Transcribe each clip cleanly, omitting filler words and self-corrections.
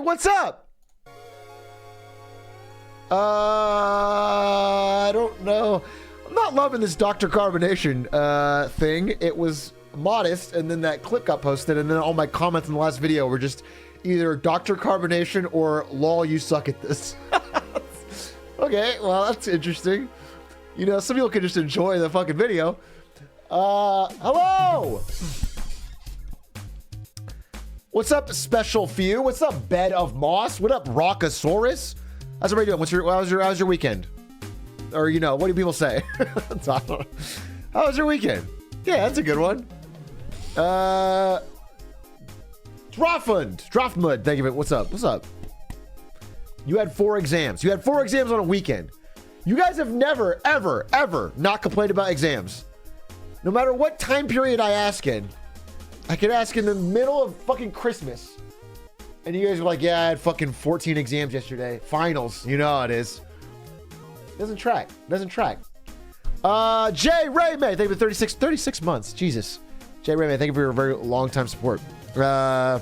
what's up? I don't know. I'm not loving this Dr. Carbonation thing. It was modest, and then that clip got posted, and then all my comments in the last video were just either Dr. Carbonation or lol, you suck at this. Okay, well, that's interesting. You know, some people can just enjoy the fucking video. Hello! What's up, Special Few? What's up, Bed of Moss? What up, Rockosaurus? How's everybody doing? How's your weekend? Or, you know, what do people say? How was your weekend? Yeah, that's a good one. Droftmud, thank you. What's up? What's up? You had 4 exams. You had 4 exams on a weekend. You guys have never, ever, ever not complained about exams. No matter what time period I ask in, I could ask in the middle of fucking Christmas. And you guys were like, yeah, I had fucking 14 exams yesterday. Finals. You know how it is. Doesn't track. Doesn't track. Jay Ray May, thank you for 36 months. Jesus. Jay Ray May, thank you for your very long time support. Sorry.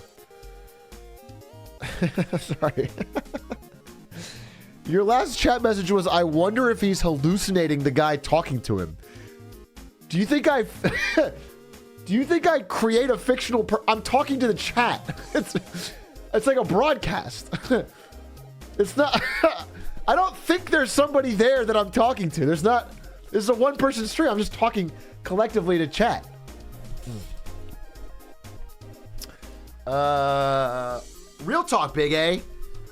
Your last chat message was, I wonder if he's hallucinating the guy talking to him. Do you think I create a fictional I'm talking to the chat. It's like a broadcast. It's not I don't think there's somebody there that I'm talking to. There's not. This is a one-person stream. I'm just talking collectively to chat. Real talk, Big A.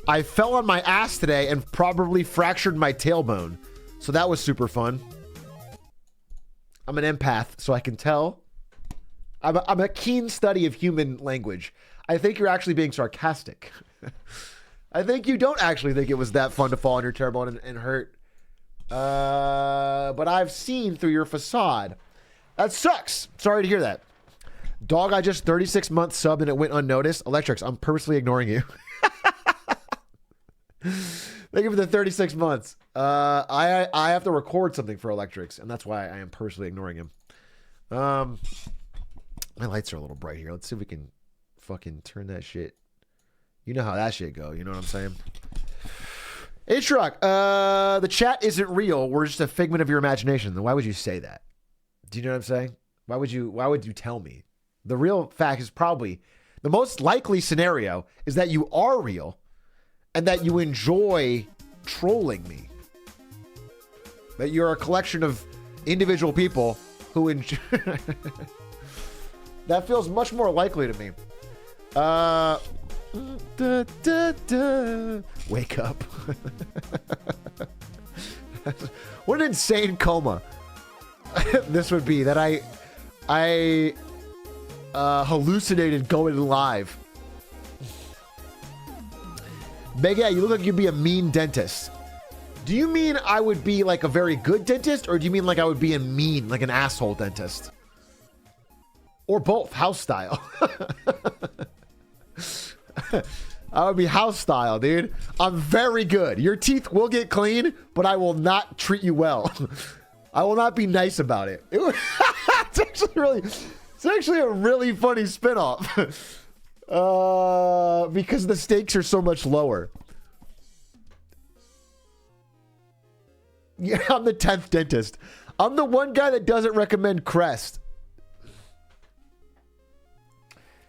I fell on my ass today and probably fractured my tailbone. So that was super fun. I'm an empath, so I can tell. I'm a keen study of human language. I think you're actually being sarcastic. I think you don't actually think it was that fun to fall on your tailbone and hurt. But I've seen through your facade. That sucks. Sorry to hear that. Dog, I just 36 months subbed and it went unnoticed. Electrics, I'm purposely ignoring you. Thank you for the 36 months. I have to record something for Electrics, and that's why I am personally ignoring him. My lights are a little bright here. Let's see if we can fucking turn that shit. You know how that shit go. You know what I'm saying? Atrioc, the chat isn't real. We're just a figment of your imagination. Then why would you say that? Do you know what I'm saying? Why would you tell me? The real fact is probably the most likely scenario is that you are real and that you enjoy trolling me. That you're a collection of individual people who enjoy. That feels much more likely to me. Wake up. What an insane coma this would be, that I hallucinated going live. Mega, you look like you'd be a mean dentist. Do you mean I would be like a very good dentist, or do you mean like I would be a mean, like an asshole dentist? Or both, house style. I would be house style, dude. I'm very good. Your teeth will get clean, but I will not treat you well. I will not be nice about it. It's actually a really funny spinoff. Because the stakes are so much lower. Yeah, I'm the 10th dentist. I'm the one guy that doesn't recommend Crest.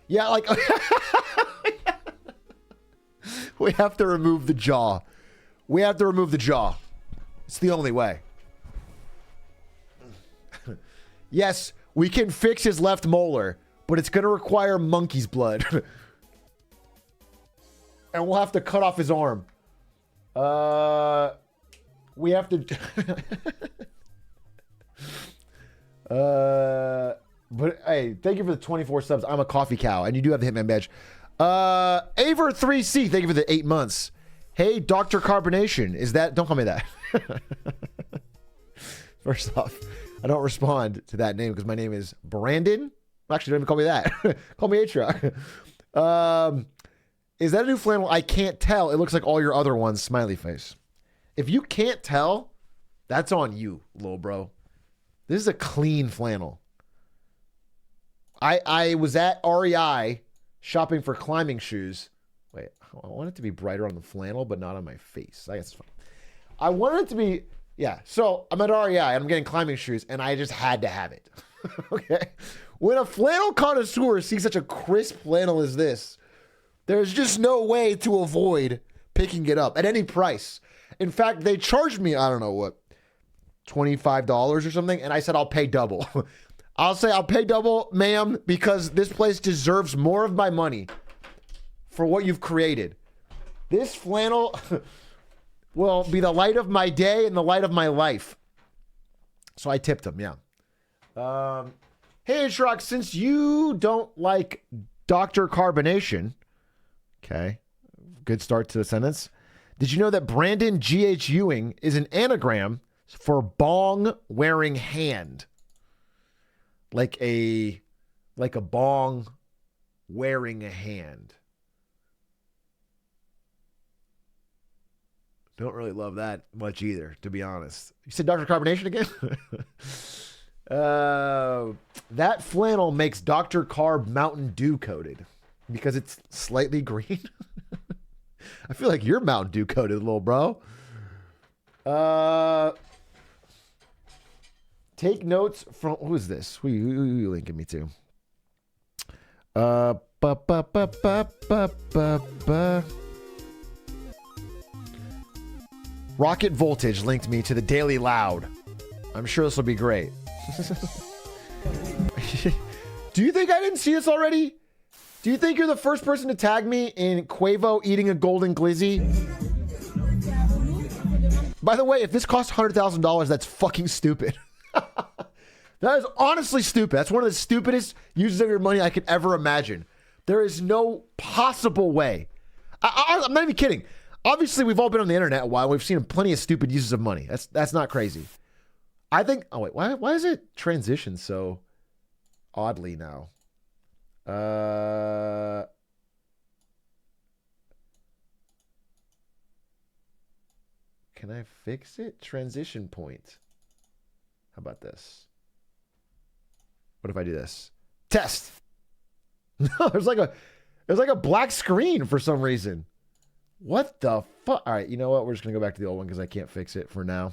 Yeah, like we have to remove the jaw. We have to remove the jaw. It's the only way. Yes, we can fix his left molar, but it's going to require monkey's blood. And we'll have to cut off his arm. We have to... But hey, thank you for the 24 subs. I'm a coffee cow, and you do have the Hitman badge. Aver3C, thank you for the 8 months. Hey, Dr. Carbonation, is that... Don't call me that. First off, I don't respond to that name because my name is Brandon. Actually, don't even call me that. Call me Atrioc. Is that a new flannel? I can't tell. It looks like all your other ones. Smiley face. If you can't tell, that's on you, little bro. This is a clean flannel. I was at REI shopping for climbing shoes Wait, I want it to be brighter on the flannel, but not on my face. I guess it's fine. I want it to be, yeah. So I'm at REI and I'm getting climbing shoes, and I just had to have it. Okay. When a flannel connoisseur sees such a crisp flannel as this, there's just no way to avoid picking it up at any price. In fact, they charged me, I don't know what, $25 or something, and I said I'll pay double. I'll say I'll pay double, ma'am, because this place deserves more of my money for what you've created. This flannel will be the light of my day and the light of my life. So I tipped him, yeah. Hey, Atrioc, since you don't like Dr. Carbonation, okay, good start to the sentence. Did you know that Brandon G.H. Ewing is an anagram for bong wearing hand? Like a bong wearing a hand. Don't really love that much either, to be honest. You said Dr. Carbonation again? That flannel makes Dr. Carb Mountain Dew coated because it's slightly green. I feel like you're Mountain Dew coated, little bro. Take notes from, who is this? Who you linking me to? Rocket Voltage linked me to the Daily Loud. I'm sure this will be great. Do you think I didn't see this already? Do you think you're the first person to tag me in Quavo eating a golden glizzy? By the way, if this costs $100,000, that's fucking stupid. That is honestly stupid. That's one of the stupidest uses of your money I could ever imagine. There is no possible way. I'm not even kidding. Obviously, we've all been on the internet a while. We've seen plenty of stupid uses of money. That's not crazy. I think. Oh wait, why is it transitioned so oddly now? Can I fix it? Transition point. How about this? What if I do this? Test. No, there's like a black screen for some reason. What the fuck? All right, you know what? We're just gonna go back to the old one because I can't fix it for now.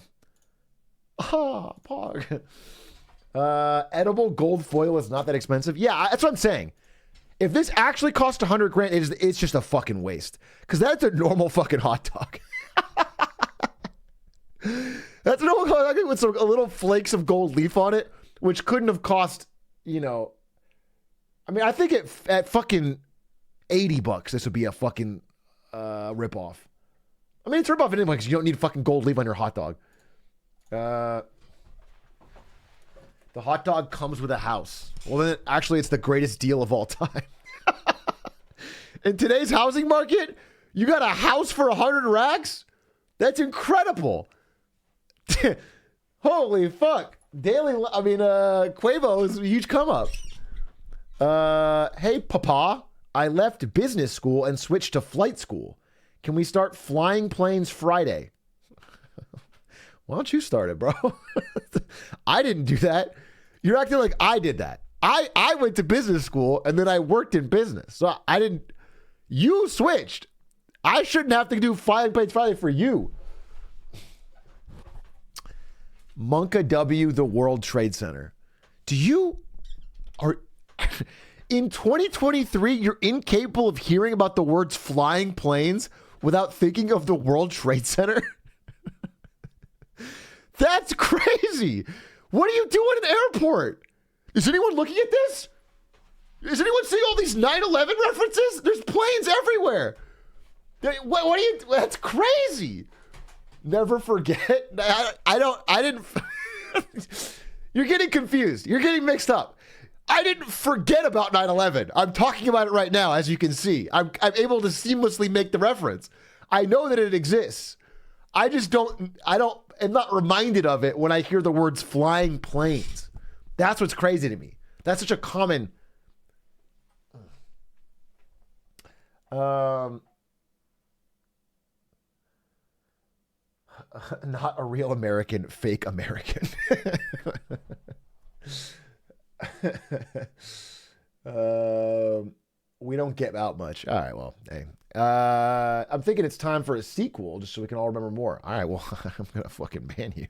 Ah, pog. Edible gold foil is not that expensive. Yeah, that's what I'm saying. If this actually cost $100,000, it's just a fucking waste. Because that's a normal fucking hot dog. That's a normal hot dog with a little flakes of gold leaf on it, which couldn't have cost, you know. I mean, I think at fucking $80, this would be a fucking ripoff. I mean, it's a ripoff anyway because you don't need fucking gold leaf on your hot dog. The hot dog comes with a house. Well, then actually, it's the greatest deal of all time. In today's housing market, you got a house for 100 racks? That's incredible. Holy fuck. Quavo is a huge come up. Hey, Papa, I left business school and switched to flight school. Can we start flying planes Friday? Why don't you start it, bro? I didn't do that. You're acting like I did that. I went to business school and then I worked in business. So I didn't. You switched. I shouldn't have to do flying planes Friday for you. Monka W, the World Trade Center. In 2023, you're incapable of hearing about the words flying planes without thinking of the World Trade Center? That's crazy. What are you doing in an airport? Is anyone looking at this? Is anyone seeing all these 9/11 references? There's planes everywhere. What are you? That's crazy. Never forget. I didn't. You're getting confused. You're getting mixed up. I didn't forget about 9/11. I'm talking about it right now, as you can see. I'm able to seamlessly make the reference. I know that it exists. I just don't. I'm not reminded of it when I hear the words flying planes. That's what's crazy to me. That's such a common. Not a real American, fake American. We don't get out much. All right, well, hey. I'm thinking it's time for a sequel just so we can all remember more. All right, well, I'm going to fucking ban you.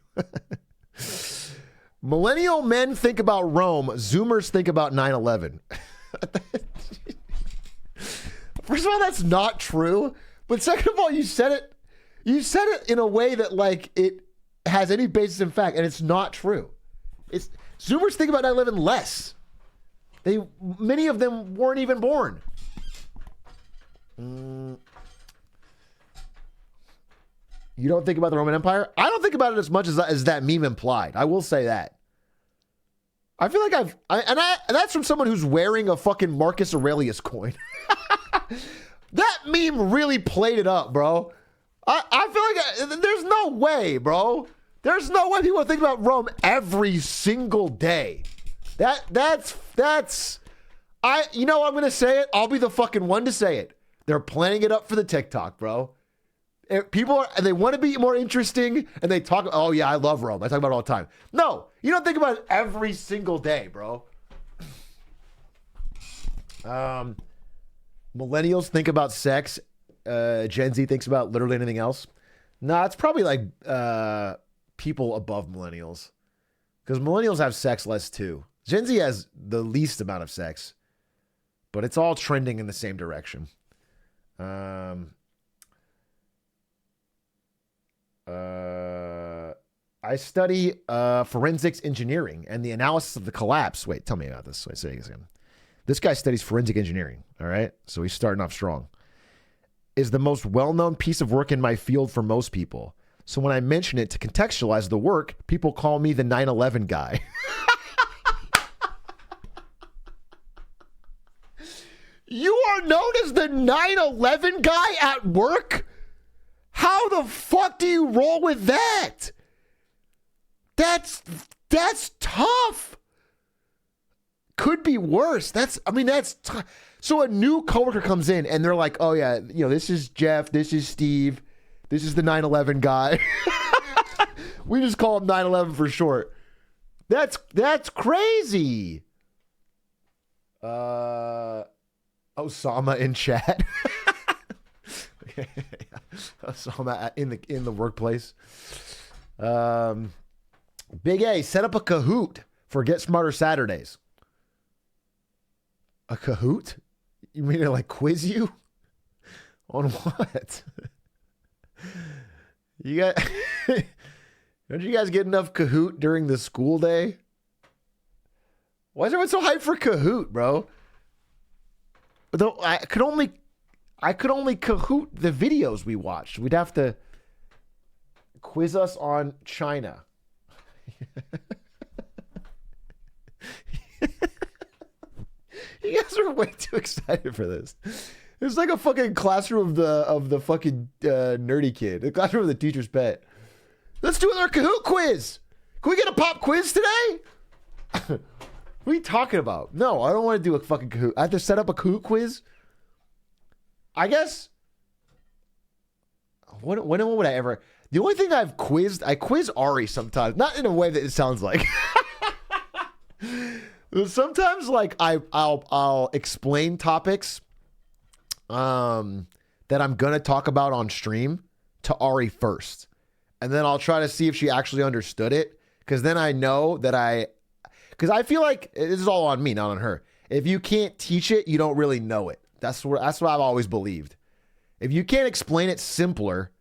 Millennial men think about Rome. Zoomers think about 9/11. First of all, that's not true. But second of all, you said it in a way that like it has any basis in fact, and it's not true. It's Zoomers think about 9/11 less. Many of them weren't even born. You don't think about the Roman Empire? I don't think about it as much as that meme implied. I will say that. I feel like and that's from someone who's wearing a fucking Marcus Aurelius coin. That meme really played it up, bro. I feel like there's no way, bro. There's no way people think about Rome every single day. That's you know I'm gonna say it. I'll be the fucking one to say it. They're planning it up for the TikTok, bro. They want to be more interesting, and they talk. Oh yeah, I love Rome. I talk about it all the time. No, you don't think about it every single day, bro. Millennials think about sex. Gen Z thinks about literally anything else. Nah, it's probably like people above millennials, because millennials have sex less too. Gen Z has the least amount of sex, but it's all trending in the same direction. I study forensics engineering and the analysis of the collapse. Wait, tell me about this. Wait, say it again. This guy studies forensic engineering. All right, so he's starting off strong. Is the most well-known piece of work in my field for most people. So when I mention it to contextualize the work, people call me the 9/11 guy. You are known as the 9/11 guy at work? How the fuck do you roll with that? That's tough. Could be worse. That's tough. So a new coworker comes in and they're like, oh yeah, you know, this is Jeff, this is Steve, this is the 9/11 guy. We just call him 9/11 for short. That's crazy. Osama in chat. Okay. Osama in the workplace. Big A, set up a Kahoot for Get Smarter Saturdays. A Kahoot? You mean to like quiz you? On what? You got don't you guys get enough Kahoot during the school day? Why is everyone so hyped for Kahoot, bro? Though I could only Kahoot the videos we watched. We'd have to quiz us on China. You guys are way too excited for this. It's like a fucking classroom of the fucking nerdy kid. The classroom of the teacher's pet. Let's do another Kahoot quiz. Can we get a pop quiz today? What are you talking about? No, I don't want to do a fucking Kahoot. I have to set up a Kahoot quiz? I guess. When would I ever? The only thing I quiz Ari sometimes. Not in a way that it sounds like. Sometimes, like, I'll explain topics that I'm going to talk about on stream to Ari first. And then I'll try to see if she actually understood it. Because then I know that because I feel like this is all on me, not on her. If you can't teach it, you don't really know it. That's what I've always believed. If you can't explain it simpler,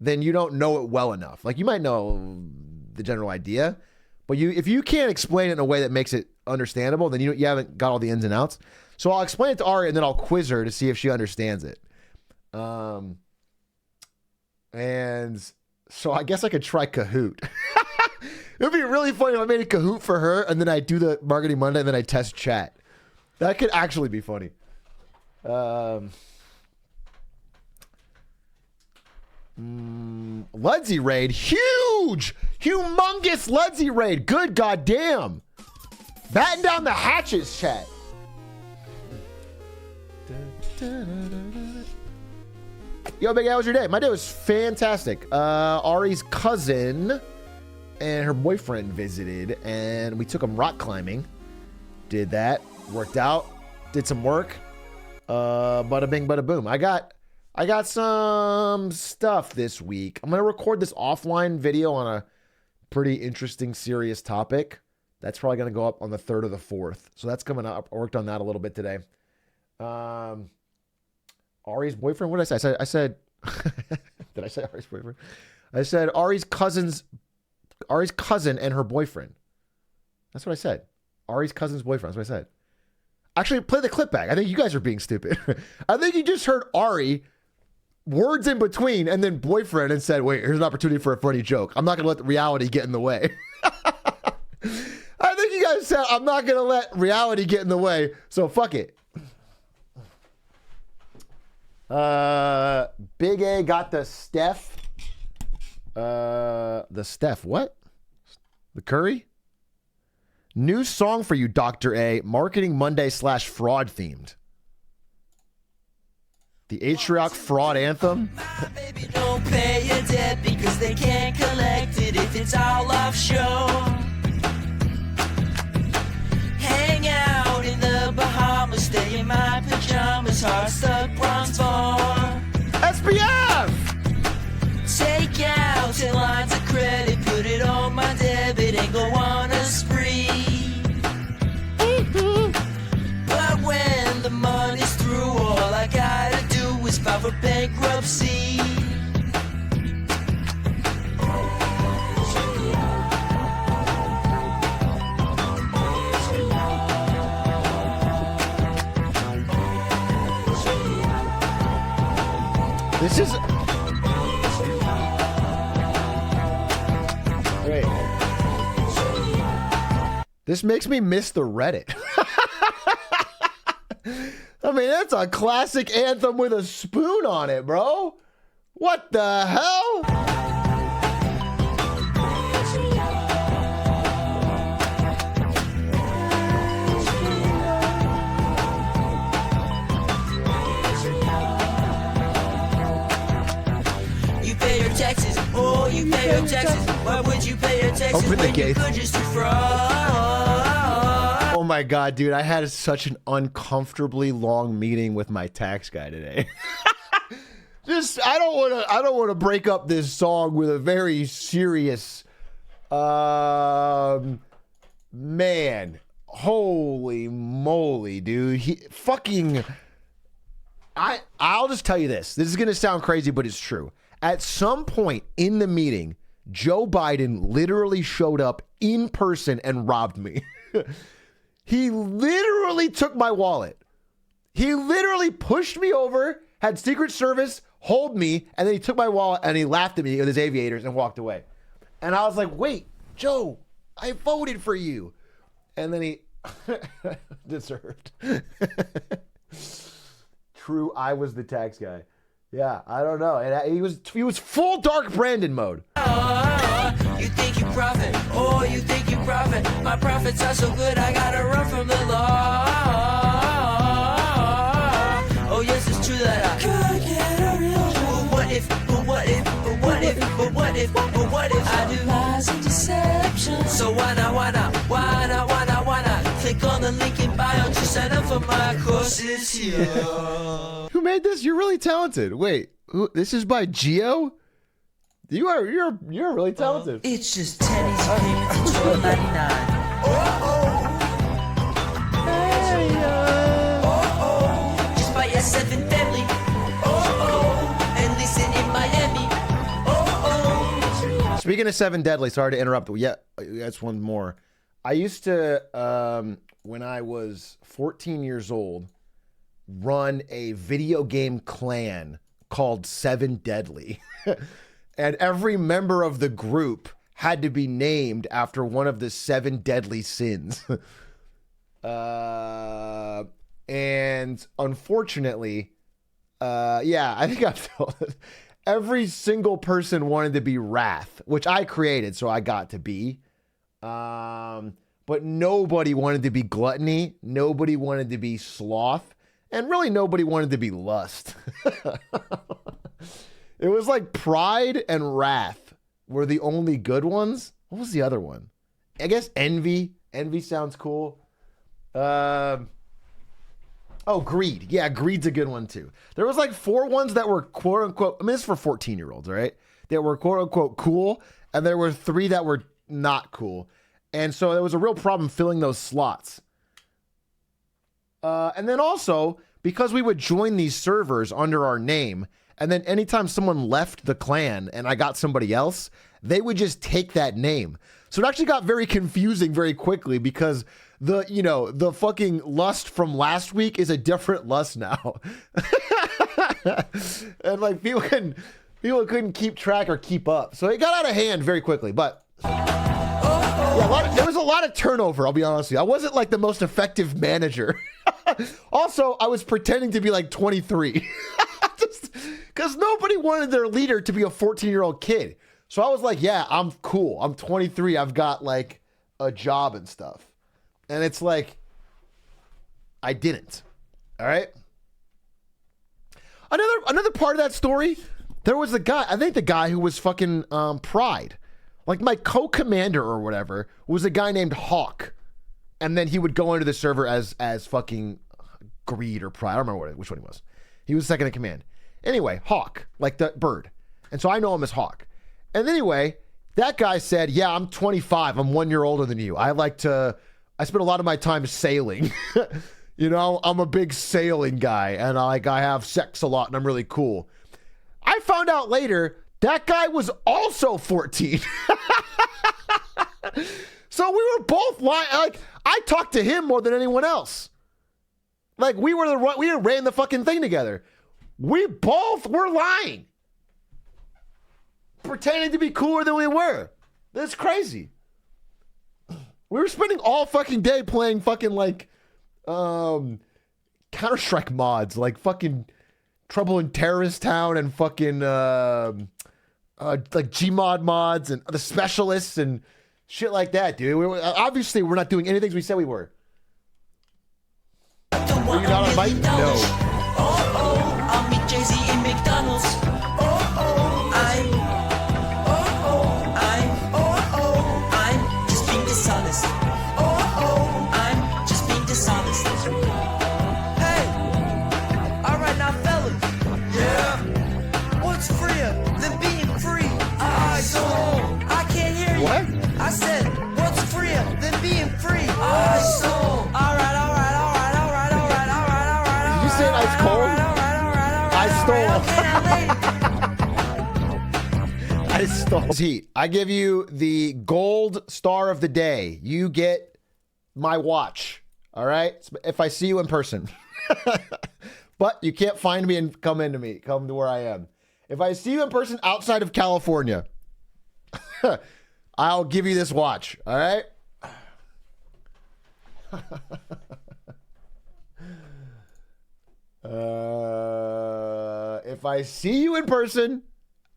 then you don't know it well enough. Like, you might know the general idea, but if you can't explain it in a way that makes it understandable, then you haven't got all the ins and outs. So I'll explain it to Ari, and then I'll quiz her to see if she understands it. And so I guess I could try Kahoot. It would be really funny if I made a Kahoot for her, and then I do the Marketing Monday, and then I test chat. That could actually be funny. Ludsy raid, huge, humongous Ludsy raid. Good goddamn. Batten down the hatches, chat. Yo, Big A, how was your day? My day was fantastic. Ari's cousin and her boyfriend visited, and we took them rock climbing. Did that, worked out, did some work. Bada bing, bada boom. I got some stuff this week. I'm gonna record this offline video on a pretty interesting, serious topic. That's probably gonna go up on the 3rd or the 4th. So that's coming up. I worked on that a little bit today. Ari's boyfriend. What did I say? I said. Did I say Ari's boyfriend? I said Ari's cousin and her boyfriend. That's what I said. Ari's cousin's boyfriend. That's what I said. Actually, play the clip back. I think you guys are being stupid. I think you just heard Ari, words in between, and then boyfriend, and said, wait, here's an opportunity for a funny joke. I'm not going to let the reality get in the way. I think you guys said, I'm not going to let reality get in the way, so fuck it. Big A got the Steph. The Steph, what? The Curry? New song for you, Dr. A. Marketing Monday / fraud themed. The Atrioc fraud anthem. Baby, don't pay your debt because they can't collect it if it's all offshore. Hang out in the Bahamas, stay in my pajamas, heart stuck bronze bar. SPF! Take out 10 lines of credit, put it on my debit and go on a spree. But when the money's through, all I gotta do is file for bankruptcy. This is... Wait. This makes me miss the Reddit. I mean, that's a classic anthem with a spoon on it, bro. What the hell? You pay your taxes, oh, you pay your taxes. Why would you pay your taxes Open the when gate. you could just defraud? Oh my God, dude, I had such an uncomfortably long meeting with my tax guy today. I don't want to break up this song with a very serious, man, holy moly, dude. I'll just tell you this. This is going to sound crazy, but it's true. At some point in the meeting, Joe Biden literally showed up in person and robbed me. He literally took my wallet. He literally pushed me over, had Secret Service hold me, and then he took my wallet and he laughed at me with his aviators and walked away. And I was like, wait, Joe, I voted for you. And then he deserved. True, I was the tax guy. Yeah, I don't know. And he was full Dark Brandon mode. You think you profit, oh, you think you profit. My profits are so good, I gotta run from the law. Oh, yes, it's true that I could get a real job. But what if, but what if, but what if, but what if, but what if I do lies and deception? So why not, why not, why not, why not, why not? Click on the link in bio to sign up for my courses here. Who made this? You're really talented. Wait, this is by Geo? You're really talented. It's just 10 easy payments of $12.99. Just buy your 7 deadly. And listen in Miami. Speaking of 7 Deadly, sorry to interrupt. Yeah, that's one more. I used to, when I was 14 years old, run a video game clan called 7 Deadly. And every member of the group had to be named after one of the 7 deadly sins. And unfortunately, yeah, I think I've told this. Every single person wanted to be Wrath, which I created, so I got to be. But nobody wanted to be Gluttony. Nobody wanted to be Sloth. And really nobody wanted to be Lust. It was like Pride and Wrath were the only good ones. What was the other one? I guess Envy. Envy sounds cool. Oh, Greed. Yeah, Greed's a good one too. There was like 4 ones that were quote unquote, I mean, this is for 14-year-olds, right? That were quote unquote cool. And there were 3 that were not cool. And so there was a real problem filling those slots. And then also, because we would join these servers under our name, and then anytime someone left the clan and I got somebody else, they would just take that name. So it actually got very confusing very quickly because the fucking lust from last week is a different lust now. And like people couldn't keep track or keep up. So it got out of hand very quickly, but yeah, there was a lot of turnover, I'll be honest with you. I wasn't like the most effective manager. Also, I was pretending to be like 23. Just because nobody wanted their leader to be a 14-year-old kid. So I was like, yeah, I'm cool. I'm 23. I've got like a job and stuff. And it's like, I didn't. All right. Another part of that story, there was the guy who was fucking Pride. Like my co-commander or whatever was a guy named Hawk. And then he would go into the server as fucking Greed or Pride. I don't remember which one he was. He was second in command. Anyway, Hawk, like the bird. And so I know him as Hawk. And anyway, that guy said, yeah, I'm 25. I'm 1 year older than you. I spend a lot of my time sailing. I'm a big sailing guy. And I have sex a lot and I'm really cool. I found out later that guy was also 14. So we were both lying. Like, I talked to him more than anyone else. Like, we ran the fucking thing together. We both were lying. Pretending to be cooler than we were. That's crazy. We were spending all fucking day playing fucking like Counter-Strike mods, like fucking Trouble in Terrorist Town and fucking like Gmod mods and the specialists and shit like that, dude. Obviously, we're not doing anything we said we were. Were you not on mic? No. I'll meet Jay-Z in McDonald's. I'm just being dishonest. I'm just being dishonest. Hey, alright now fellas. Yeah. What's freer than being free? I can't hear you. What? I said, what's freer than being free? Alright. Did you say ice cold? I stole heat. I give you the gold star of the day. You get my watch. All right. If I see you in person, but you can't find me and come into me. Come to where I am. If I see you in person outside of California, I'll give you this watch. All right. If I see you in person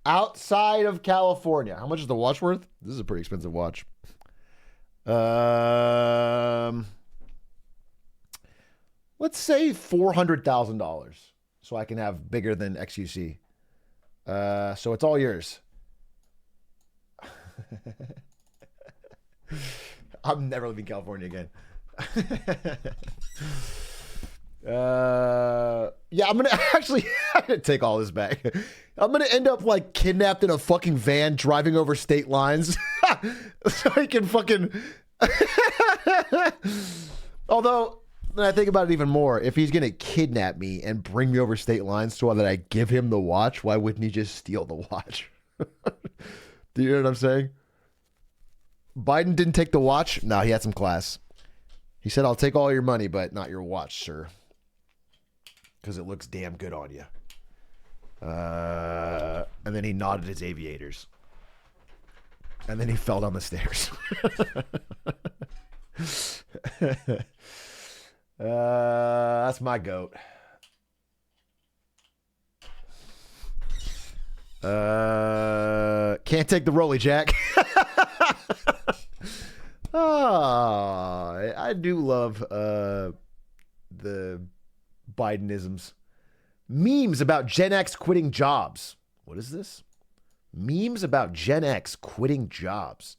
outside of California, how much is the watch worth? This is a pretty expensive watch. Let's say $400,000 so I can have bigger than XUC. So it's all yours. I'm never leaving California again. Yeah, I'm gonna take all this back. I'm gonna end up like kidnapped in a fucking van driving over state lines so I can fucking although when I think about it even more, if he's gonna kidnap me and bring me over state lines so that I give him the watch, why wouldn't he just steal the watch? Do you know what I'm saying? Biden didn't take the watch. No, he had some class. He said, I'll take all your money, but not your watch, sir. Because it looks damn good on you. And then he nodded his aviators. And then he fell down the stairs. That's my goat. Can't take the rolly, Jack. I do love the Bidenisms. Memes about Gen X quitting jobs. What is this? Memes about Gen X quitting jobs.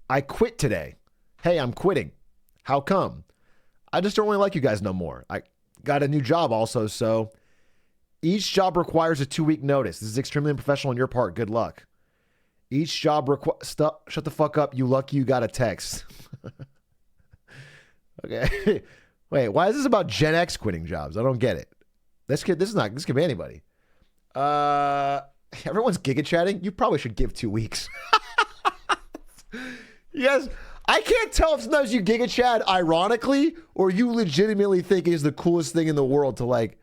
I quit today. Hey, I'm quitting. How come? I just don't really like you guys no more. got a new job also. So each job requires a 2-week notice. This is extremely unprofessional on your part. Good luck. Each job shut the fuck up. You lucky you got a text. Okay. Wait, why is this about Gen X quitting jobs? I don't get it. This could be anybody. Everyone's giga chatting. You probably should give 2 weeks. Yes. I can't tell if sometimes you giga chat ironically or you legitimately think it is the coolest thing in the world to like.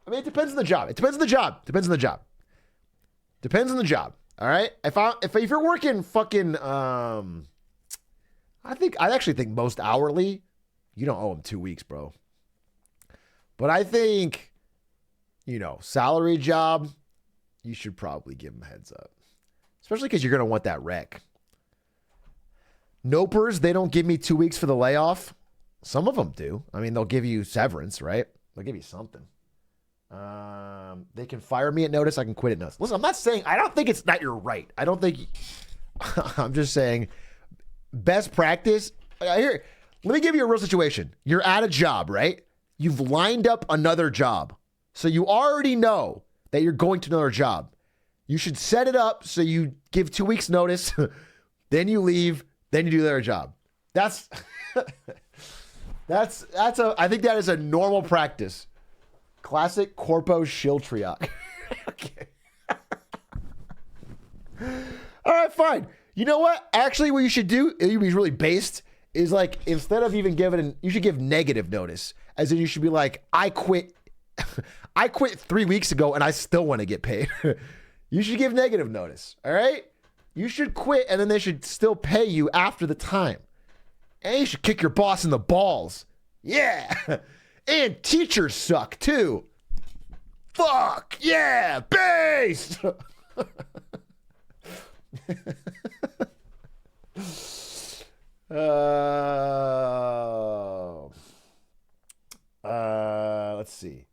I mean, it depends on the job. All right. If you're working fucking, I actually think most hourly, you don't owe them 2 weeks, bro. But I think, salary job, you should probably give them a heads up, especially because you're gonna want that rec. Nopers, they don't give me 2 weeks for the layoff. Some of them do. I mean, they'll give you severance, right? They'll give you something. They can fire me at notice. I can quit at notice. Listen, I'm not saying, I don't think it's that you're right. I don't think, I'm just saying best practice. Here, let me give you a real situation. You're at a job, right? You've lined up another job. So you already know that you're going to another job. You should set it up so you give 2 weeks notice, then you leave, then you do their job. I think that is a normal practice. Classic corpo Atrioc. Okay. All right, fine. You know what? Actually, what you should do, you'd be really based, is like, instead of even you should give negative notice. As in, you should be like, I quit 3 weeks ago and I still want to get paid. You should give negative notice. All right? You should quit and then they should still pay you after the time. And you should kick your boss in the balls. Yeah. And teachers suck too. Fuck yeah, based. Let's see.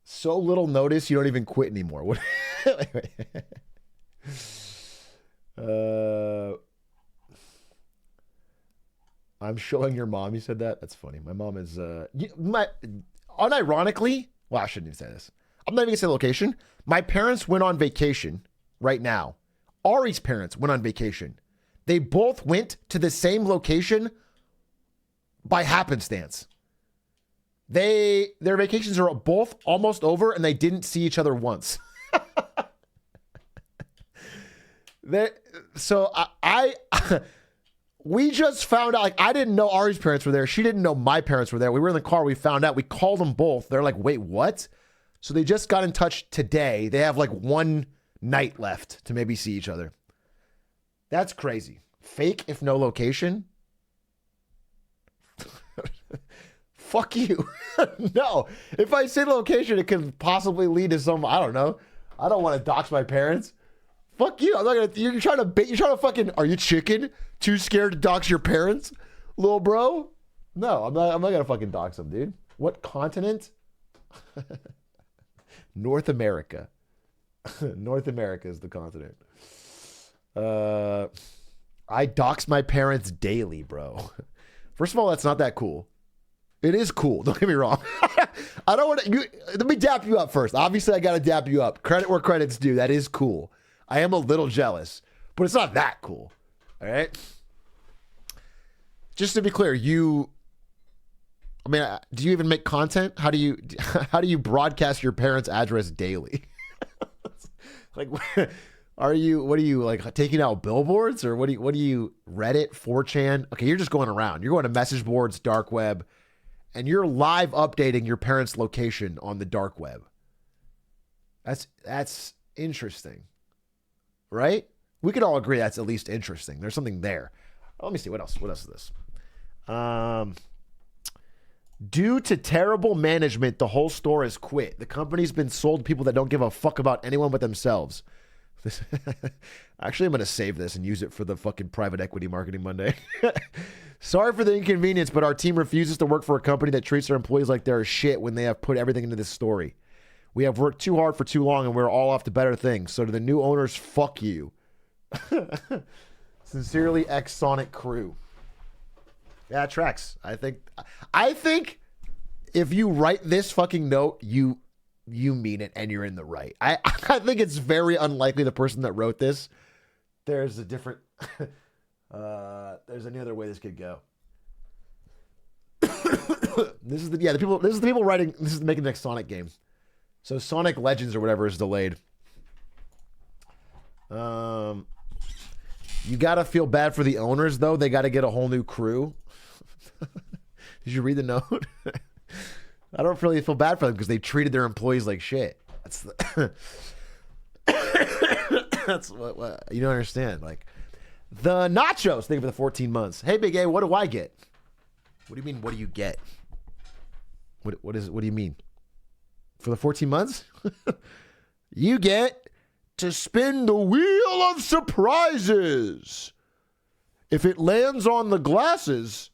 So little notice, you don't even quit anymore. What? I'm showing your mom. You said that? That's funny. My mom is unironically. Well, I shouldn't even say this. I'm not even gonna say location. My parents went on vacation right now. Ari's parents went on vacation. They both went to the same location by happenstance. Their vacations are both almost over and they didn't see each other once. We just found out, like, I didn't know Ari's parents were there. She didn't know my parents were there. We were in the car. We found out. We called them both. They're like, wait, what? So they just got in touch today. They have like one night left to maybe see each other. That's crazy. Fake if no location? Fuck you. No. If I say location, it could possibly lead to some, I don't know. I don't want to dox my parents. Fuck you. I'm not gonna. You're trying to fucking. Are you chicken? Too scared to dox your parents, little bro? No, I'm not gonna fucking dox them, dude. What continent? North America. North America is the continent. I dox my parents daily, bro. First of all, that's not that cool. It is cool. Don't get me wrong. I don't want to. Let me dap you up first. Obviously, I got to dap you up. Credit where credit's due. That is cool. I am a little jealous, but it's not that cool. All right. Just to be clear, do you even make content? How do you broadcast your parents' address daily? Like, what are you like taking out billboards or what do you Reddit, 4chan? Okay, you're just going around. You're going to message boards, dark web, and you're live updating your parents' location on the dark web. That's interesting. Right? We could all agree that's at least interesting. There's something there. Let me see. What else? What else is this? Due to terrible management, the whole store has quit. The company's been sold to people that don't give a fuck about anyone but themselves. Actually, I'm going to save this and use it for the fucking private equity marketing Monday. Sorry for the inconvenience, but our team refuses to work for a company that treats their employees like they're shit when they have put everything into this story. We have worked too hard for too long and we're all off to better things. So to the new owners, fuck you. Sincerely, ex-Sonic crew. Yeah, it tracks. I think if you write this fucking note, you mean it and you're in the right. I think it's very unlikely the person that wrote this. There's a different. There's any other way this could go. This is the people writing. This is making the next Sonic game. So Sonic Legends or whatever is delayed. You gotta feel bad for the owners though. They got to get a whole new crew. Did you read the note? I don't really feel bad for them because they treated their employees like shit. That's what you don't understand. Like the nachos. Think of the 14 months. Hey, Big A, what do I get? What do you mean? What do you get? What do you mean? For the 14 months, you get to spin the wheel of surprises. If it lands on the glasses,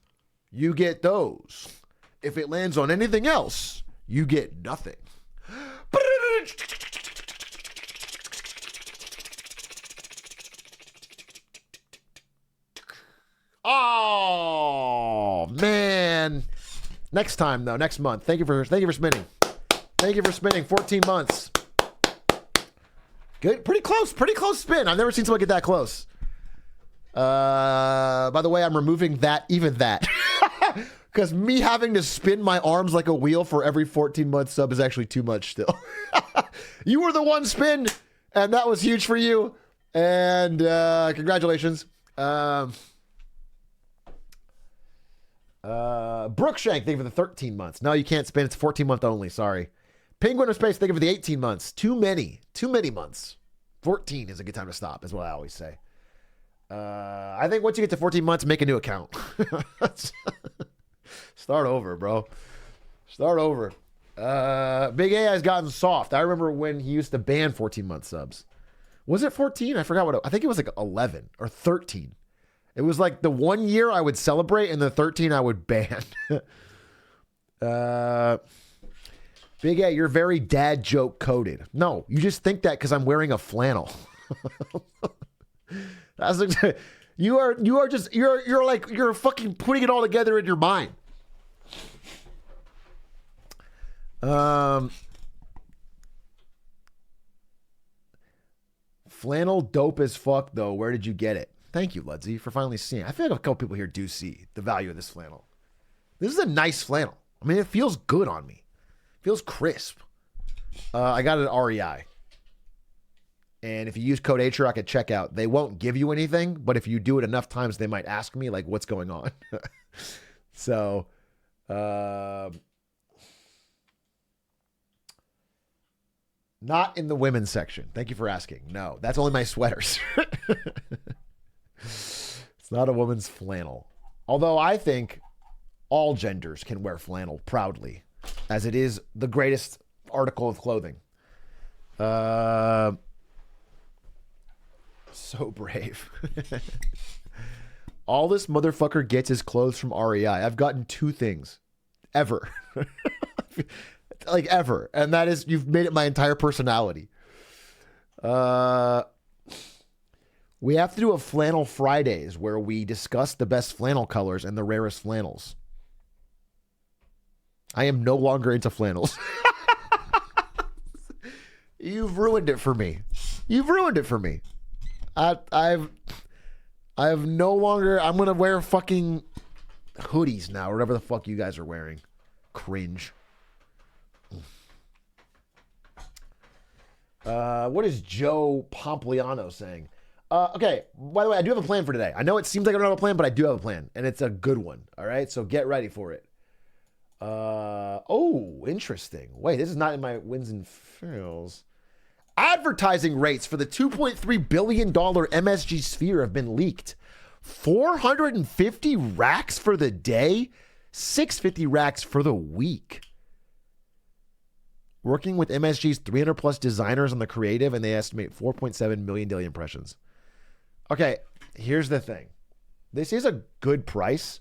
you get those. If it lands on anything else, you get nothing. Oh man! Next time though, next month. Thank you for spinning. Thank you for spinning 14 months. Good, pretty close spin. I've never seen someone get that close. By the way, I'm removing that, even that. Because me having to spin my arms like a wheel for every 14-month sub is actually too much still. You were the one spin, and that was huge for you. And congratulations. Brookshank, thank you for the 13 months. No, you can't spin. It's 14-month only. Sorry. Penguin of Space, thank you for the 18 months. Too many months. 14 is a good time to stop, is what I always say. I think once you get to 14 months, make a new account. Start over, bro. Start over. Big A has gotten soft. I remember when he used to ban 14-month subs. Was it 14? I forgot I think it was like 11 or 13. It was like the 1 year I would celebrate and the 13 I would ban. Big A, you're very dad joke coded. No, you just think that because I'm wearing a flannel. That's you're fucking putting it all together in your mind. Flannel dope as fuck though. Where did you get it? Thank you, Ludsy, for finally seeing. I feel like a couple people here do see the value of this flannel. This is a nice flannel. I mean, it feels good on me. It feels crisp. I got it at REI. And if you use code Atrioc at checkout, they won't give you anything, but if you do it enough times, they might ask me, like, what's going on? So, not in the women's section. Thank you for asking. No, that's only my sweaters. It's not a woman's flannel. Although I think all genders can wear flannel proudly, as it is the greatest article of clothing. So brave. All this motherfucker gets is clothes from REI. I've gotten 2 things. Ever. Like ever. And that is, you've made it my entire personality. We have to do a Flannel Fridays where we discuss the best flannel colors and the rarest flannels. I am no longer into flannels. You've ruined it for me. You've ruined it for me. I've no longer. I'm gonna wear fucking hoodies now, or whatever the fuck you guys are wearing. Cringe. What is Joe Pompliano saying? Okay, by the way, I do have a plan for today. I know it seems like I don't have a plan, but I do have a plan, and it's a good one. All right, so get ready for it. Oh, interesting. Wait, this is not in my wins and fails. Advertising rates for the $2.3 billion MSG Sphere have been leaked. 450 racks for the day, 650 racks for the week. Working with MSG's 300 plus designers on the creative, and they estimate 4.7 million daily impressions. Okay, here's the thing. This is a good price.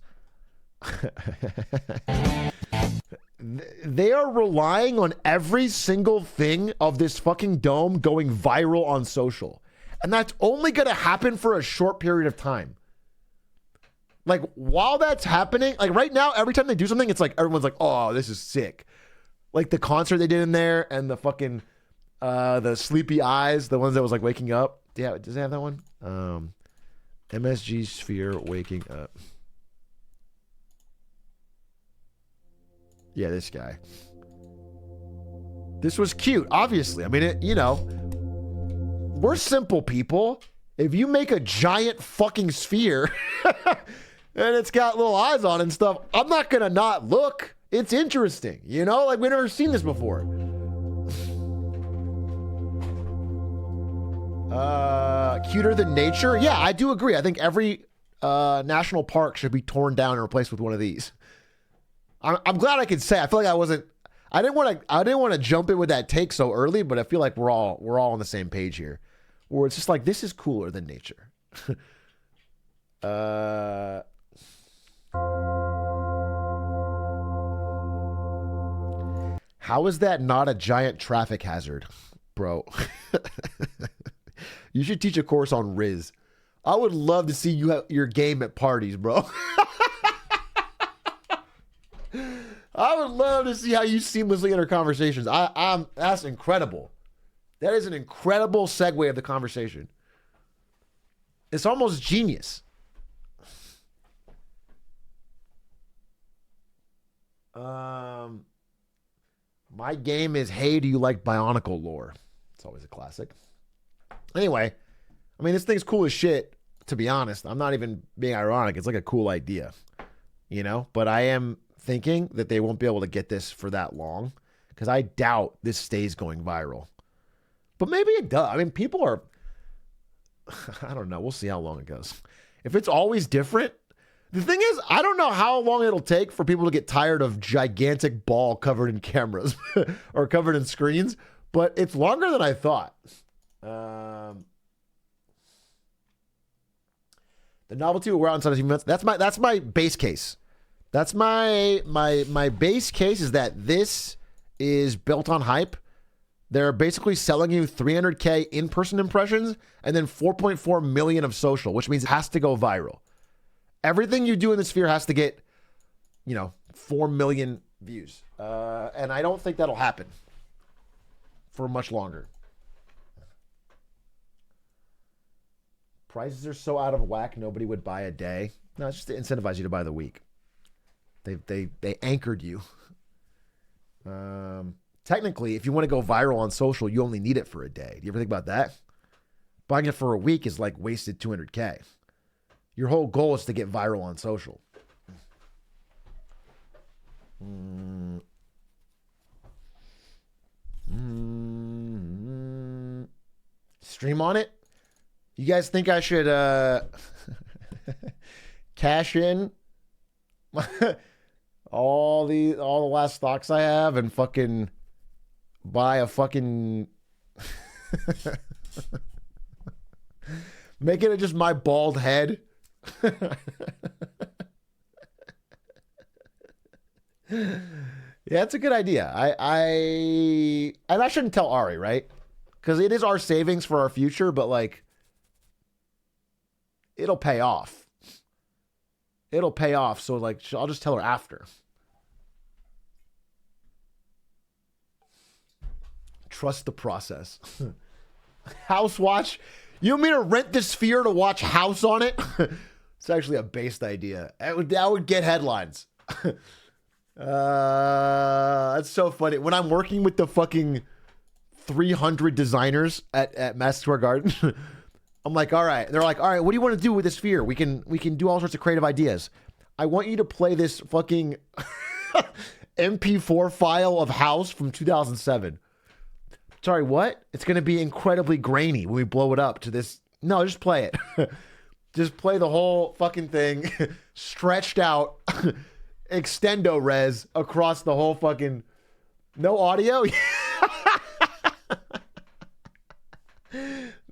They are relying on every single thing of this fucking dome going viral on social. And that's only going to happen for a short period of time. Like while that's happening, like right now, every time they do something, it's like everyone's like, "Oh, this is sick." Like the concert they did in there, and the fucking the sleepy eyes, the ones that was like waking up. Yeah, does it have that one? MSG Sphere waking up. Yeah, this guy. This was cute, obviously. I mean, we're simple people. If you make a giant fucking sphere and it's got little eyes on it and stuff, I'm not going to not look. It's interesting, Like, we've never seen this before. Cuter than nature? Yeah, I do agree. I think every national park should be torn down and replaced with one of these. I'm glad I could say. I feel like I didn't want to jump in with that take so early, but I feel like we're all on the same page here. Where it's just like, this is cooler than nature. How is that not a giant traffic hazard, bro? You should teach a course on Riz. I would love to see your game at parties, bro. I would love to see how you seamlessly enter conversations. That's incredible. That is an incredible segue of the conversation. It's almost genius. My game is, hey, do you like Bionicle lore? It's always a classic. Anyway, I mean, this thing's cool as shit, to be honest. I'm not even being ironic. It's like a cool idea, But I am thinking that they won't be able to get this for that long because I doubt this stays going viral. But maybe it does. I mean, people are, I don't know. We'll see how long it goes. If it's always different, the thing is, I don't know how long it'll take for people to get tired of gigantic ball covered in cameras or covered in screens, but it's longer than I thought. The novelty will wear out inside a few months. That's my base case. That's my base case is that this is built on hype. They're basically selling you 300K in-person impressions and then 4.4 million of social, which means it has to go viral. Everything you do in the sphere has to get, 4 million views. And I don't think that'll happen for much longer. Prices are so out of whack, nobody would buy a day. No, it's just to incentivize you to buy the week. They anchored you. Technically, if you want to go viral on social, you only need it for a day. Do you ever think about that? Buying it for a week is like wasted 200K. Your whole goal is to get viral on social. Stream on it? You guys think I should cash in all the last stocks I have and fucking buy a fucking make it just my bald head? Yeah, it's a good idea. And I shouldn't tell Ari, right? Because it is our savings for our future, but like it'll pay off. It'll pay off. So like I'll just tell her after. Trust the process. House watch. You want me to rent the sphere to watch House on it? It's actually a based idea. That would get headlines. That's so funny. When I'm working with the fucking 300 designers at Madison Square Garden, I'm like, all right. They're like, all right, what do you want to do with this sphere? We can do all sorts of creative ideas. I want you to play this fucking MP4 file of House from 2007. Sorry, what? It's going to be incredibly grainy when we blow it up to this. No, just play it. Just play the whole fucking thing stretched out, extendo res across the whole fucking. No audio?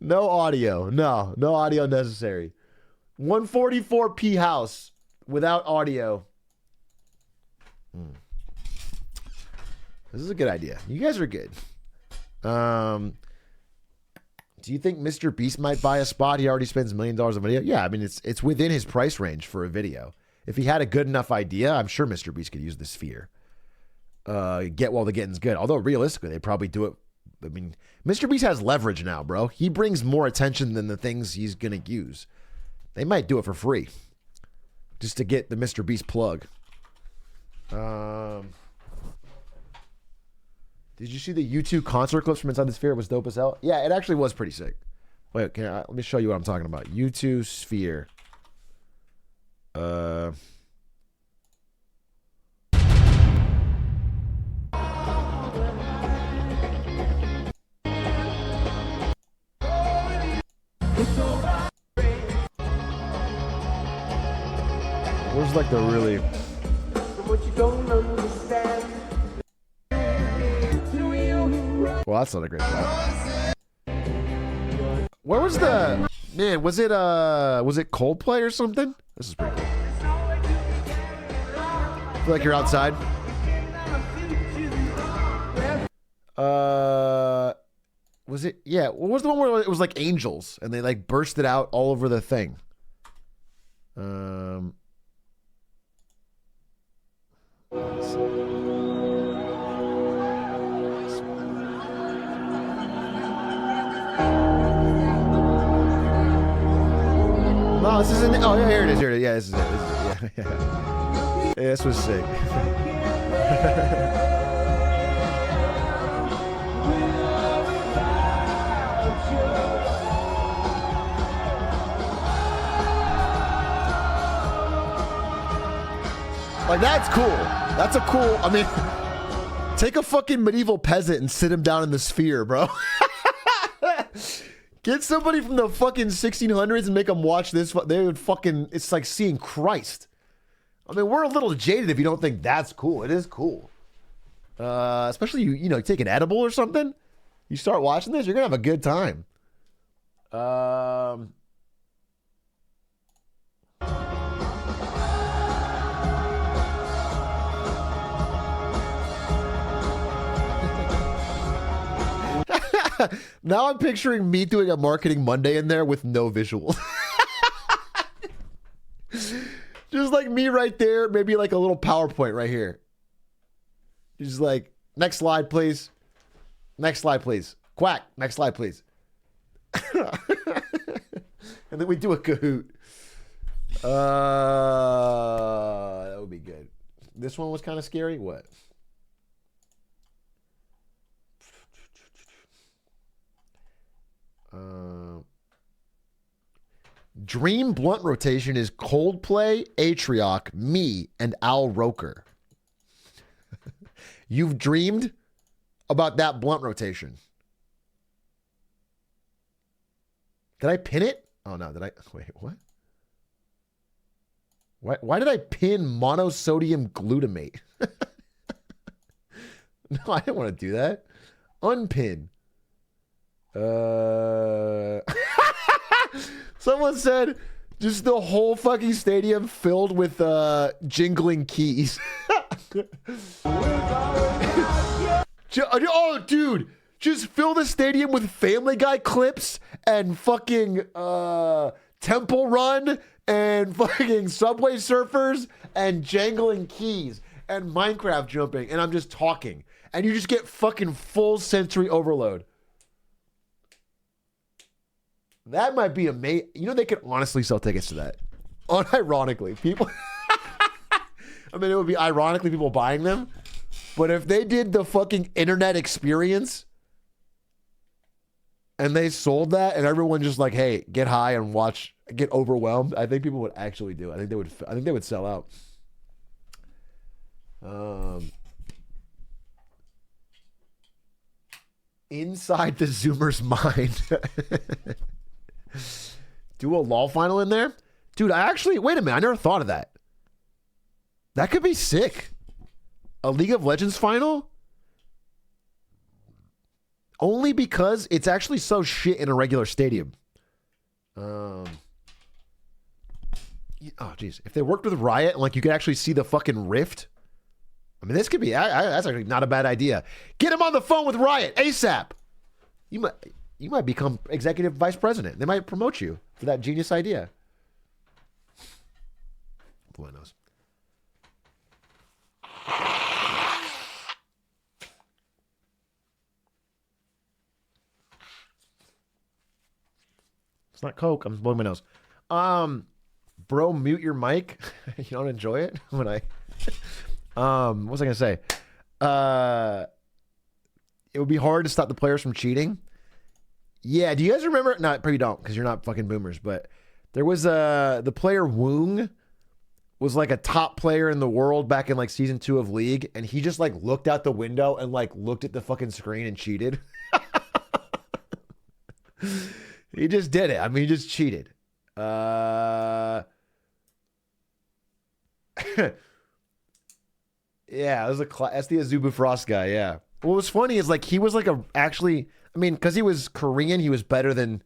No audio. No audio necessary. 144p House without audio. This is a good idea. You guys are good. Do you think Mr. Beast might buy a spot? He already spends $1 million on video. Yeah, I mean it's within his price range for a video. If he had a good enough idea, I'm sure Mr. Beast could use the sphere. Get while the getting's good. Although realistically, they probably do it. I mean, Mr. Beast has leverage now, bro. He brings more attention than the things he's gonna use. They might do it for free, just to get the Mr. Beast plug. Did you see the U2 concert clips from inside the sphere? It was dope as hell. Yeah, it actually was pretty sick. Wait, let me show you what I'm talking about. U2 sphere. Where's like the really... What you don't understand. Well, that's not a great shot. Where was the... Man, was it Coldplay or something? This is pretty cool. I feel like you're outside. Was it... Yeah, what was the one where it was like angels and they like bursted out all over the thing? No, this isn't. Oh, yeah, here it is. Here it is. Yeah, this is it. Yeah. This was sick. Like, that's cool. That's a cool. I mean, take a fucking medieval peasant and sit him down in the sphere, bro. Get somebody from the fucking 1600s and make them watch this. They would fucking, it's like seeing Christ. I mean, we're a little jaded if you don't think that's cool. It is cool. Especially, you know, take an edible or something. You start watching this, you're going to have a good time. Now I'm picturing me doing a Marketing Monday in there with no visuals. Just like me right there, maybe like a little PowerPoint right here. Just like, next slide, please. Next slide, please. Quack, next slide, please. And then we do a Kahoot. That would be good. This one was kind of scary. What? Dream blunt rotation is Coldplay, Atrioc, me, and Al Roker. You've dreamed about that blunt rotation. Did I pin it? Oh no, did I? Wait, what? Why did I pin monosodium glutamate? No, I didn't want to do that. Unpin. Someone said just the whole fucking stadium filled with jingling keys. Oh, dude, just fill the stadium with Family Guy clips and fucking Temple Run and fucking Subway Surfers and jangling keys and Minecraft jumping, and I'm just talking, and you just get fucking full sensory overload. That might be amazing. You know, they could honestly sell tickets to that. Unironically, people. I mean, it would be ironically people buying them. But if they did the fucking internet experience and they sold that and everyone just like, hey, get high and watch, get overwhelmed, I think people would actually do it. I think they would sell out. Inside the Zoomer's mind. Do a LOL final in there? Dude, wait a minute. I never thought of that. That could be sick. A League of Legends final? Only because it's actually so shit in a regular stadium. Oh, geez. If they worked with Riot and like you could actually see the fucking rift. I mean, this could be, that's actually not a bad idea. Get him on the phone with Riot ASAP. You might, you might become executive vice president. They might promote you for that genius idea. Blow my nose. It's not Coke. I'm blowing my nose. Bro, mute your mic. You don't enjoy it when I. What was I gonna say? It would be hard to stop the players from cheating. Yeah. Do you guys remember? No, probably don't, because you're not fucking boomers. But there was the player Woong was like a top player in the world back in like season 2 of League, and he just like looked out the window and like looked at the fucking screen and cheated. He just did it. I mean, he just cheated. Yeah, it was that's the Azubu Frost guy. Yeah. What was funny is like he was like because he was Korean, he was better than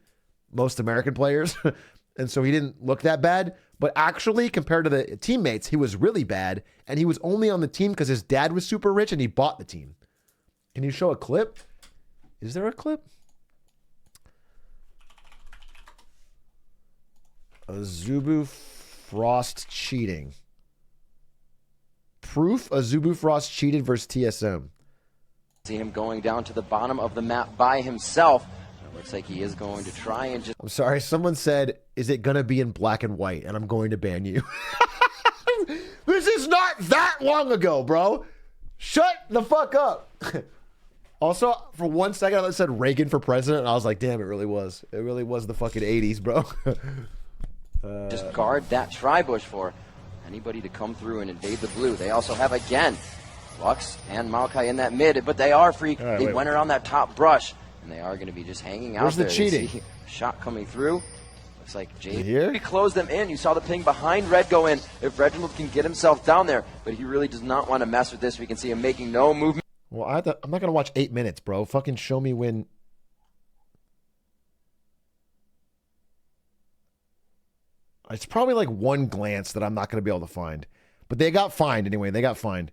most American players, and so he didn't look that bad. But actually, compared to the teammates, he was really bad, and he was only on the team because his dad was super rich and he bought the team. Can you show a clip? Is there a clip? Azubu Frost cheating. Proof Azubu Frost cheated versus TSM. See him going down to the bottom of the map by himself. It looks like he is going to try and just... I'm sorry, someone said, is it going to be in black and white? And I'm going to ban you. This is not that long ago, bro. Shut the fuck up. Also, for 1 second, I said Reagan for president, and I was like, damn, it really was. It really was the fucking 80s, bro. Just guard that tri-bush for anybody to come through and invade the blue. They also have, again, Lux and Maokai in that mid, but they are free. Right, they went around that top brush, and they are going to be just hanging out Where's there. The cheating? Shot coming through. Looks like Jade here? closed them in. You saw the ping behind Red go in. If Reginald can get himself down there, but he really does not want to mess with this. We can see him making no movement. Well, I'm not going to watch 8 minutes, bro. Fucking show me when... It's probably like one glance that I'm not going to be able to find. But they got fined anyway. They got fined.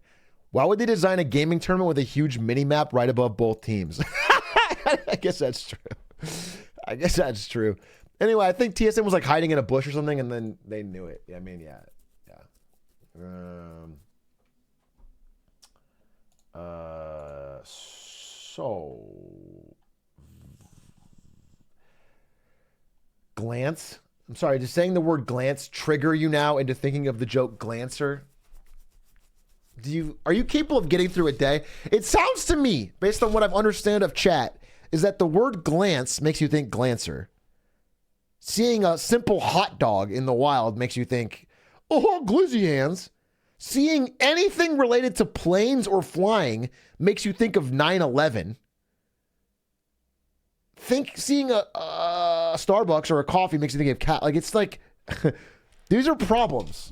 Why would they design a gaming tournament with a huge mini-map right above both teams? I guess that's true. Anyway, I think TSM was like hiding in a bush or something, and then they knew it. I mean, yeah. Glance. I'm sorry, does saying the word glance trigger you now into thinking of the joke Glancer? Are you capable of getting through a day? It sounds to me, based on what I've understood of chat, is that the word glance makes you think Glancer. Seeing a simple hot dog in the wild makes you think, oh, glizzy hands. Seeing anything related to planes or flying makes you think of 9/11. Seeing a Starbucks or a coffee makes you think of cat. Like, it's like, these are problems.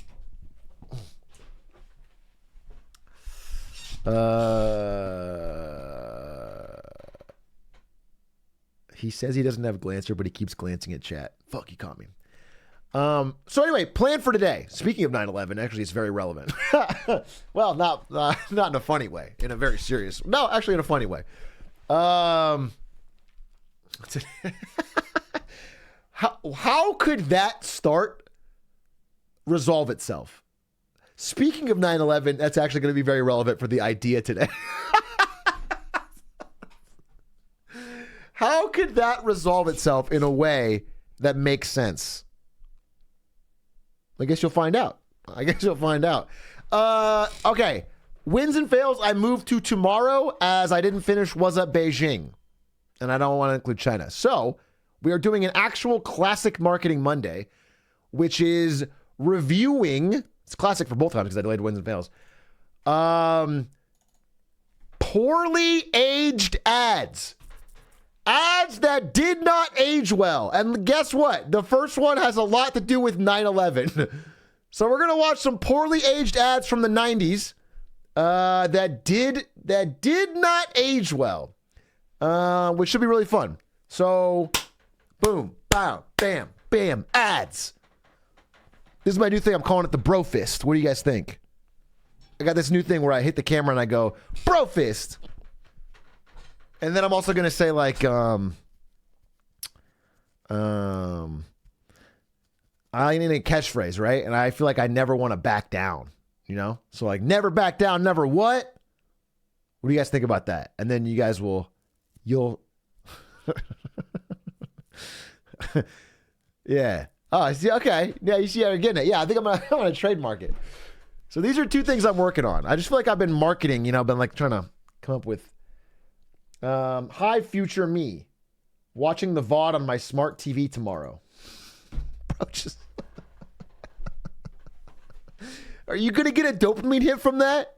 He says he doesn't have Glancer, but he keeps glancing at chat. Fuck, you caught me. So anyway, plan for today. Speaking of 9/11, actually, it's very relevant. Well, not in a funny way. In a very serious. No, actually, in a funny way. How could that resolve itself? Speaking of 9/11, that's actually going to be very relevant for the idea today. How could that resolve itself in a way that makes sense? I guess you'll find out. Okay. Wins and fails, I moved to tomorrow as I didn't finish What's Up Beijing. And I don't want to include China. So we are doing an actual classic marketing Monday, which is reviewing. It's classic for both times because I delayed wins and fails. Poorly aged ads. Ads that did not age well. And guess what? The first one has a lot to do with 9/11. So we're going to watch some poorly aged ads from the 90s that did not age well, which should be really fun. So, boom, bow, bam, bam, ads. This is my new thing. I'm calling it the bro fist. What do you guys think? I got this new thing where I hit the camera and I go, bro fist. And then I'm also going to say like, I need a catchphrase, right? And I feel like I never want to back down, you know? So like never back down, never what? What do you guys think about that? And then you guys you'll yeah. Oh, I see. Okay. Yeah, you see how you're getting it. Yeah, I think I'm gonna trademark it. So these are two things I'm working on. I just feel like I've been marketing, you know, been like trying to come up with hi future me. Watching the VOD on my smart TV tomorrow. Bro, just are you gonna get a dopamine hit from that?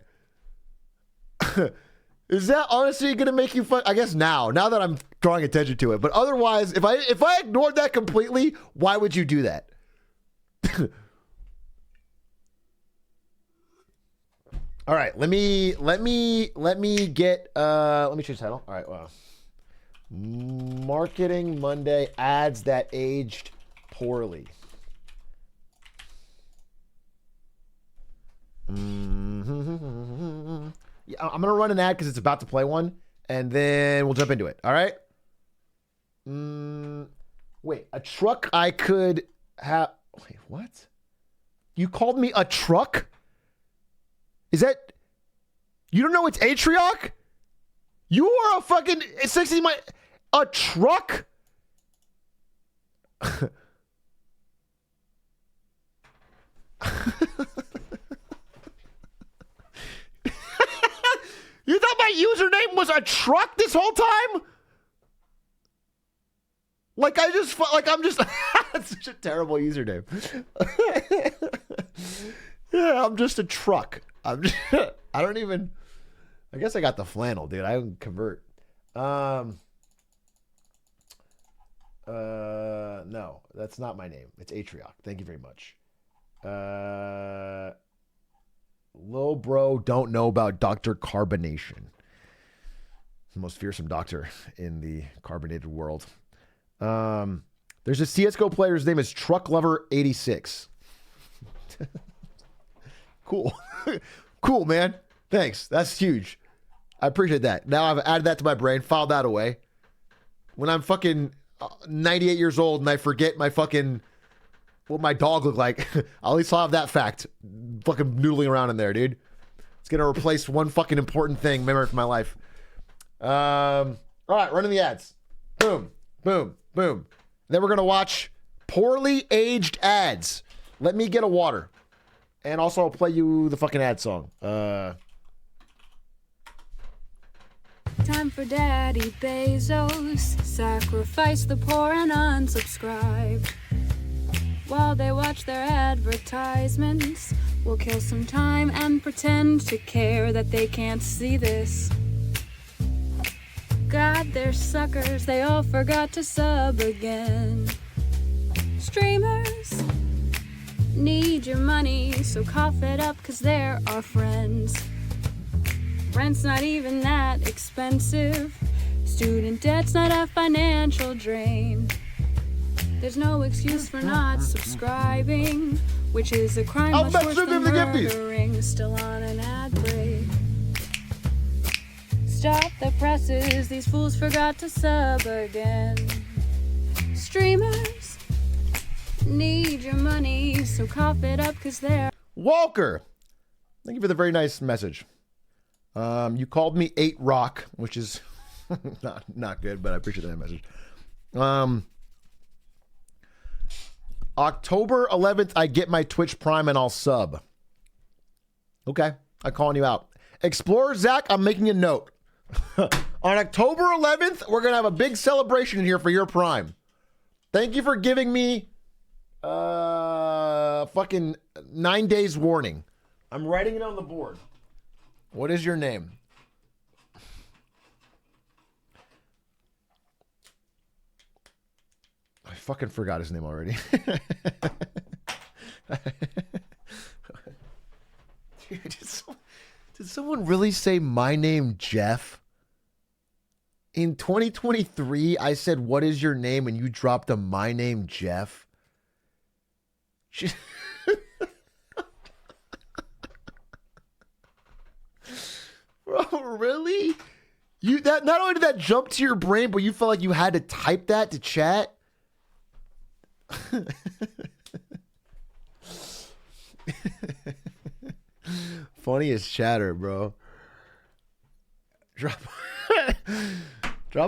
Is that honestly gonna make you fun? I guess now that I'm drawing attention to it. But otherwise, if I ignored that completely, why would you do that? All right, let me get let me change the title. All right, wow. Marketing Monday ads that aged poorly. Yeah, I'm gonna run an ad because it's about to play one, and then we'll jump into it. All right. Wait, a truck I could have. Wait, what? You called me a truck? Is that? You don't know it's Atrioc? You are a fucking 60 my a truck? You thought my username was a truck this whole time? Like I'm just that's such a terrible username. Yeah, I'm just a truck. I guess I got the flannel, dude. I don't convert. No, that's not my name. It's Atrioc. Thank you very much. Lil bro don't know about Dr. Carbonation. The most fearsome doctor in the carbonated world. There's a CSGO player. His name is Truck Lover 86. Cool. Cool, man. Thanks. That's huge. I appreciate that. Now I've added that to my brain, filed that away. When I'm fucking 98 years old and I forget what my dog looked like, at least I'll have that fact fucking noodling around in there, dude. It's going to replace one fucking important thing, memory from my life. All right, running the ads. Boom, boom, boom. Then we're going to watch poorly aged ads. Let me get a water. And also I'll play you the fucking ad song. Time for Daddy Bezos. Sacrifice the poor and unsubscribe. While they watch their advertisements, we'll kill some time and pretend to care that they can't see this. God, they're suckers, they all forgot to sub again. Streamers need your money, so cough it up, 'cause they're our friends. Rent's not even that expensive. Student debt's not a financial drain. There's no excuse for not subscribing, which is a crime much worse than murdering. Still on an ad break. Stop the presses, these fools forgot to sub again. Streamers need your money, so cough it up, 'cause they're... Walker, thank you for the very nice message. You called me 8 Rock, which is not good, but I appreciate that message. October 11th, I get my Twitch Prime and I'll sub. Okay, I'm calling you out. Explorer Zach, I'm making a note. On October 11th, we're going to have a big celebration in here for your Prime. Thank you for giving me fucking 9 days warning. I'm writing it on the board. What is your name? I fucking forgot his name already. Dude, did someone really say my name, Jeff? In 2023, I said, what is your name? And you dropped a my name, Jeff. Bro, really? That not only did that jump to your brain, but you felt like you had to type that to chat? Funny as chatter, bro. Drop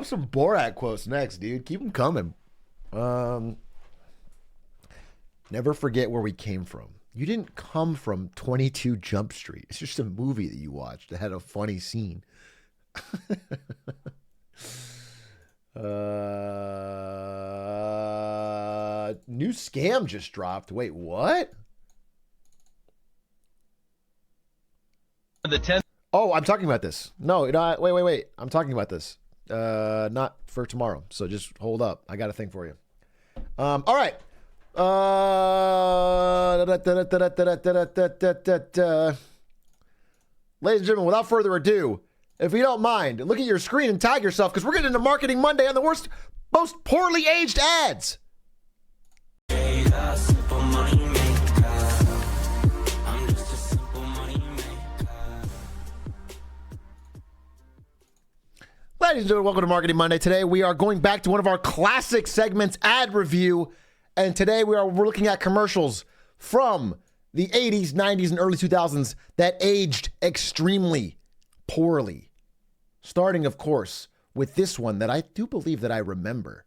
some Borat quotes next, dude. Keep them coming. Never forget where we came from. You didn't come from 22 Jump Street. It's just a movie that you watched that had a funny scene. New scam just dropped. Wait, what? The 10th. Oh, I'm talking about this. No, wait. I'm talking about this. Not for tomorrow. So just hold up. I got a thing for you. All right. Ladies and gentlemen, without further ado, if you don't mind, look at your screen and tag yourself because we're getting into Marketing Monday on the most poorly aged ads. Ladies and gentlemen, welcome to Marketing Monday. Today we are going back to one of our classic segments, ad review. And today we're looking at commercials from the 80s, 90s, and early 2000s that aged extremely poorly. Starting, of course, with this one that I do believe that I remember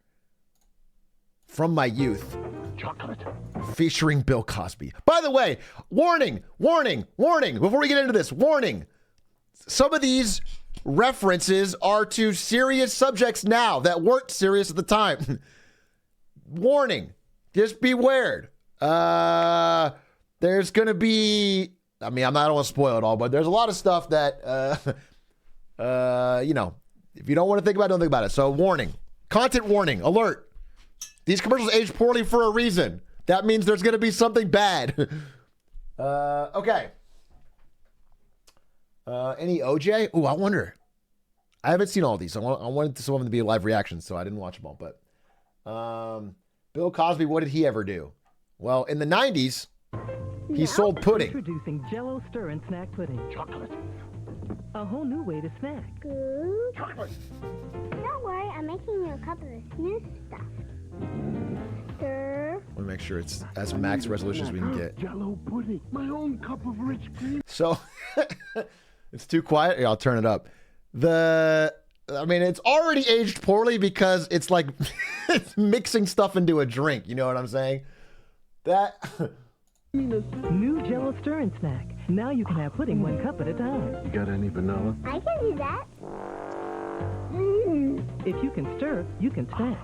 from my youth. Chocolate. Featuring Bill Cosby. By the way, warning, before we get into this, warning. Some of these references are to serious subjects now that weren't serious at the time. Warning. Just beware. There's going to be, I don't want to spoil it all, but there's a lot of stuff that, if you don't want to think about it, don't think about it. So warning, content warning, alert. These commercials age poorly for a reason. That means there's going to be something bad. Okay. Any OJ? Ooh, I wonder. I haven't seen all these. I wanted some of them to be live reactions, so I didn't watch them all. But Bill Cosby, what did he ever do? Well, in the 90s, he sold pudding. Introducing Jell-O Stir and Snack Pudding. Chocolate. A whole new way to snack. Chocolate. Don't worry, I'm making you a cup of this new stuff. Stir. I want to make sure it's as max resolution as we can get. Jell-O pudding. My own cup of rich cream. So, it's too quiet. Yeah, I'll turn it up. It's already aged poorly because it's like it's mixing stuff into a drink. You know what I'm saying? New Jell-O Stir and Snack. Now you can have pudding one cup at a time. You got any vanilla? I can do that. If you can stir, you can snack.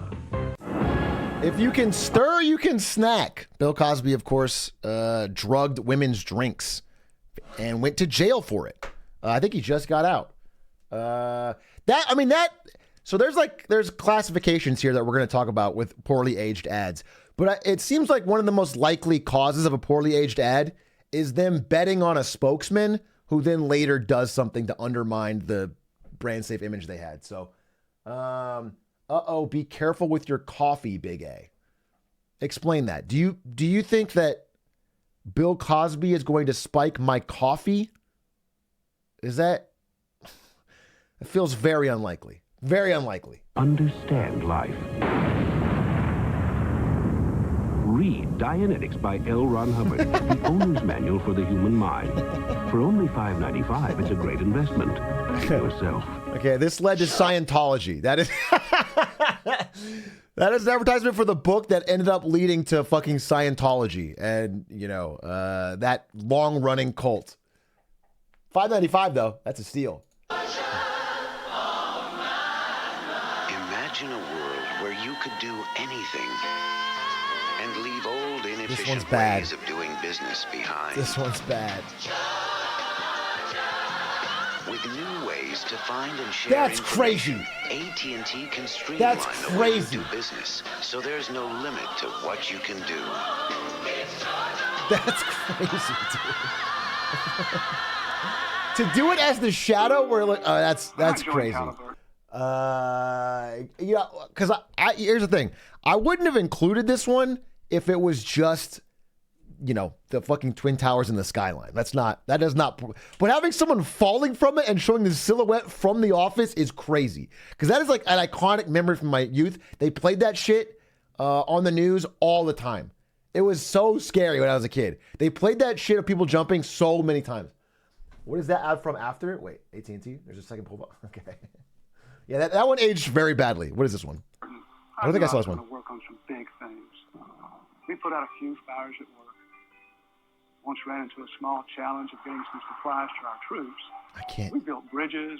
If you can stir, you can snack. Bill Cosby, of course, drugged women's drinks and went to jail for it. I think he just got out. So there's classifications here that we're going to talk about with poorly aged ads. But it seems like one of the most likely causes of a poorly aged ad is them betting on a spokesman who then later does something to undermine the brand safe image they had. So, be careful with your coffee, Big A. Explain that. Do you think that Bill Cosby is going to spike my coffee? Is that? It feels very unlikely. Very unlikely. Understand life. Read Dianetics by L. Ron Hubbard, the owner's manual for the human mind. For only $5.95, it's a great investment. Yourself. Okay, this led to Scientology. That is that is an advertisement for the book that ended up leading to fucking Scientology and, that long-running cult. $5.95 though, that's a steal. Imagine a world where you could do anything and leave old inefficient bad. ways of doing business behind. This one's bad. With new ways to find and share That's crazy. AT&T can streamline That's the way you crazy. do business, so there's no limit to what you can do. That's crazy, dude. To do it as the shadow, we're like, that's crazy. Because here's the thing. I wouldn't have included this one if it was just, the fucking Twin Towers in the skyline. That does not, but having someone falling from it and showing the silhouette from The Office is crazy. Because that is like an iconic memory from my youth. They played that shit on the news all the time. It was so scary when I was a kid. They played that shit of people jumping so many times. What is that ad from after? Wait, AT&T? There's a second pull. Okay. Yeah, that one aged very badly. What is this one? I don't think I saw this one. Work on some big things. We put out a few fires at work. Once ran into a small challenge of getting some supplies to our troops. I can't. We built bridges,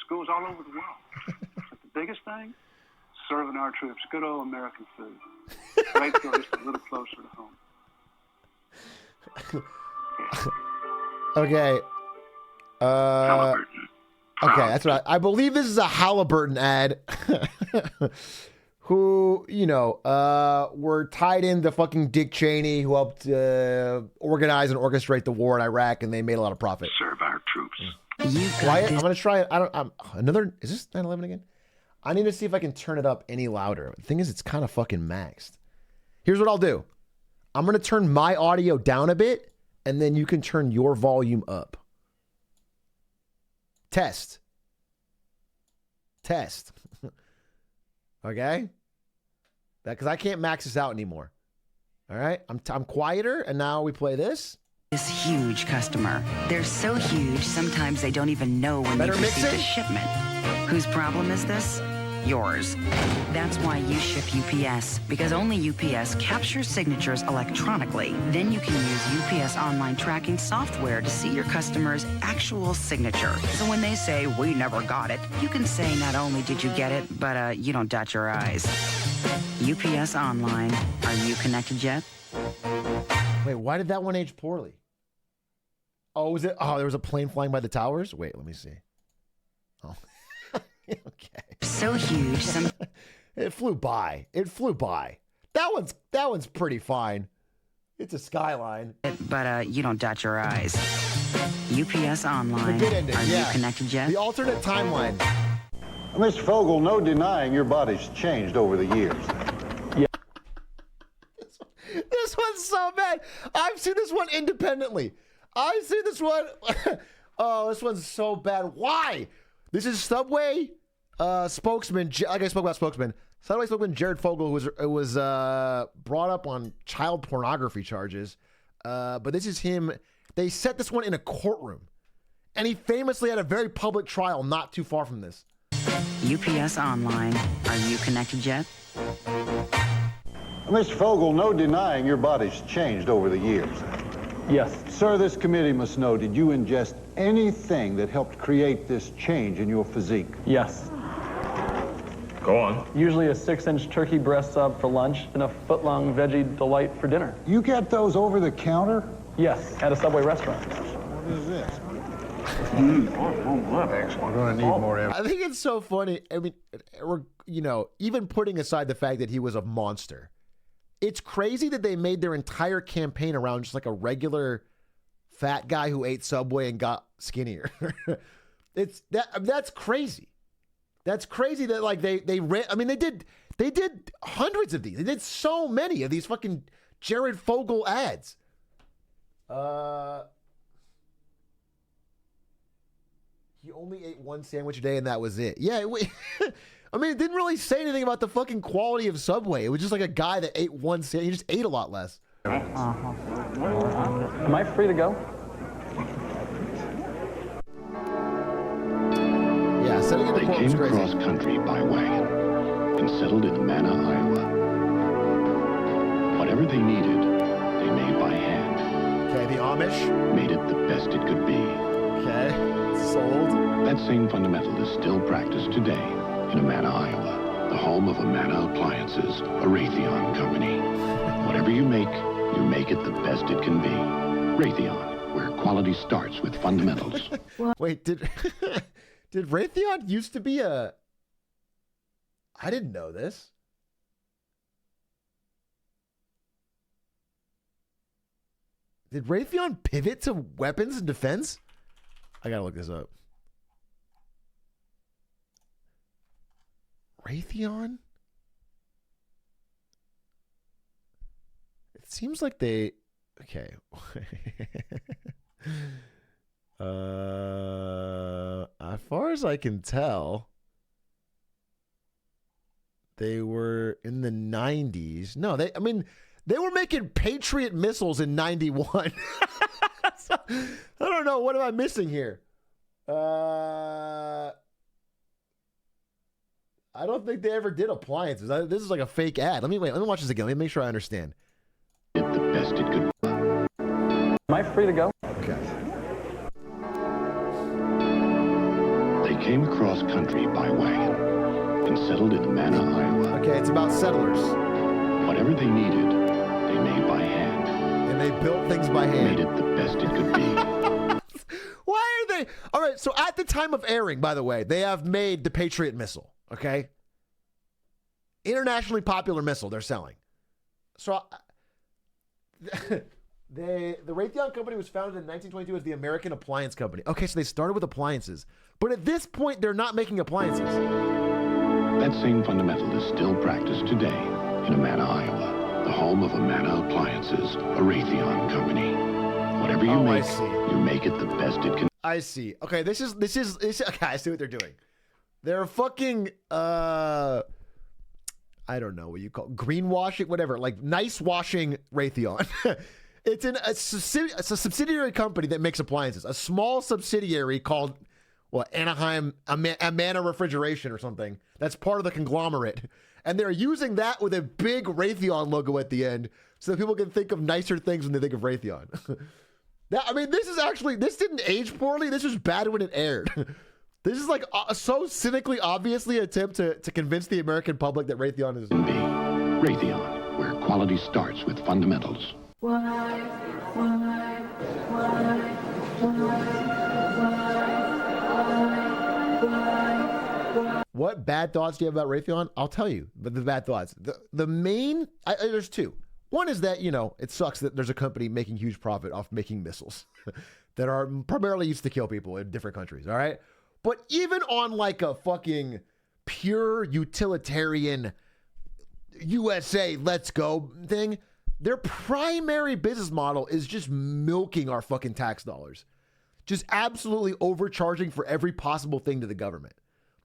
schools all over the world. But the biggest thing, serving our troops good old American food. Right to just a little closer to home. Okay. Okay, that's what I believe this is a Halliburton ad. Who, you know, were tied into fucking Dick Cheney, who helped organize and orchestrate the war in Iraq, and they made a lot of profit. Serve our troops. Quiet. I'm gonna try it. Another. Is this 9/11 again? I need to see if I can turn it up any louder. The thing is, it's kind of fucking maxed. Here's what I'll do. I'm gonna turn my audio down a bit, and then you can turn your volume up. Test. Okay? Because I can't max this out anymore. All right? I'm quieter, and now we play this. This huge customer. They're so huge, sometimes they don't even know when they've received a shipment. Whose problem is this? Yours. That's why you ship UPS, because only UPS captures signatures electronically. Then you can use UPS online tracking software to see your customer's actual signature. So when they say, "We never got it," you can say not only did you get it, but you don't dot your I's. UPS Online. Are you connected yet? Wait, why did that one age poorly? Oh, was it? Oh, there was a plane flying by the towers? Wait, let me see. Oh. Okay. So huge. It flew by. That one's pretty fine. It's a skyline. But you don't dot your I's. UPS Online. The good ending, Are you connected yet? The alternate timeline. Mr. Fogel, no denying your body's changed over the years. Yeah. This one's so bad. I've seen this one independently. I've seen this one. Oh, this one's so bad. Why? This is Subway spokesman, like I spoke about spokesman. Subway spokesman Jared Fogle, who was brought up on child pornography charges. But this is him. They set this one in a courtroom. And he famously had a very public trial not too far from this. UPS Online. Are you connected yet? Mr. Fogel, no denying your body's changed over the years. Yes. Sir, this committee must know, did you ingest anything that helped create this change in your physique? Yes. Go on. Usually a 6-inch turkey breast sub for lunch and a foot-long veggie delight for dinner. You get those over the counter? Yes, at a Subway restaurant. What is this? We're going to need more evidence. I think it's so funny. I mean, you know, even putting aside the fact that he was a monster, it's crazy that they made their entire campaign around just like a regular fat guy who ate Subway and got skinnier. That's crazy. That's crazy that like they ran. I mean, they did hundreds of these. They did so many of these fucking Jared Fogle ads. He only ate one sandwich a day and that was it. Yeah, I mean, it didn't really say anything about the fucking quality of Subway. It was just like a guy that ate one sandwich. He just ate a lot less. Am I free to go? Yeah, setting in the They court came was crazy. across country by wagon and settled in Amana, Iowa. Whatever they needed, they made by hand. Okay, the Amish. Made it the best it could be. Okay, sold. That same fundamental is still practiced today in Amana, Iowa, the home of Amana Appliances, a Raytheon company. Whatever you make it the best it can be. Raytheon, where quality starts with fundamentals. Wait, did Raytheon used to be a... I didn't know this. Did Raytheon pivot to weapons and defense? I gotta look this up. Raytheon? It seems like they... Okay. As far as I can tell, They were in the 90s. No, they were making Patriot missiles in 91. So, I don't know. What am I missing here? I don't think they ever did appliances. This is like a fake ad. Let me watch this again. Let me make sure I understand. Did the best it could. Am I free to go? Okay. They came across country by wagon and settled in Amana, Iowa. Okay, it's about settlers. Whatever they needed, they made by hand. And they built things by hand. Made it the best it could be. Why are they? All right, so at the time of airing, by the way, they have made the Patriot missile, okay? Internationally popular missile they're selling. So the Raytheon company was founded in 1922 as the American Appliance Company. Okay, so they started with appliances. But at this point, they're not making appliances. That same fundamental is still practiced today in Amana, Iowa, the home of Amana Appliances, a Raytheon company. Whatever you make, you make it the best it can. I see. Okay, this is okay, I see what they're doing. They're fucking I don't know what you call it, greenwashing, whatever, like nice washing Raytheon. It's a subsidiary company that makes appliances. A small subsidiary called Anaheim Amana Refrigeration or something. That's part of the conglomerate. And they're using that with a big Raytheon logo at the end so that people can think of nicer things when they think of Raytheon. This didn't age poorly. This was bad when it aired. This is like so cynically, obviously, an attempt to convince the American public that Raytheon is... Raytheon, where quality starts with fundamentals. What bad thoughts do you have about Raytheon? I'll tell you, but the bad thoughts. The main, there's two. One is that, it sucks that there's a company making huge profit off making missiles that are primarily used to kill people in different countries, all right? But even on like a fucking pure utilitarian USA, let's go thing, their primary business model is just milking our fucking tax dollars. Just absolutely overcharging for every possible thing to the government.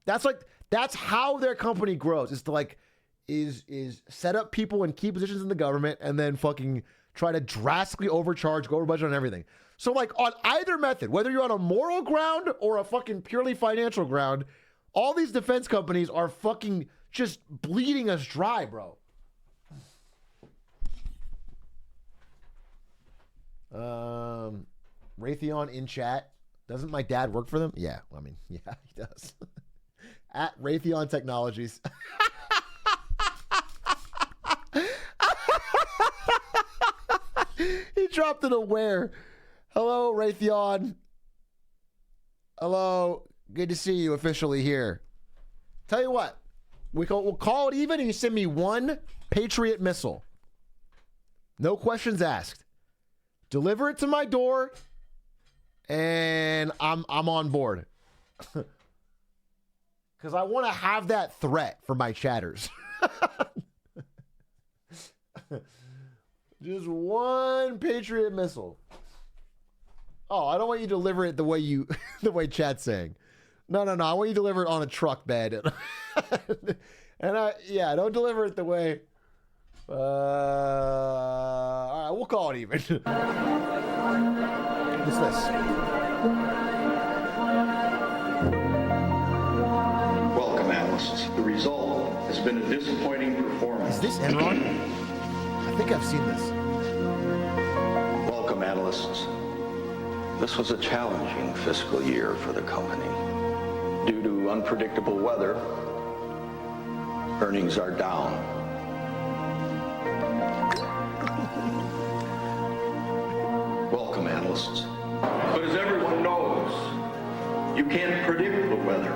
That's how their company grows, is to is set up people in key positions in the government and then fucking try to drastically overcharge, go over budget on everything. So on either method, whether you're on a moral ground or a fucking purely financial ground, all these defense companies are fucking just bleeding us dry, bro. Raytheon in chat. Doesn't my dad work for them? Yeah, yeah, he does. At Raytheon Technologies. He dropped it aware. Hello, Raytheon. Hello. Good to see you officially here. Tell you what, we'll call it even and you send me one Patriot missile. No questions asked. Deliver it to my door and I'm on board. Because I want to have that threat for my chatters. Just one Patriot missile. Oh, I don't want you to deliver it the way chat's saying. No. I want you to deliver it on a truck bed. Don't deliver it the way. All right, we'll call it even. What's this? Welcome, analysts. The result has been a disappointing performance. Is this Enron? I think I've seen this. Welcome, analysts. This was a challenging fiscal year for the company. Due to unpredictable weather, earnings are down. Welcome, analysts. But as everyone knows, you can't predict the weather.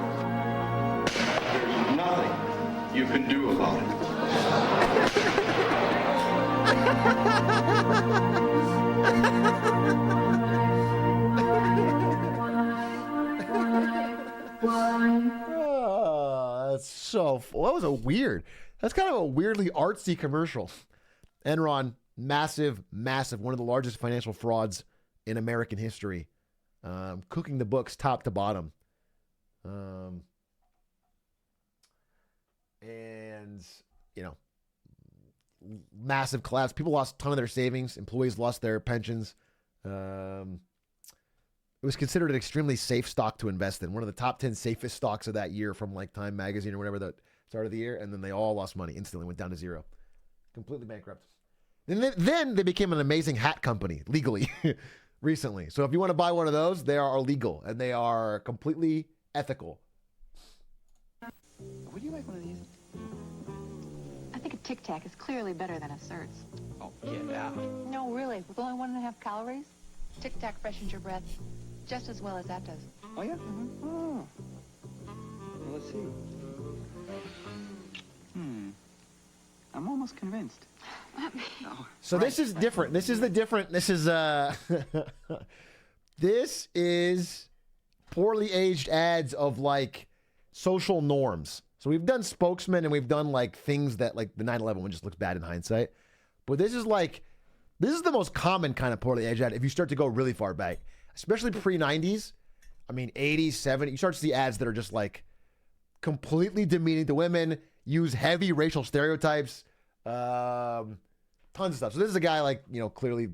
There's nothing you can do about it. That's kind of a weirdly artsy commercial. Enron, massive, one of the largest financial frauds in American history. Cooking the books top to bottom. and, massive collapse. People lost a ton of their savings. Employees lost their pensions. It was considered an extremely safe stock to invest in. One of the top 10 safest stocks of that year from like Time Magazine or whatever, that start of the year. And then they all lost money instantly, went down to zero. Completely bankrupt. Then they became an amazing hat company legally recently. So if you want to buy one of those, they are legal and they are completely ethical. Would you like one of these? I think a Tic Tac is clearly better than a Certs. Oh, yeah. No, really. With only 1.5 calories, Tic Tac freshens your breath just as well as that does. Oh, yeah? Mm-hmm. Oh. Well, let's see. I'm almost convinced. No. So this is different. This is this is poorly aged ads of like social norms. So we've done spokesmen and we've done like things that like the 9/11 one just looks bad in hindsight. But this is the most common kind of poorly aged ad if you start to go really far back, especially pre-90s. I mean, 80s, 70s. You start to see ads that are just like completely demeaning to women, use heavy racial stereotypes, tons of stuff. So this is a guy like, clearly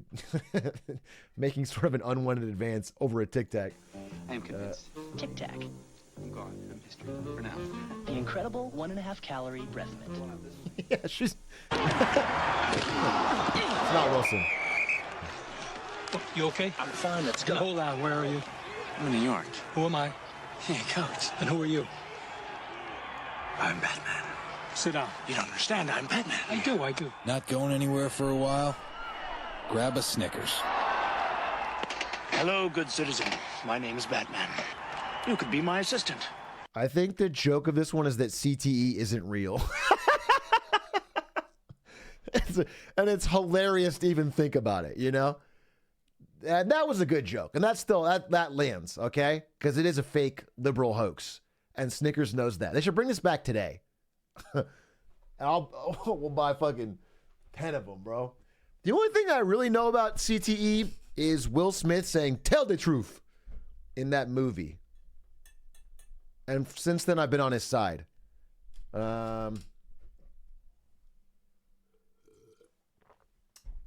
making sort of an unwanted advance over a Tic Tac. I am convinced. Tic Tac. I'm gone from history for now. The incredible 1.5 calorie breath mint. Yeah, she's... It's not Wilson. You okay? I'm fine, let's go. Hold on, where are you? I'm in New York. Who am I? Hey, Coach. And who are you? I'm Batman. Sit down. You don't understand, I'm Batman. I do. Not going anywhere for a while? Grab a Snickers. Hello, good citizen. My name is Batman. You could be my assistant. I think the joke of this one is that CTE isn't real. And it's hilarious to even think about it, And that was a good joke. And that's still, that lands, okay? Because it is a fake liberal hoax. And Snickers knows that. They should bring this back today. And we'll buy fucking 10 of them, bro. The only thing I really know about CTE is Will Smith saying, "Tell the truth," in that movie. And since then, I've been on his side. What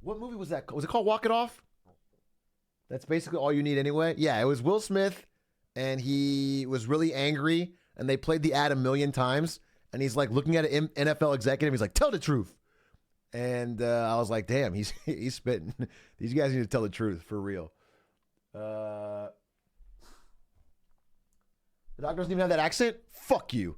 movie was that? Was it called Walk It Off? That's basically all you need anyway. Yeah, it was Will Smith, and he was really angry, and they played the ad a million times, and he's like looking at an NFL executive, he's like, "Tell the truth." And I was like, damn, he's spitting. These guys need to tell the truth, for real. The dog doesn't even have that accent? Fuck you.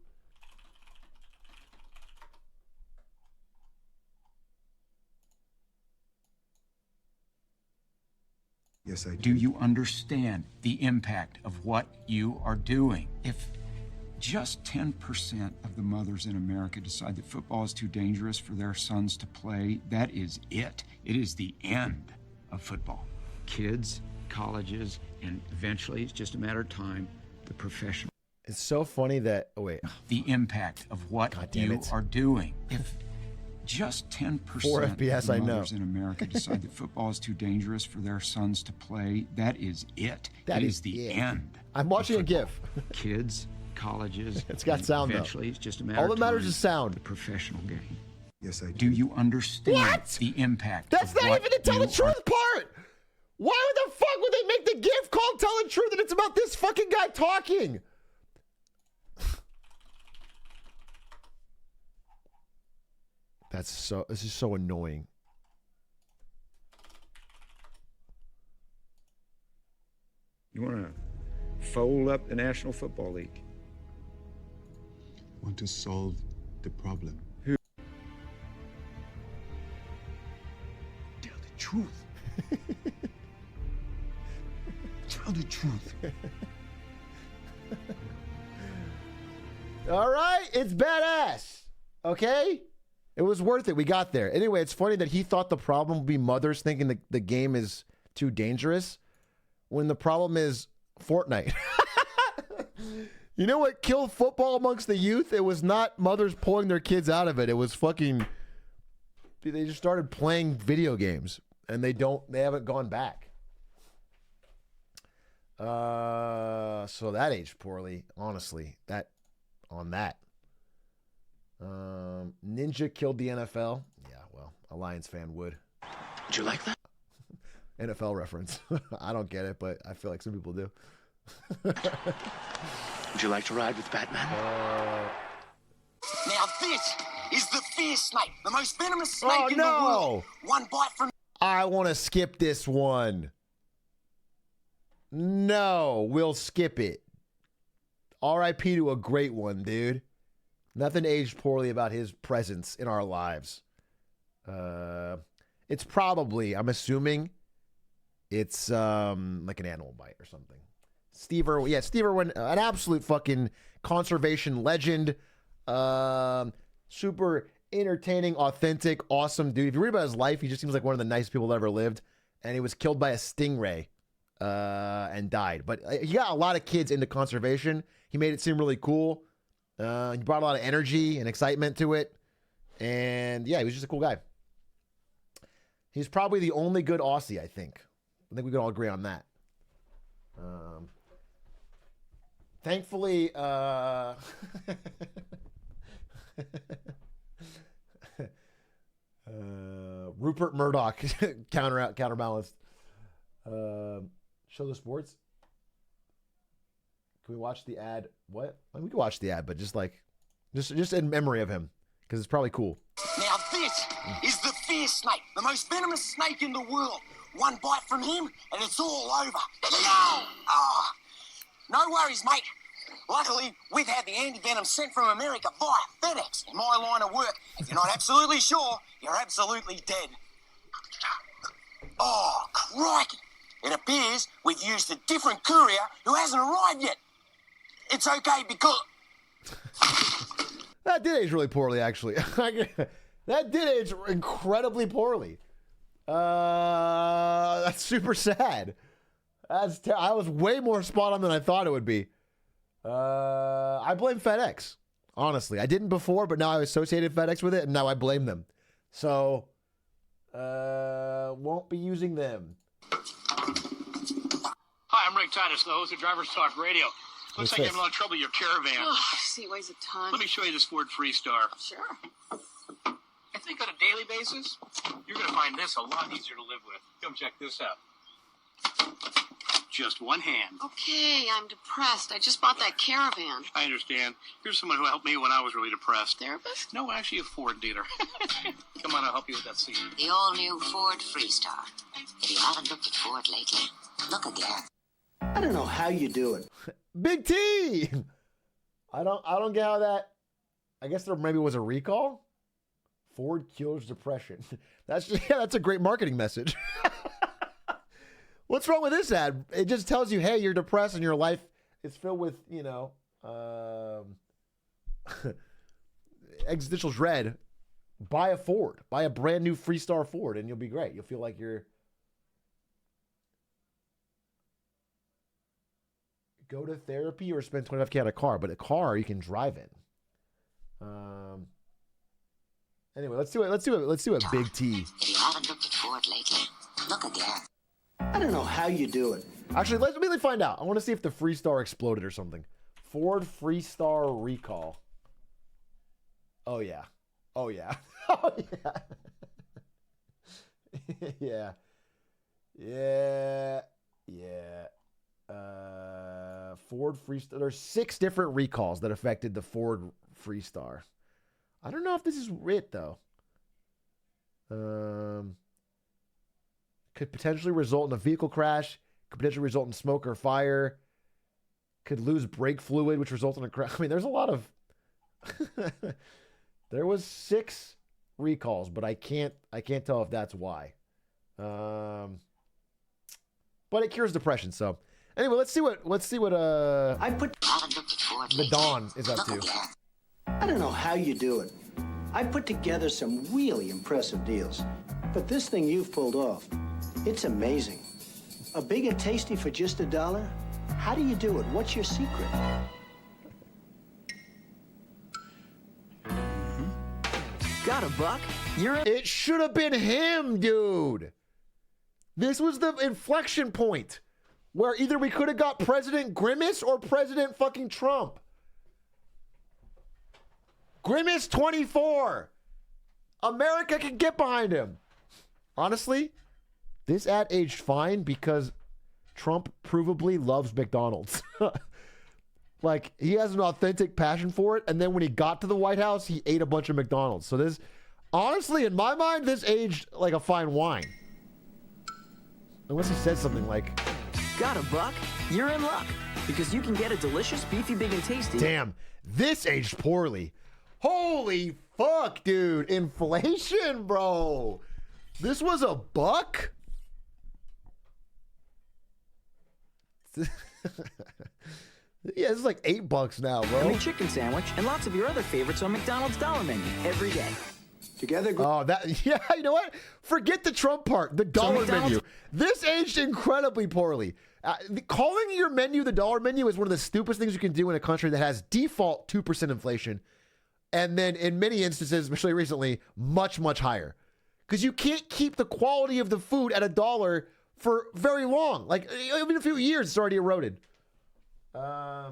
Yes, I do. Do you understand the impact of what you are doing? If just 10% of the mothers in America decide that football is too dangerous for their sons to play, that is it. It is the end of football. Kids, colleges, and eventually, it's just a matter of time, the professional. It's so funny that, the impact of what you are doing. If just 10% 4 FPS, of the I know. mothers in America decide that football is too dangerous for their sons to play, that is it. That It is is the it. end. I'm watching a GIF. Kids, colleges. It's got and sound, though. Eventually, it's just a matter All of that matters time, is sound. the professional game. Yes, I do. Do you understand What? the impact? That's of not what even the tell the you truth part. Why the fuck would they make the GIF called Tell the Truth and it's about this fucking guy talking? This is so annoying. You want to fold up the National Football League? Want to solve the problem. Tell the truth. Tell the truth. All right, it's badass. Okay? It was worth it. We got there. Anyway, it's funny that he thought the problem would be mothers thinking the game is too dangerous when the problem is Fortnite. You know what killed football amongst the youth? It was not mothers pulling their kids out of it. It was fucking... They just started playing video games, and they haven't gone back. So that aged poorly, honestly. Ninja killed the NFL. Yeah, well, a Lions fan would. Did you like that? NFL reference. I don't get it, but I feel like some people do. Would you like to ride with Batman? Now this is the fear snake, the most venomous snake in the world. One bite from... I want to skip this one. No, we'll skip it. R.I.P. to a great one, dude. Nothing aged poorly about his presence in our lives. It's probably, I'm assuming, it's like an animal bite or something. Steve Irwin, an absolute fucking conservation legend. Super entertaining, authentic, awesome dude. If you read about his life, he just seems like one of the nicest people that ever lived. And he was killed by a stingray and died. But he got a lot of kids into conservation. He made it seem really cool. He brought a lot of energy and excitement to it. And yeah, he was just a cool guy. He's probably the only good Aussie, I think. I think we can all agree on that. Thankfully, Rupert Murdoch counterbalanced. Show the sports. Can we watch the ad? What? I mean, we can watch the ad, but just in memory of him, because it's probably cool. Now this is the fear snake, the most venomous snake in the world. One bite from him and it's all over. Yo! Oh, no worries, mate. Luckily, we've had the anti-venom sent from America via FedEx. In my line of work, if you're not absolutely sure, you're absolutely dead. Oh, crikey. It appears we've used a different courier who hasn't arrived yet. It's okay because... That did age really poorly, actually. That did age incredibly poorly. That's super sad. I was way more spot on than I thought it would be. I blame FedEx. Honestly, I didn't before, but now I associated FedEx with it, and now I blame them. So, won't be using them. Hi, I'm Rick Titus, the host of Drivers Talk Radio. Looks like you're having a lot of trouble with your caravan. Oh, see, it weighs a ton. Let me show you this Ford Freestar. Sure. I think on a daily basis, you're going to find this a lot easier to live with. Come check this out. Just one hand. Okay, I'm depressed. I just bought that caravan. I understand. Here's someone who helped me when I was really depressed. Therapist? No, actually a Ford dealer. Come on, I'll help you with that seat. The all-new Ford Freestar. If you haven't looked at Ford lately, look again. I don't know how you do it. Big T! I don't get how that... I guess there maybe was a recall? Ford cures depression. That's a great marketing message. What's wrong with this ad? It just tells you, hey, you're depressed and your life is filled with, existential dread. Buy a Ford. Buy a brand new Freestar Ford and you'll be great. You'll feel like you're... Go to therapy or spend $25K on a car, but a car you can drive in. Anyway, let's do it. Let's do it. Big T. If you haven't looked at Ford lately, look again. I don't know how you do it. Actually, let me find out. I want to see if the Freestar exploded or something. Ford Freestar recall. Oh yeah. Oh yeah. Oh yeah. Yeah. Ford Freestar. There's 6 different recalls that affected the Ford Freestar. I don't know if this is it though. Could potentially result in a vehicle crash. Could potentially result in smoke or fire. Could lose brake fluid, which results in a crash. I mean, there's a lot of... There was 6 recalls, but I can't tell if that's why. But it cures depression, so... Anyway, let's see what the Dawn is up to. I don't know how you do it. I put together some really impressive deals. But this thing you've pulled off, it's amazing. A big and tasty for just $1? How do you do it? What's your secret? Got a buck? It should have been him, dude. This was the inflection point where either we could have got President Grimace or President fucking Trump. Grimace 24. America can get behind him. Honestly, this ad aged fine because Trump provably loves McDonald's. Like, he has an authentic passion for it, and then when he got to the White House, he ate a bunch of McDonald's. So this, honestly, in my mind, this aged like a fine wine. Unless he says something like, got a buck? You're in luck, because you can get a delicious, beefy, big, and tasty. damn, this aged poorly. Holy fuck, dude. Inflation, bro. This was a buck? Yeah, this is like $8 now, bro. A McChicken sandwich and lots of your other favorites on McDonald's dollar menu every day. Together. Oh, that, yeah, you know what? Forget the Trump part, the dollar menu. This aged incredibly poorly. Calling your menu the dollar menu is one of the stupidest things you can do in a country that has default 2% inflation. And then in many instances, especially recently, much, much higher. Because you can't keep the quality of the food at $1 for very long. Like, even a few years, it's already eroded. Yeah,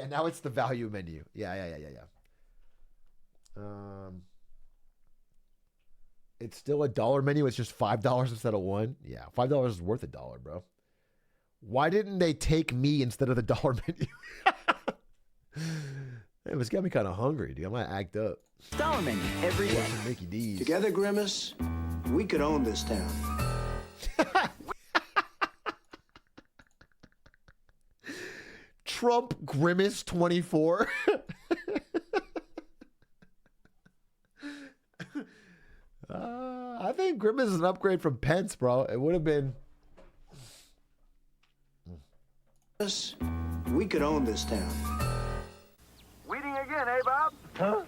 now it's the value menu. Yeah. It's still a dollar menu. It's just $5 instead of $1. Yeah, $5 is worth $1, bro. Why didn't they take me instead of the dollar menu? It was got me kind of hungry, dude. I might act up. Dollar menu every day. Mickey D's. Together, Grimace, we could own this town. Trump Grimace 24. I think Grimace is an upgrade from Pence, bro. It would have been. We could own this town. Weeding again, eh, Bob? Huh?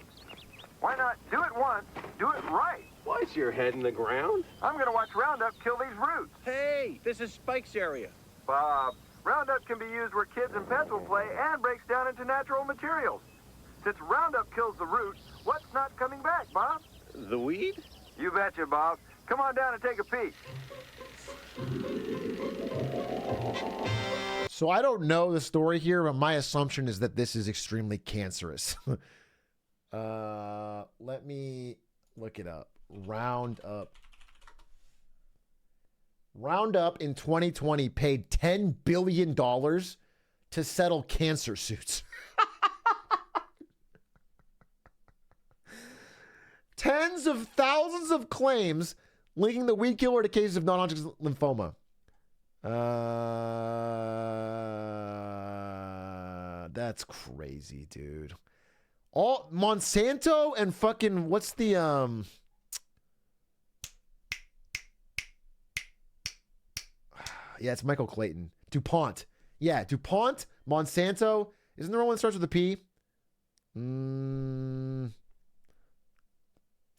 Why not do it once, do it right? Why's your head in the ground? I'm gonna watch Roundup kill these roots. Hey, this is Spike's area. Bob, Roundup can be used where kids and pets will play and breaks down into natural materials. Since Roundup kills the roots, what's not coming back, Bob? The weed? You betcha, Bob. Come on down and take a peek. So I don't know the story here, but my assumption is that this is extremely cancerous. Let me look it up. Roundup in 2020 paid $10 billion to settle cancer suits. Tens of thousands of claims linking the weed killer to cases of non-Hodgkin's lymphoma. That's crazy, dude. All Monsanto and fucking what's the yeah, it's Michael Clayton. DuPont. Yeah, DuPont, Monsanto. Isn't there one that starts with a P?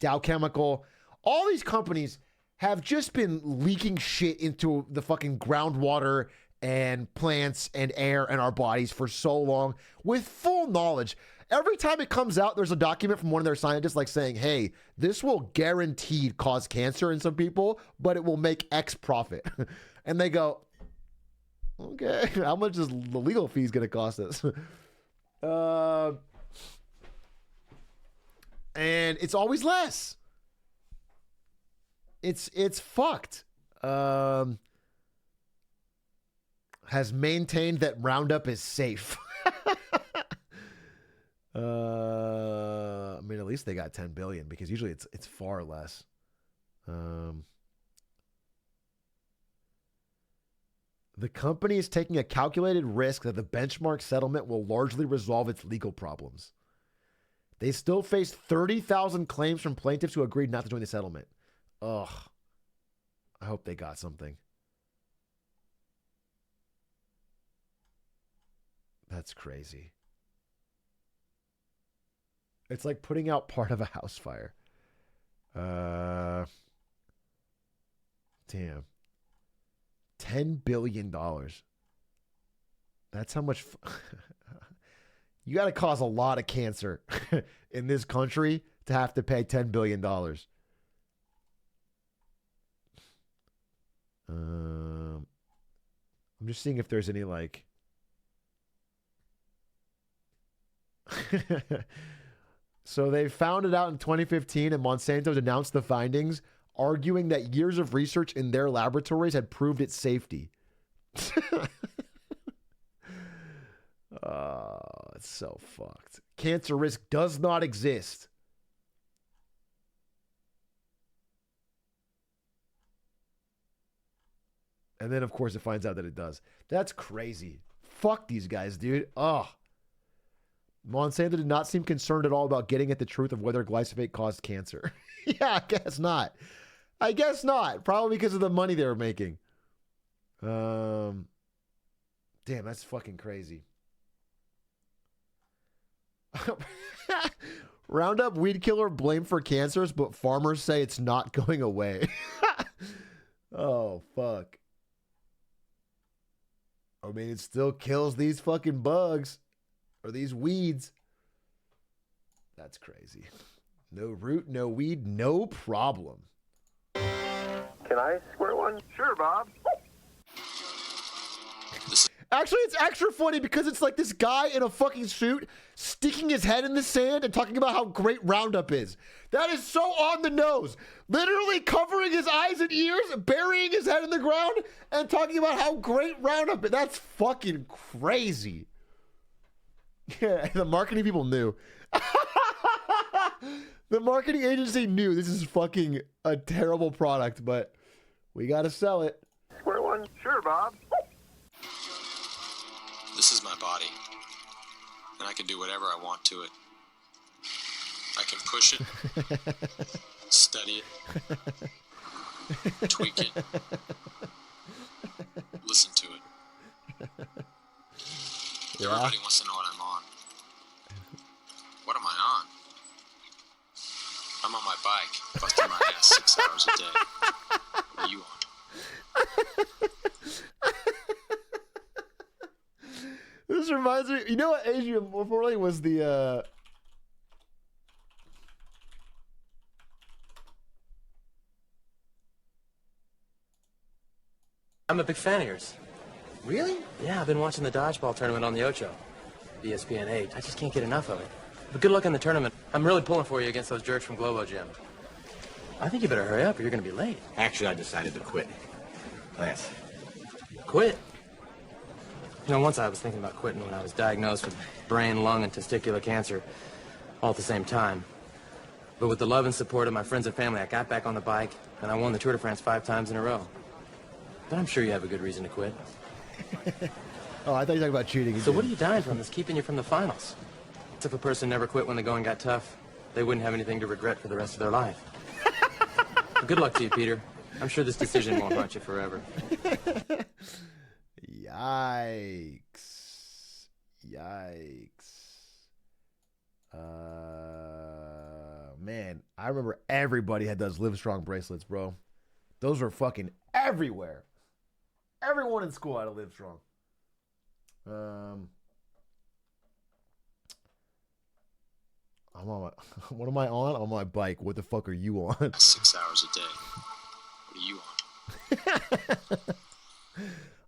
Dow Chemical. All these companies have just been leaking shit into the fucking groundwater and plants and air and our bodies for so long with full knowledge. Every time it comes out, there's a document from one of their scientists like saying, hey, this will guaranteed cause cancer in some people, but it will make X profit. And they go, okay, how much is the legal fees going to cost us? And it's always less. It's fucked. Has maintained that Roundup is safe. I mean, at least they got 10 billion because usually it's far less. The company is taking a calculated risk that the benchmark settlement will largely resolve its legal problems. They still face 30,000 claims from plaintiffs who agreed not to join the settlement. Ugh. I hope they got something. That's crazy. It's like putting out part of a house fire. Damn. $10 billion. That's how much... You got to cause a lot of cancer in this country to have to pay $10 billion. I'm just seeing if there's any like... So they found it out in 2015, and Monsanto denounced the findings, arguing that years of research in their laboratories had proved its safety. It's so fucked. Cancer risk does not exist. And then, of course, it finds out that it does. That's crazy. Fuck these guys, dude. Ugh. Monsanto did not seem concerned at all about getting at the truth of whether glyphosate caused cancer. Yeah, I guess not. I guess not. Probably because of the money they were making. Damn, that's fucking crazy. Roundup weed killer blamed for cancers, but farmers say it's not going away. Oh, fuck. I mean, it still kills these fucking bugs. Or these weeds. That's crazy. No root, no weed, no problem. Can I square one? Sure, Bob. Actually, it's extra funny because it's like this guy in a fucking suit sticking his head in the sand and talking about how great Roundup is. That is so on the nose. Literally covering his eyes and ears, burying his head in the ground, and talking about how great Roundup is. That's fucking crazy. Yeah, the marketing people knew. The marketing agency knew this is fucking a terrible product, but we gotta sell it. Square one? Sure, Bob. This is my body, and I can do whatever I want to it. I can push it, study it, tweak it, listen to it. Everybody wants to know what I'm on. What am I on? I'm on my bike, busting my ass 6 hours a day. What are you on? This reminds me, you know what Adrian Morley was the I'm a big fan of yours. Really? Yeah, I've been watching the dodgeball tournament on the Ocho. ESPN 8. I just can't get enough of it. But good luck in the tournament. I'm really pulling for you against those jerks from Globo Gym. I think you better hurry up or you're going to be late. Actually, I decided to quit. Lance. Quit? You know, once I was thinking about quitting when I was diagnosed with brain, lung, and testicular cancer all at the same time. But with the love and support of my friends and family, I got back on the bike, and I won the Tour de France 5 times in a row. But I'm sure you have a good reason to quit. Oh, I thought you were talking about cheating. So what are you dying from that's keeping you from the finals? If a person never quit when the going got tough, they wouldn't have anything to regret for the rest of their life. Good luck to you, Peter. I'm sure this decision won't haunt you forever. Yikes. Man, I remember everybody had those Livestrong bracelets, bro. Those were fucking everywhere. Everyone in school had a Livestrong. I'm on my, what am I on? I'm on my bike. What the fuck are you on? 6 hours a day. What are you on?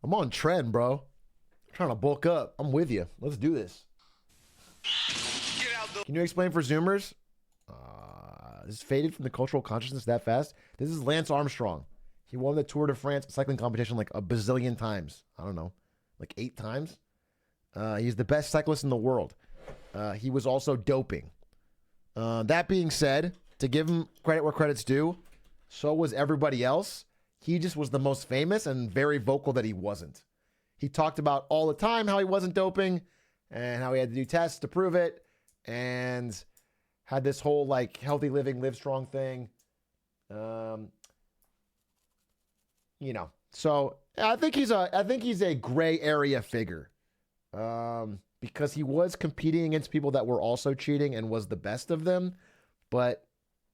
I'm on trend, bro. I'm trying to bulk up. I'm with you. Let's do this. Can you explain for Zoomers? This is faded from the cultural consciousness that fast. This is Lance Armstrong. He won the Tour de France cycling competition like a bazillion times. I don't know, like 8 times. He's the best cyclist in the world. He was also doping. That being said, to give him credit where credit's due, so was everybody else. He just was the most famous and very vocal that he wasn't. He talked about all the time how he wasn't doping and how he had to do tests to prove it, and had this whole like healthy living, live strong thing. You know, so I think he's a gray area figure, because he was competing against people that were also cheating and was the best of them. But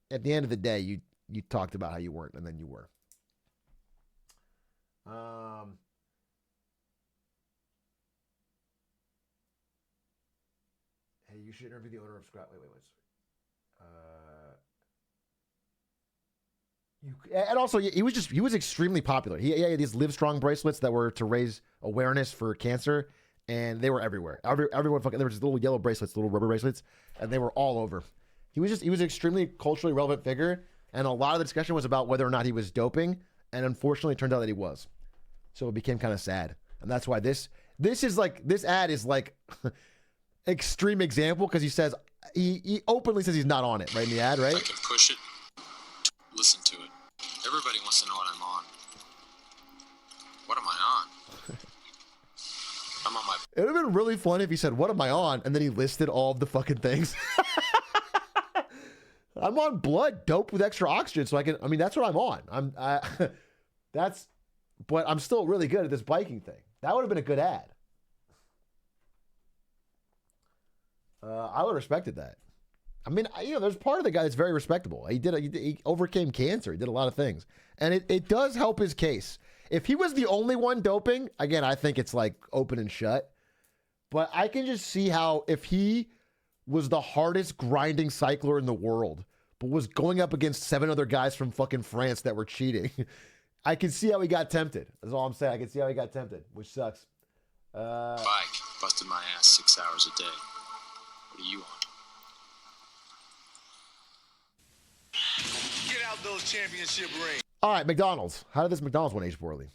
at the end of the day, you talked about how you weren't, and then you were. Hey, you should interview the owner of Scrap. Wait. And also, he was extremely popular. He had these Livestrong bracelets that were to raise awareness for cancer, and they were everywhere. Everyone fucking, there were just little yellow bracelets, little rubber bracelets, and they were all over. He was an extremely culturally relevant figure, and a lot of the discussion was about whether or not he was doping, and unfortunately it turned out that he was. So it became kind of sad. And that's why this ad is like extreme example, because he openly says he's not on it, right, in the ad, right? I can push it, listen to it. Everybody wants to know what I'm on. What am I on? I'm on my... It would have been really fun if he said, "What am I on?" and then he listed all of the fucking things. I'm on blood doped with extra oxygen, so that's what I'm on. But I'm still really good at this biking thing. That would have been a good ad. I would have respected that. I mean, there's part of the guy that's very respectable. He overcame cancer. He did a lot of things. And it does help his case. If he was the only one doping, again, I think it's like open and shut. But I can just see how if he was the hardest grinding cycler in the world, but was going up against 7 other guys from fucking France that were cheating, I can see how he got tempted. That's all I'm saying. I can see how he got tempted, which sucks. Bike, busted my ass 6 hours a day. What are you on? Get out those championship rings. All right, McDonald's. How did this McDonald's one age poorly?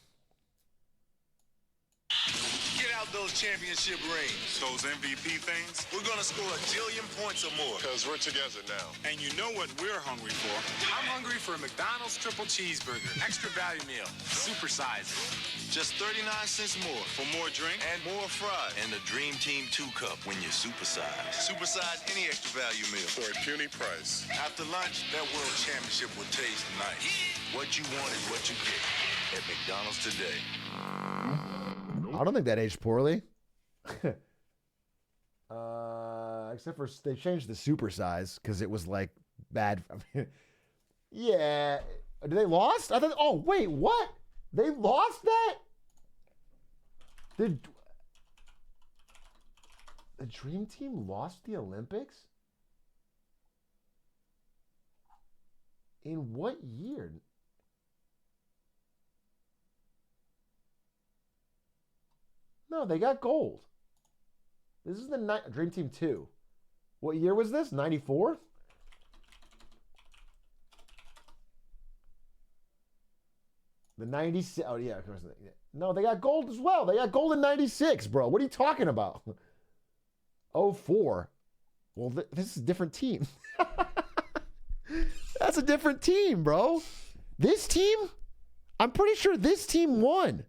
Get out those championship rings. Those MVP things. We're going to score a jillion points or more. Because we're together now. And you know what we're hungry for. I'm hungry for a McDonald's triple cheeseburger. Extra value meal. Super size it. Just 39 cents more for more drink and more fries. And the Dream Team 2 cup when you supersize. Supersize any extra value meal for a puny price. After lunch, that world championship will taste nice. What you want is what you get at McDonald's today. I don't think that aged poorly. Except for they changed the super size because it was like bad. I mean, yeah. Did they lost? I thought. Oh wait, what? They lost that? The Dream Team lost the Olympics? In what year? No, they got gold. This is the Dream Team 2. What year was this? 94? The 96. Oh, yeah, of course. No, they got gold as well. They got gold in 96, bro. What are you talking about? 04. Well, this is a different team. That's a different team, bro. This team? I'm pretty sure this team won.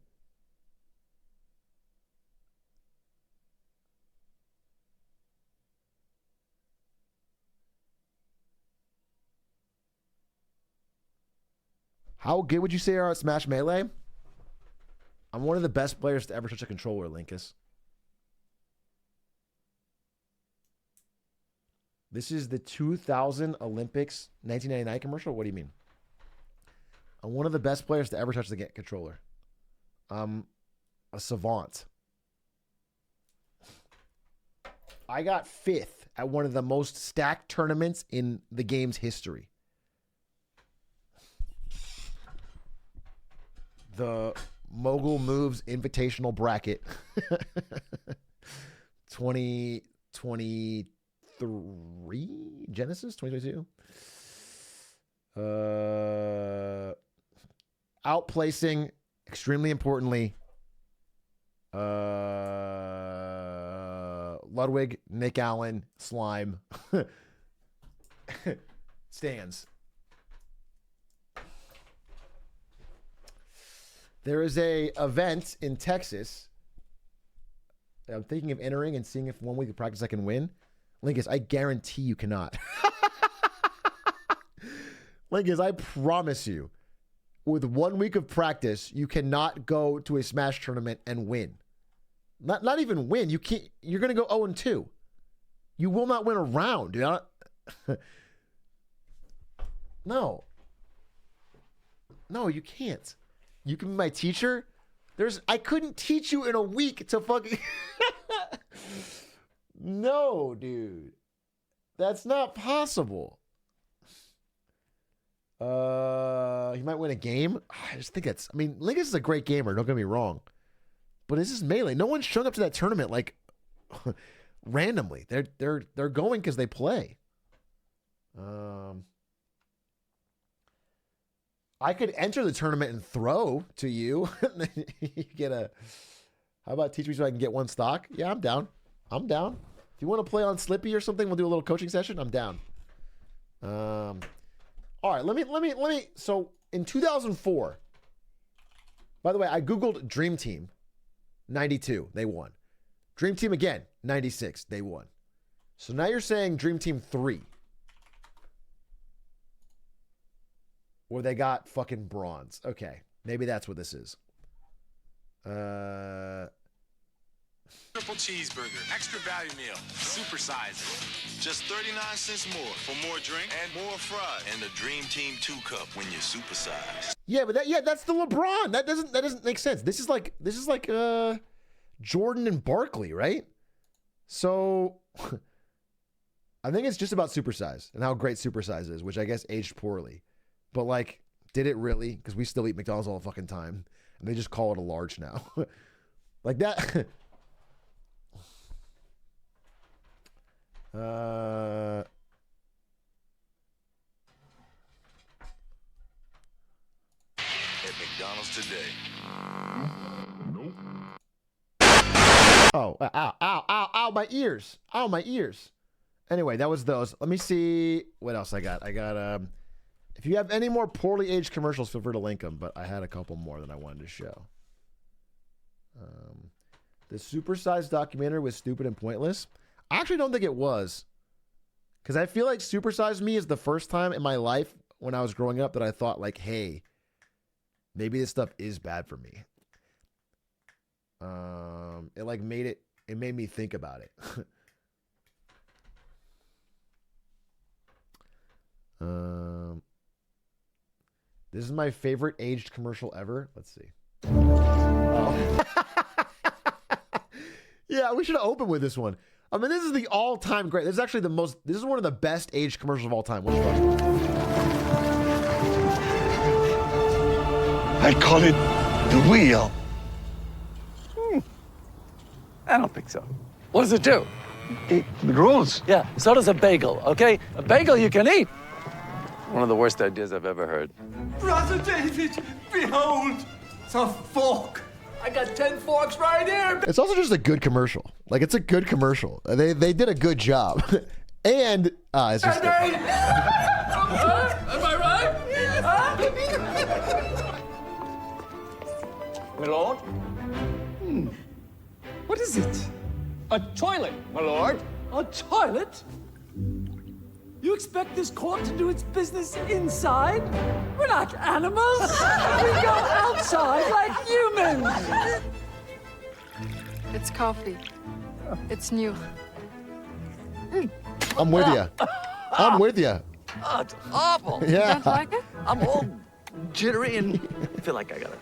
How good would you say are at Smash Melee? I'm one of the best players to ever touch a controller, Linkus. This is the 2000 Olympics 1999 commercial? What do you mean? I'm one of the best players to ever touch the controller. I'm a savant. I got 5th at one of the most stacked tournaments in the game's history. The Mogul Moves Invitational Bracket 2023 Genesis 2022. Outplacing, extremely importantly, Ludwig, Nick Allen, Slime, stands. There is a event in Texas that I'm thinking of entering and seeing if 1 week of practice I can win. Linkus, I guarantee you cannot. Linkus, I promise you, with 1 week of practice, you cannot go to a Smash tournament and win. Not even win. You can't. You're gonna go 0-2. You will not win a round, dude. No, you can't. You can be my teacher. I couldn't teach you in a week to fucking. No, dude. That's not possible. He might win a game. I just think Linkus is a great gamer, don't get me wrong. But this is Melee. No one's showing up to that tournament like randomly. They're going because they play. I could enter the tournament and throw to you. You get a. How about teach me so I can get one stock? Yeah, I'm down. I'm down. If you want to play on Slippy or something, we'll do a little coaching session. I'm down. All right, let me. So in 2004, by the way, I Googled Dream Team 92. They won. Dream Team again, 96. They won. So now you're saying Dream Team 3. Or they got fucking bronze. Okay. Maybe that's what this is. Triple cheeseburger, extra value meal, super size. Just 39 cents more for more drink and more fries. And the Dream Team 2 cup when you're supersized. Yeah, but that's the LeBron. That doesn't make sense. This is like Jordan and Barkley, right? So I think it's just about supersize and how great supersize is, which I guess aged poorly. But like, did it really? Because we still eat McDonald's all the fucking time. And they just call it a large now. Like that. At McDonald's today. Oh, ow, my ears. Ow, my ears. Anyway, that was those. Let me see what else I got. If you have any more poorly aged commercials, feel free to link them, but I had a couple more that I wanted to show. The supersized documentary was stupid and pointless. I actually don't think it was. Because I feel like Supersize Me is the first time in my life when I was growing up that I thought like, hey, maybe this stuff is bad for me. It made me think about it. This is my favorite aged commercial ever. Let's see. Oh. Yeah, we should have opened with this one. I mean, this is the all-time great. This is actually this is one of the best aged commercials of all time. Let's watch it. I call it the wheel. I don't think so. What does it do? It rolls. Yeah, so does a bagel, okay? A bagel you can eat. One of the worst ideas I've ever heard. Brother David, behold, the fork. I got 10 forks right here. It's also just a good commercial. Like, it's a good commercial. They did a good job. And it's just... Am I right? My lord? What is it? A toilet, my lord. A toilet? You expect this court to do its business inside? We're not animals. We go outside like humans. It's coffee. It's new. I'm with you. I'm with you. Oh, it's awful. Yeah. You don't like it? I'm all jittery and feel like I got a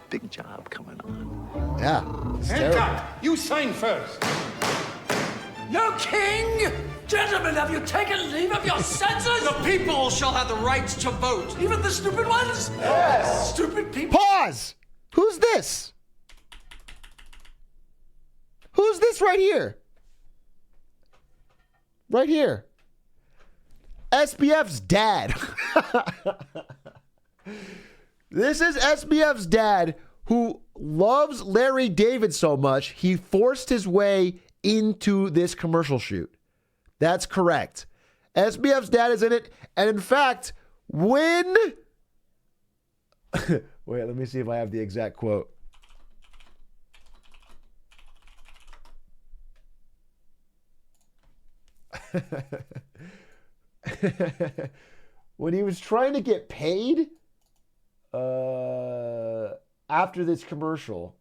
big job coming on. Yeah. It's terrible. Hancock, you sign first. No king! Gentlemen, have you taken leave of your senses? The people shall have the right to vote. Even the stupid ones? Yes. Stupid people. Pause! Who's this? Who's this right here? Right here. SBF's dad. This is SBF's dad who loves Larry David so much, he forced his way into this commercial shoot. That's correct. SBF's dad is in it. And in fact, when... Wait, let me see if I have the exact quote. When he was trying to get paid after this commercial,